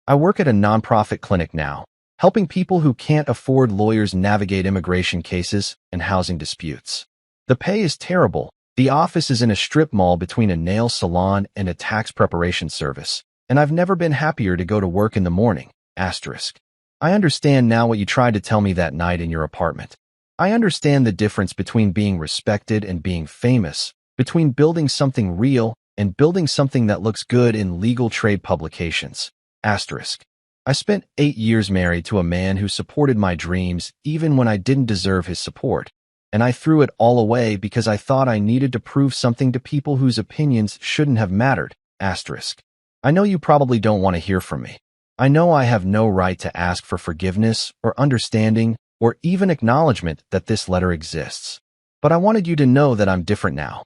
I work at a nonprofit clinic now, helping people who can't afford lawyers navigate immigration cases and housing disputes. The pay is terrible. The office is in a strip mall between a nail salon and a tax preparation service, and I've never been happier to go to work in the morning, asterisk. I understand now what you tried to tell me that night in your apartment. I understand the difference between being respected and being famous, between building something real and building something that looks good in legal trade publications, asterisk. I spent 8 years married to a man who supported my dreams even when I didn't deserve his support, and I threw it all away because I thought I needed to prove something to people whose opinions shouldn't have mattered, asterisk. I know you probably don't want to hear from me. I know I have no right to ask for forgiveness or understanding or even acknowledgement that this letter exists. But I wanted you to know that I'm different now.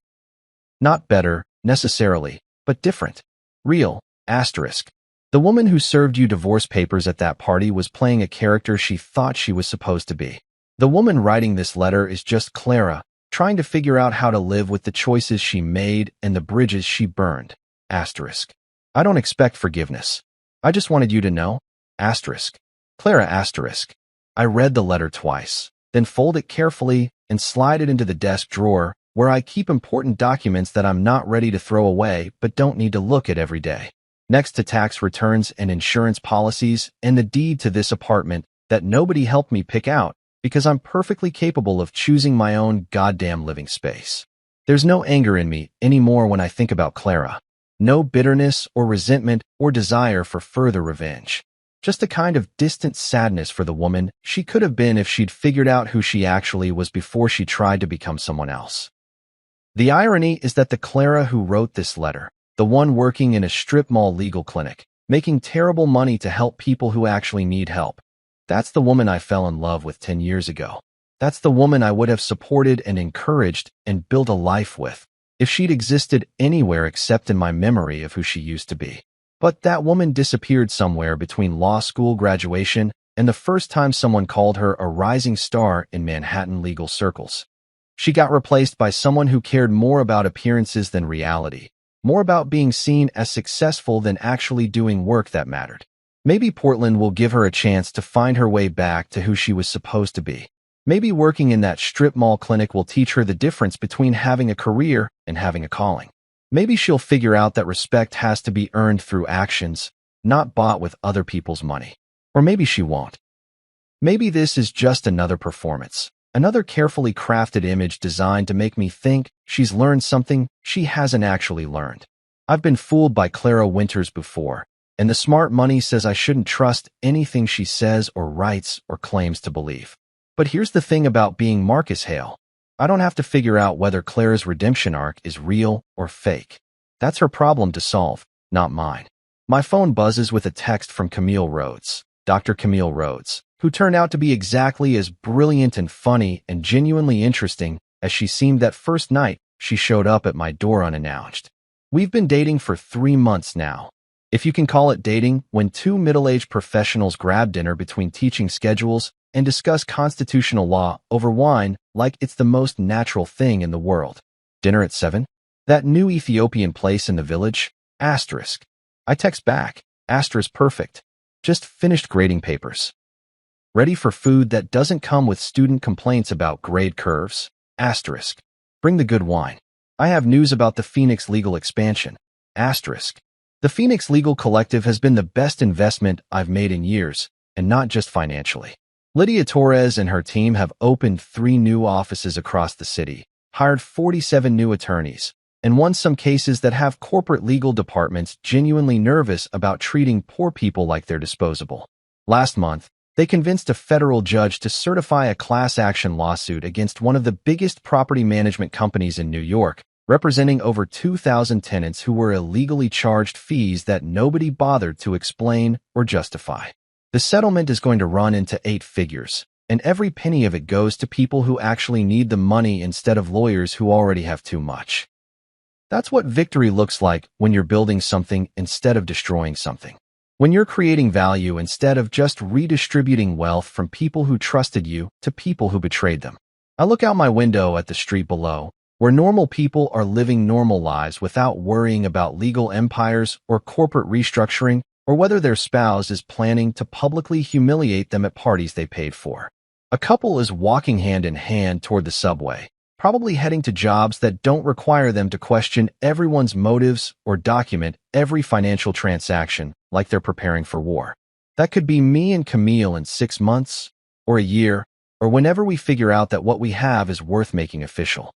Not better, necessarily, but different. Real, asterisk. The woman who served you divorce papers at that party was playing a character she thought she was supposed to be. The woman writing this letter is just Clara, trying to figure out how to live with the choices she made and the bridges she burned, asterisk. I don't expect forgiveness. I just wanted you to know, asterisk. Clara, asterisk. I read the letter twice, then fold it carefully and slide it into the desk drawer where I keep important documents that I'm not ready to throw away but don't need to look at every day. Next to tax returns and insurance policies and the deed to this apartment that nobody helped me pick out because I'm perfectly capable of choosing my own goddamn living space. There's no anger in me anymore when I think about Clara. No bitterness or resentment or desire for further revenge. Just a kind of distant sadness for the woman she could have been if she'd figured out who she actually was before she tried to become someone else. The irony is that the Clara who wrote this letter, the one working in a strip mall legal clinic, making terrible money to help people who actually need help, that's the woman I fell in love with 10 years ago. That's the woman I would have supported and encouraged and built a life with if she'd existed anywhere except in my memory of who she used to be. But that woman disappeared somewhere between law school graduation and the first time someone called her a rising star in Manhattan legal circles. She got replaced by someone who cared more about appearances than reality, more about being seen as successful than actually doing work that mattered. Maybe Portland will give her a chance to find her way back to who she was supposed to be. Maybe working in that strip mall clinic will teach her the difference between having a career and having a calling. Maybe she'll figure out that respect has to be earned through actions, not bought with other people's money. Or maybe she won't. Maybe this is just another performance, another carefully crafted image designed to make me think she's learned something she hasn't actually learned. I've been fooled by Clara Winters before, and the smart money says I shouldn't trust anything she says or writes or claims to believe. But here's the thing about being Marcus Hale. I don't have to figure out whether Clara's redemption arc is real or fake. That's her problem to solve, not mine. My phone buzzes with a text from Camille Rhodes, Dr. Camille Rhodes, who turned out to be exactly as brilliant and funny and genuinely interesting as she seemed that first night she showed up at my door unannounced. We've been dating for 3 months now. If you can call it dating, when two middle-aged professionals grab dinner between teaching schedules and discuss constitutional law over wine like it's the most natural thing in the world. Dinner at 7? That new Ethiopian place in the village? Asterisk. I text back. Asterisk perfect. Just finished grading papers. Ready for food that doesn't come with student complaints about grade curves? Asterisk. Bring the good wine. I have news about the Phoenix Legal expansion. Asterisk. The Phoenix Legal Collective has been the best investment I've made in years, and not just financially. Lydia Torres and her team have opened 3 new offices across the city, hired 47 new attorneys, and won some cases that have corporate legal departments genuinely nervous about treating poor people like they're disposable. Last month, they convinced a federal judge to certify a class action lawsuit against one of the biggest property management companies in New York, representing over 2,000 tenants who were illegally charged fees that nobody bothered to explain or justify. The settlement is going to run into 8 figures, and every penny of it goes to people who actually need the money instead of lawyers who already have too much. That's what victory looks like when you're building something instead of destroying something. When you're creating value instead of just redistributing wealth from people who trusted you to people who betrayed them. I look out my window at the street below, where normal people are living normal lives without worrying about legal empires or corporate restructuring, or whether their spouse is planning to publicly humiliate them at parties they paid for. A couple is walking hand in hand toward the subway, probably heading to jobs that don't require them to question everyone's motives or document every financial transaction like they're preparing for war. That could be me and Camille in 6 months, or a year, or whenever we figure out that what we have is worth making official.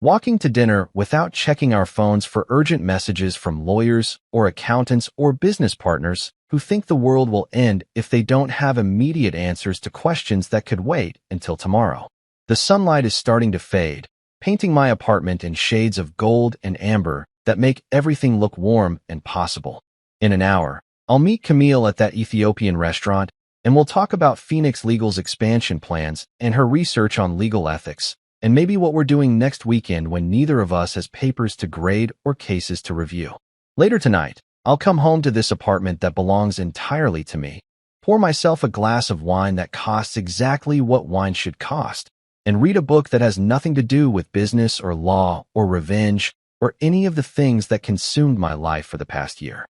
Walking to dinner without checking our phones for urgent messages from lawyers or accountants or business partners who think the world will end if they don't have immediate answers to questions that could wait until tomorrow. The sunlight is starting to fade, painting my apartment in shades of gold and amber that make everything look warm and possible. In an hour, I'll meet Camille at that Ethiopian restaurant, and we'll talk about Phoenix Legal's expansion plans and her research on legal ethics, and maybe what we're doing next weekend when neither of us has papers to grade or cases to review. Later tonight, I'll come home to this apartment that belongs entirely to me, pour myself a glass of wine that costs exactly what wine should cost, and read a book that has nothing to do with business or law or revenge or any of the things that consumed my life for the past year.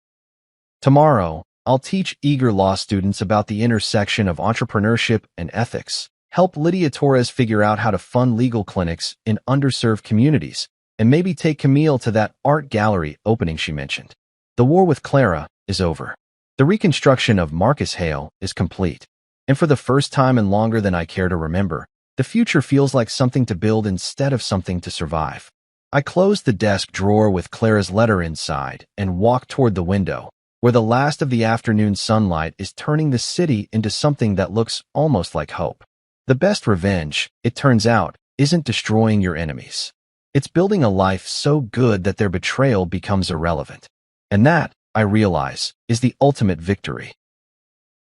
Tomorrow, I'll teach eager law students about the intersection of entrepreneurship and ethics, help Lydia Torres figure out how to fund legal clinics in underserved communities, and maybe take Camille to that art gallery opening she mentioned. The war with Clara is over. The reconstruction of Marcus Hale is complete. And for the first time in longer than I care to remember, the future feels like something to build instead of something to survive. I close the desk drawer with Clara's letter inside and walk toward the window, where the last of the afternoon sunlight is turning the city into something that looks almost like hope. The best revenge, it turns out, isn't destroying your enemies. It's building a life so good that their betrayal becomes irrelevant. And that, I realize, is the ultimate victory.